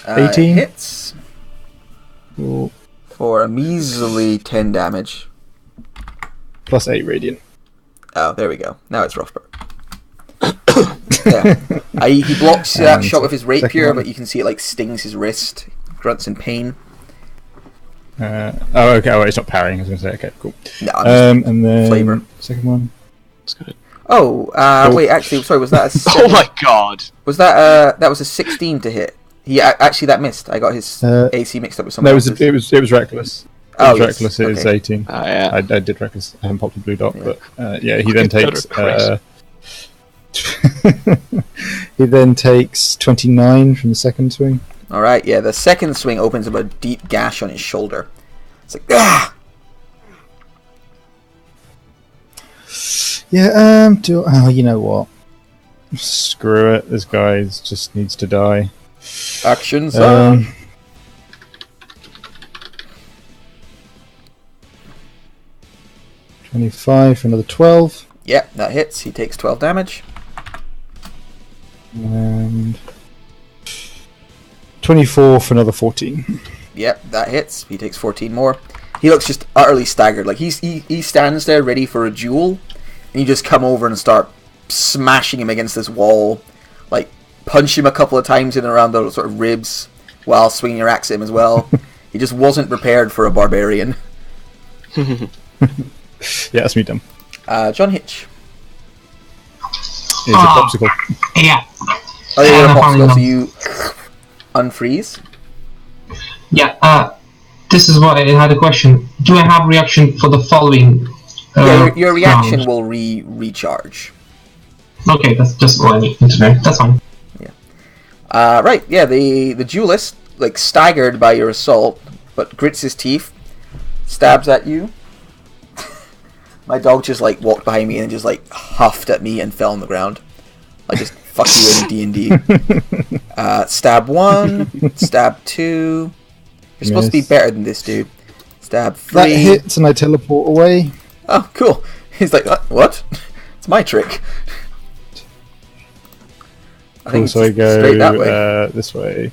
18? Hits. Cool. For a measly 10 damage. Plus 8 radiant. Oh, there we go. Now it's Rothberg. Yeah. He blocks that shot with his rapier, but you can see it like stings his wrist. Grunts in pain. Okay. Oh, it's not parrying. I was going to say. Okay, cool. No, I'm just and then flavor. second one. That's good. Oh, wait. Actually, sorry. Was that a? Oh my god! Was that that was a 16 to hit? Actually that missed. I got his AC mixed up with something. No, else's. it was reckless. Oh, It was yes. reckless. It is Okay. 18. Oh, yeah. I did reckless. I haven't popped a blue dot, Yeah. but yeah, he then takes. Christ. He then takes 29 from the second swing. All right. Yeah. The second swing opens up a deep gash on his shoulder. It's like ah. Yeah. You know what? Screw it. This guy just needs to die. Actions. 25 for another 12. Yeah, that hits. He takes 12 damage. And 24 for another 14. Yep, that hits. He takes 14 more. He looks just utterly staggered. Like he stands there ready for a duel, and you just come over and start smashing him against this wall, like punch him a couple of times in and around the sort of ribs while swinging your axe at him as well. He just wasn't prepared for a barbarian. Yeah, that's me done. John Hitch. He's a popsicle. Yeah. Oh, yeah, you're a Finally popsicle, so done. you unfreeze. Yeah, this is what I had a question. Do I have reaction for the following? Yeah, your reaction round? will recharge. Okay, that's just what I need to know. That's fine. Right, yeah, the duelist, like, staggered by your assault, but grits his teeth, stabs at you. My dog just, like, walked behind me and just, like, huffed at me and fell on the ground. Like, just, fuck you in D&D. Stab 1, stab 2. You're supposed to be Miss. better than this, dude. Stab 3. That hits and I teleport away. Oh, cool. He's like, what? It's my trick. I think So I it's straight that way. go this way.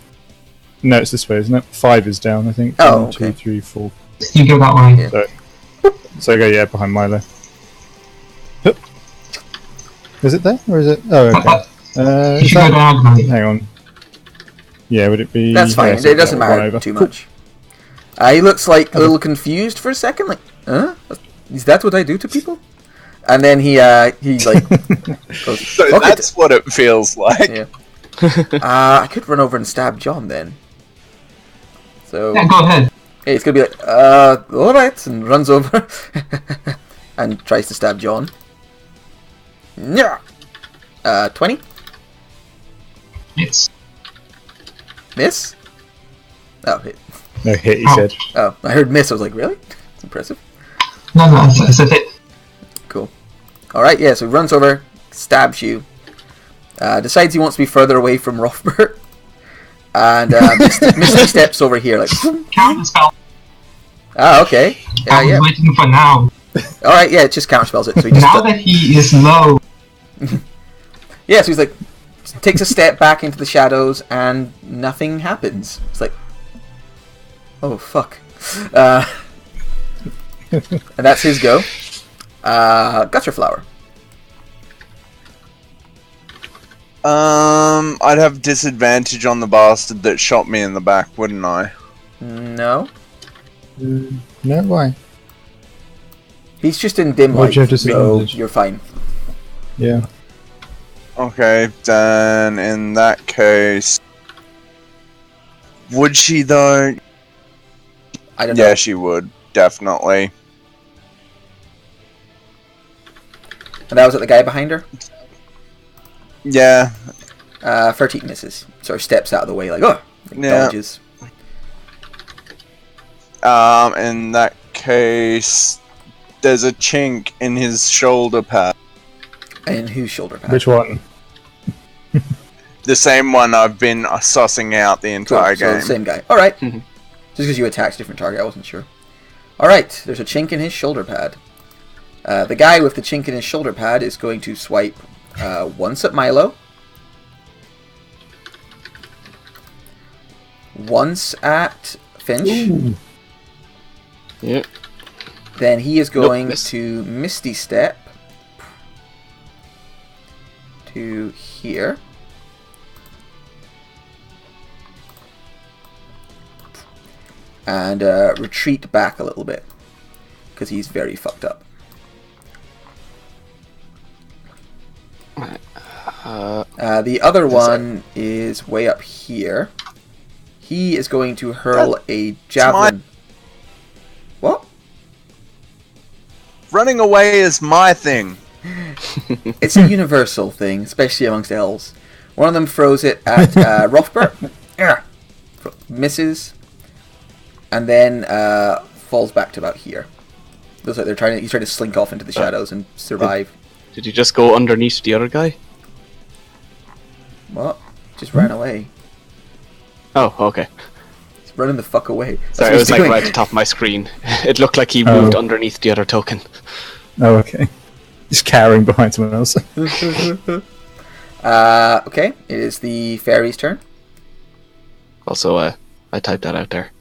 No, it's this way, isn't it? 5 is down, I think. Oh, 1, 2, okay. 3, 4. You go that way. Yeah. So I go, yeah, behind Milo. Hup. Is it there? Or is it? Oh, okay. You Is should go that... diagonally. Hang on. Yeah, would it be... That's fine. Yeah, so It doesn't one matter over. too Cool. much. He looks like a little confused for a second. Like, huh? Is that what I do to people? And then he like goes, So "Fuck it." that's what it feels like. Yeah. I could run over and stab John then. So Yeah, go ahead. yeah, he's gonna be like, all right, and runs over and tries to stab John. Yeah. 20 It's miss. Oh, hit. No, hit, he Oh. said. Oh, I heard miss. I was like, really? That's impressive. no, it's a hit. Cool. Alright, yeah, so he runs over, stabs you, decides he wants to be further away from Rothbert, and Misty steps over here, like, Counter spell. okay. Yeah, I was yeah. waiting for now. Alright, yeah, it just counterspells it. So he just, Now that he is low, yeah, so he's like, takes a step back into the shadows, and nothing happens. It's like, oh, fuck. And that's his go. Gutterflower. I'd have disadvantage on the bastard that shot me in the back, wouldn't I? No. No, why? He's just in dim Why'd light, you have so disadvantage? you're fine. Yeah. Okay, then in that case, would she though? I don't know. Yeah, she would definitely. And that was at the guy behind her? Yeah, 13 misses. Sort of steps out of the way, like, oh, Yeah. dodges. in that case, there's a chink in his shoulder pad. And whose shoulder pad? Which one? The same one I've been sussing out the Cool, entire so game. same guy. Alright. Mhm. Just because you attacked a different target, I wasn't sure. Alright, there's a chink in his shoulder pad. The guy with the chink in his shoulder pad is going to swipe once at Milo. Once at Finch. Ooh. Yeah. Then he is going miss. to Misty Step to here. And retreat back a little bit. Because he's very fucked up. The other one is way up here. He is going to hurl a javelin. What? Running away is my thing. It's a universal thing, especially amongst elves. One of them throws it at Rothbert. Misses. And then falls back to about here. Looks like he's trying to slink off into the shadows and survive. Did you just go underneath the other guy? What? Just ran away. Oh, okay. He's running the fuck away. That's Sorry, what it he's was like doing. right at the top of my screen. It looked like he moved underneath the other token. Oh, okay. Just cowering behind someone else. Okay, it is the fairy's turn. Also, I typed that out there.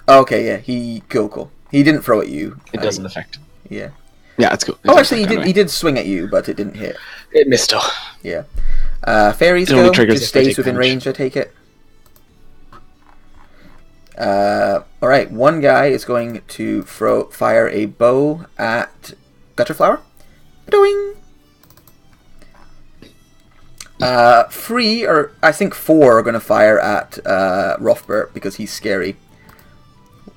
Okay, yeah, cool. He didn't throw at you. It doesn't affect. Yeah. Yeah, it's cool. It Oh, doesn't actually, affect he anyway. did swing at you, but it didn't hit. It missed though. Yeah. Fairies It only go. triggers Just if they stays take within damage. range, I take it. Alright, one guy is going to fire a bow at Gutterflower. Doing. 3, or I think 4 are going to fire at Rothbert because he's scary.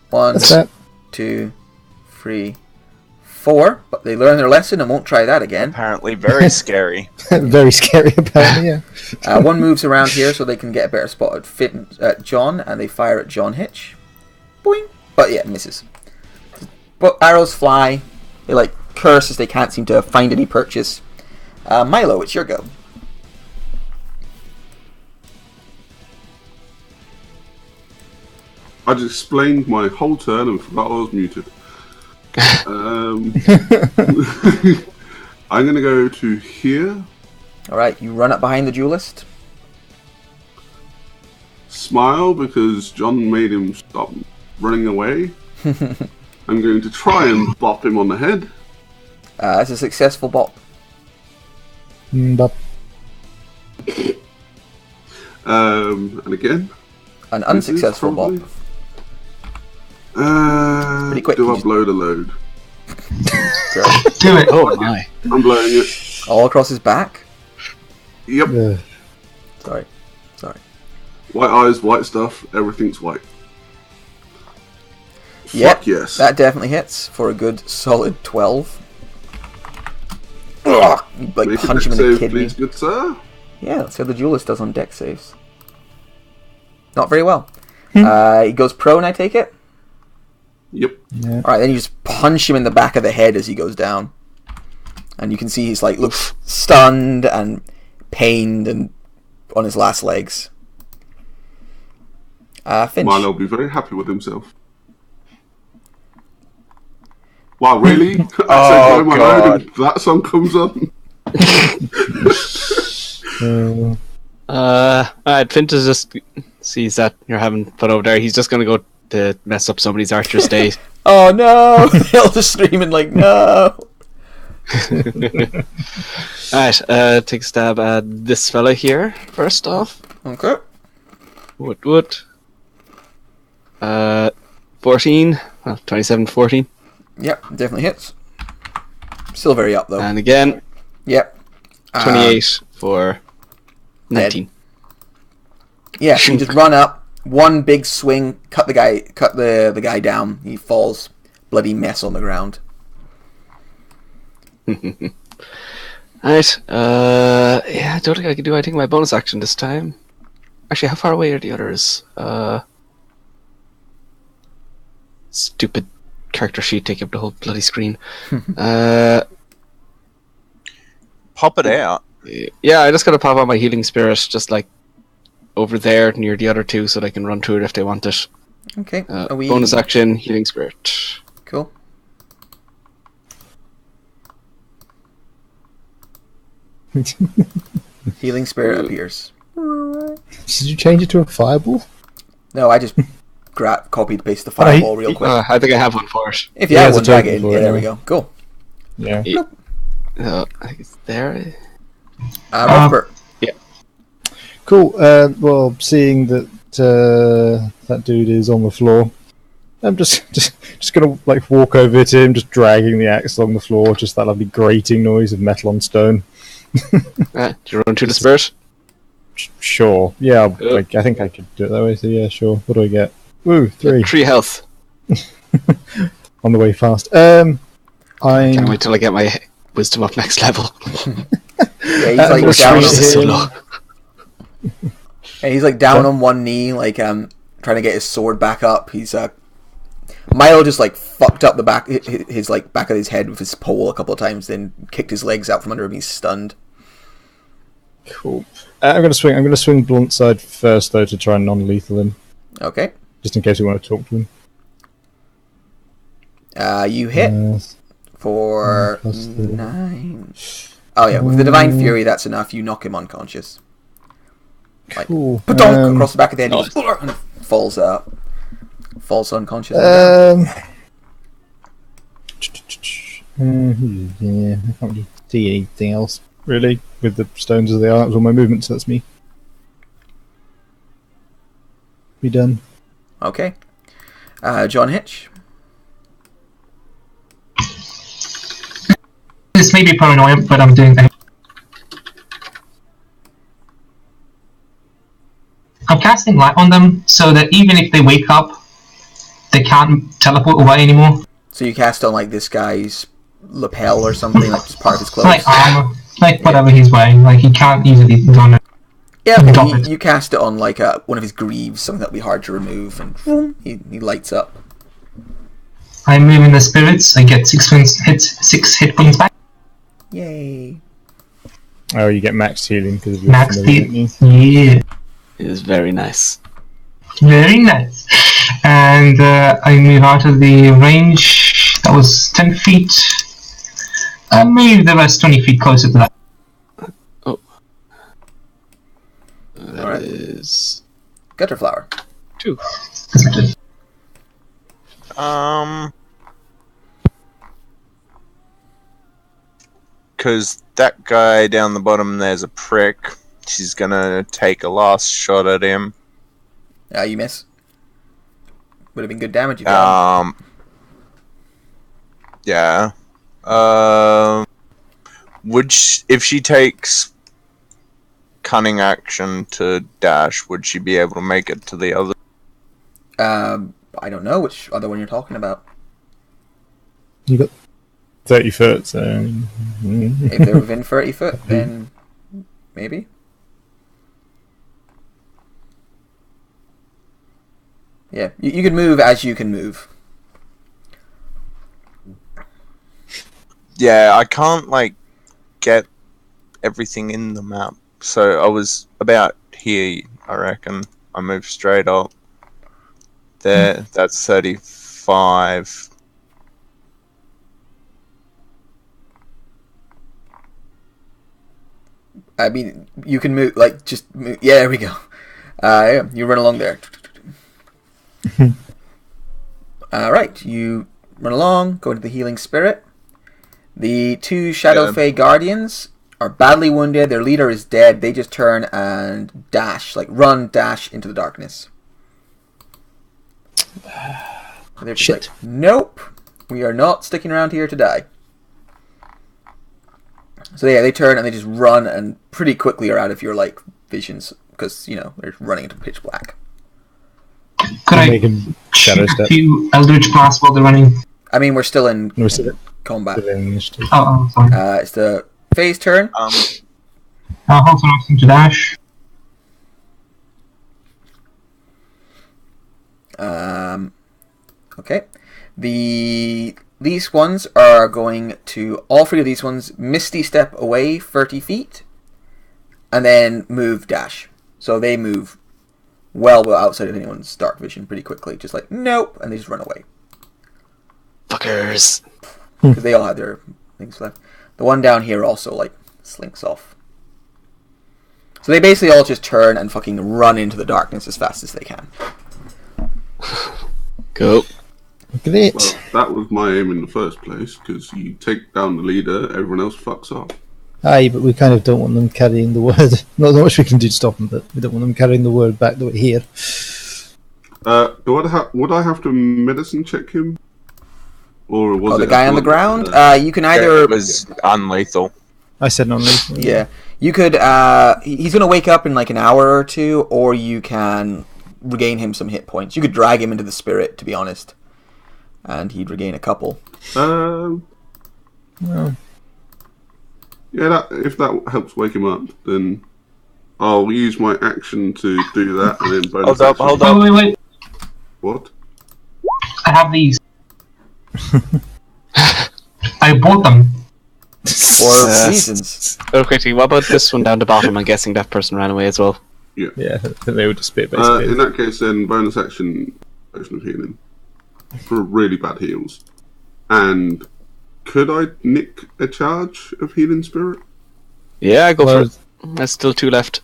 1, That's that. 2, 3, 4. But they learn their lesson and won't try that again. Apparently very scary. Very scary, apparently, yeah. One moves around here so they can get a better spot at John, and they fire at John Hitch. Boing! But yeah, misses. But arrows fly. They like curse as they can't seem to find any purchase. Milo, it's your go. I just explained my whole turn and forgot I was muted. I'm going to go to here. Alright, you run up behind the duelist. Smile because John made him stop running away. I'm going to try and bop him on the head. It's a successful bop. Bop. And again. An unsuccessful bop. Pretty Pretty quick, Do you I just- blow the load? Do it. Oh my. I'm blowing it. All across his back. Yep. Sorry. White eyes, white stuff. Everything's white. Yep, Fuck yes. that definitely hits for a good solid 12. Ugh, you like Make a punch him dex in the save, kidney. please, good sir. Yeah, that's how the duelist does on deck saves. Not very well. He goes prone, I take it. Yep. Yeah. Alright, then you just punch him in the back of the head as he goes down. And you can see he's like, looks stunned and pained and on his last legs. Finch. Milo will be very happy with himself. Wow, really? I said blow my load and that song comes on. Alright, Finch just sees that you're having fun over there. He's just gonna go to mess up somebody's archer's day. Oh no! They're all just screaming like, no! Alright, take a stab at this fella here, first off. Okay. Wood. 14. Well, 27, 14. Yep, definitely hits. Still very up though. And again, Yep. 28 for 19. Yeah, you just run up, one big swing, cut the guy down. He falls, bloody mess on the ground. Alright, yeah, I don't think I can do anything with my bonus action this time. Actually, how far away are the others? Stupid character sheet taking up the whole bloody screen. Pop it out. Yeah, I just gotta pop out my healing spirit, just like over there near the other two, so they can run through it if they want it. Okay. Are we Bonus action, healing spirit. Cool. Healing spirit appears. Did you change it to a fireball? No, I just copied paste the fireball real quick. I think I have one for it. If you have one, drag it in. Yeah, there we go. Cool. Yeah. I think it's there. Robert. Yeah. Cool. Well, seeing that that dude is on the floor, I'm just gonna like walk over to him, just dragging the axe along the floor, just that lovely grating noise of metal on stone. Do you run to the spirit? Sure. Yeah. Like, I think I could do it that way. So yeah, sure. What do I get? Woo, 3. 3 health. On the way fast. I Can't wait till I get my wisdom up next level. Yeah, he's like down. So low. Yeah, he's like down on one knee, like trying to get his sword back up. He's Milo just like fucked up the back his like back of his head with his pole a couple of times, then kicked his legs out from under him. He's stunned. Cool. I'm gonna swing blunt side first though to try and non-lethal him, Okay. just in case we want to talk to him. You hit for plus 9. Oh yeah, with the Divine Fury, that's enough. You knock him unconscious. Like, Cool. Padonk across the back of the head, he just, and falls unconscious. Yeah, I can't really see anything else really with the stones as they are. That was all my movement, so that's me. Be done. Okay. John Hitch. This may be paranoid, but I'm doing that. I'm casting light on them so that even if they wake up, they can't teleport away anymore. So you cast on like this guy's lapel or something, like just part of his clothes. Like armor, like whatever he's wearing. Like he can't easily run it. Yeah, okay, Drop it. you cast it on like one of his greaves, something that'll be hard to remove, and he lights up. I move in the spirits. I get 6 hit points back. Yay! Oh, you get max healing because of your Max familiar, heal. don't you? Yeah, It is very nice. very nice. And I move out of the range. That was 10 feet. I move the rest 20 feet closer to that. That is Gutterflower. 2. Because that guy down the bottom there's a prick. She's gonna take a last shot at him. You miss. Would have been good damage if you got him. Yeah. If she takes cunning action to dash, would she be able to make it to the other? I don't know which other one you're talking about. You got 30 foot, so If they're within 30 foot, then maybe. Yeah, you can move as you can move. Yeah, I can't like get everything in the map. So I was about here, I reckon. I moved straight up. There, that's 35. I mean, you can move, like, just move. Yeah, there we go. Yeah, you run along there. Alright, you run along, go into the healing spirit. The 2 Shadow Fae Guardians are badly wounded. Their leader is dead. They just turn and dash, like run, dash into the darkness. They're just like, nope, we are not sticking around here to die. So yeah, they turn and they just run and pretty quickly are out of your like visions because, you know, they're running into pitch black. Could I make him shadow shoot a step. few Eldritch Blasts while they're running? I mean, we're still in No, still combat. in initiative. Oh, sorry. It's the phase turn. Hold on, action to dash. Okay. These ones are going to, all 3 of these ones, Misty Step away 30 feet, and then move dash. So they move well outside of anyone's dark vision pretty quickly. Just like, nope, and they just run away. Fuckers. Because they all have their things left. The one down here also, like, slinks off. So they basically all just turn and fucking run into the darkness as fast as they can. Go. Great. Well, that was my aim in the first place, because you take down the leader, everyone else fucks off. Aye, but we kind of don't want them carrying the word. Not much we can do to stop them, but we don't want them carrying the word back that we're here. Would I have to medicine check him? Or was Oh, it the guy on the ground? You can either... It was unlethal. I said non-lethal. Yeah. You could... he's going to wake up in like an hour or two, or you can regain him some hit points. You could drag him into the spirit, to be honest. And he'd regain a couple. Well, Yeah, if that helps wake him up, then I'll use my action to do that, and then bonus action. Hold Oh, up. wait. What? I have these. I bought them. For reasons. Oh, quickly, what about this one down the bottom? I'm guessing that person ran away as well. yeah, they would just spit basically. In that case, then bonus action, potion of healing for really bad heals. And could I nick a charge of healing spirit? Yeah, I go for it. There's still 2 left.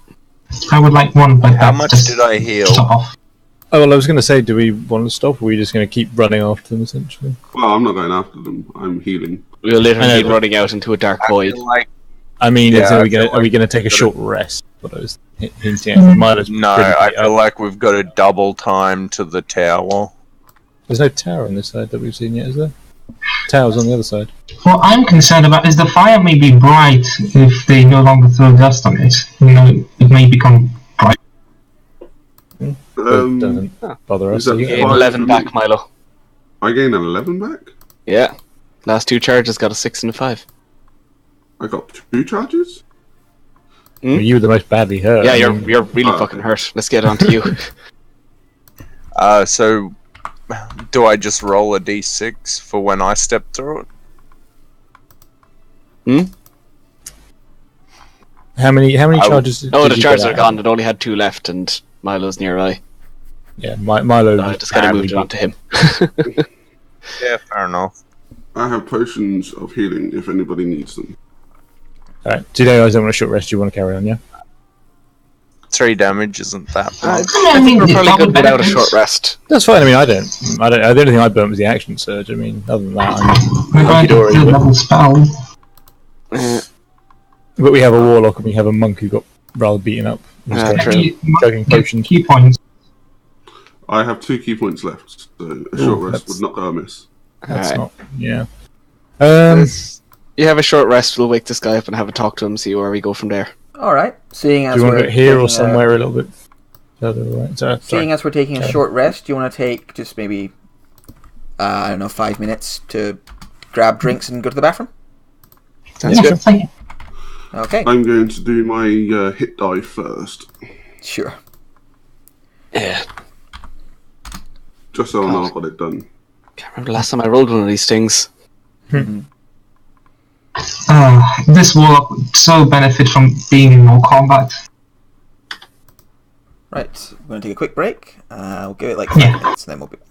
I would like one, but How much did I heal? Stop off. Oh, well, I was going to say, do we want to stop, or are we just going to keep running after them, essentially? Well, I'm not going after them. I'm healing. We'll literally I know, be but- running out into a dark I void. feel like I mean, Yeah, are I feel we like going to take a we've short rest? What I was hinting at. Milo's no. pretty I beat feel up. like we've got a double time to the tower. There's no tower on this side that we've seen yet, is there? Tower's on the other side. What I'm concerned about is the fire may be bright if they no longer throw dust on it. You know, it may become bright. But it doesn't bother is us. that You Gain fine? 11 back, Milo. I gain an 11 back? Yeah. Last 2 charges got a 6 and a 5. I got 2 charges? You were the most badly hurt. Yeah, I you're mean, really Oh, fucking okay. hurt. Let's get on to you. So do I just roll a d6 for when I step through it? How many I- charges? did Oh, the you charges get are out? gone. It only had 2 left, and Milo's nearby. Yeah, Milo. I was just kind of badly moved it on to him. Yeah, fair enough. I have potions of healing if anybody needs them. Alright, so you guys don't want a short rest, you want to carry on, yeah? 3 damage isn't that bad. I mean, We're the probably double good without a benefits. short rest. That's fine, I mean, I don't. The only thing I burnt was the action surge, I mean, other than that, We're going to hunky-dory, do a but- double spell. But we have a warlock and we have a monk who got rather beaten up. He's got true. chugging potions. Key points. I have 2 key points left, so a short rest that's- would not go amiss. That's Alright. not. Yeah. You have a short rest. We'll wake this guy up and have a talk to him, see where we go from there. Alright. Seeing as Do you want we're to go here or taking somewhere a little bit further away? Sorry. Seeing as we're taking a Sorry. short rest, do you want to take just maybe, I don't know, 5 minutes to grab drinks and go to the bathroom? Sounds Yeah, good. thank you. Okay. I'm going to do my hit die first, Sure. Yeah. just so I know I've got it done. Can't remember the last time I rolled one of these things. This warlock would so benefit from being in more combat. Right. We're going to take a quick break. We'll give it like 5 minutes and then we'll be back.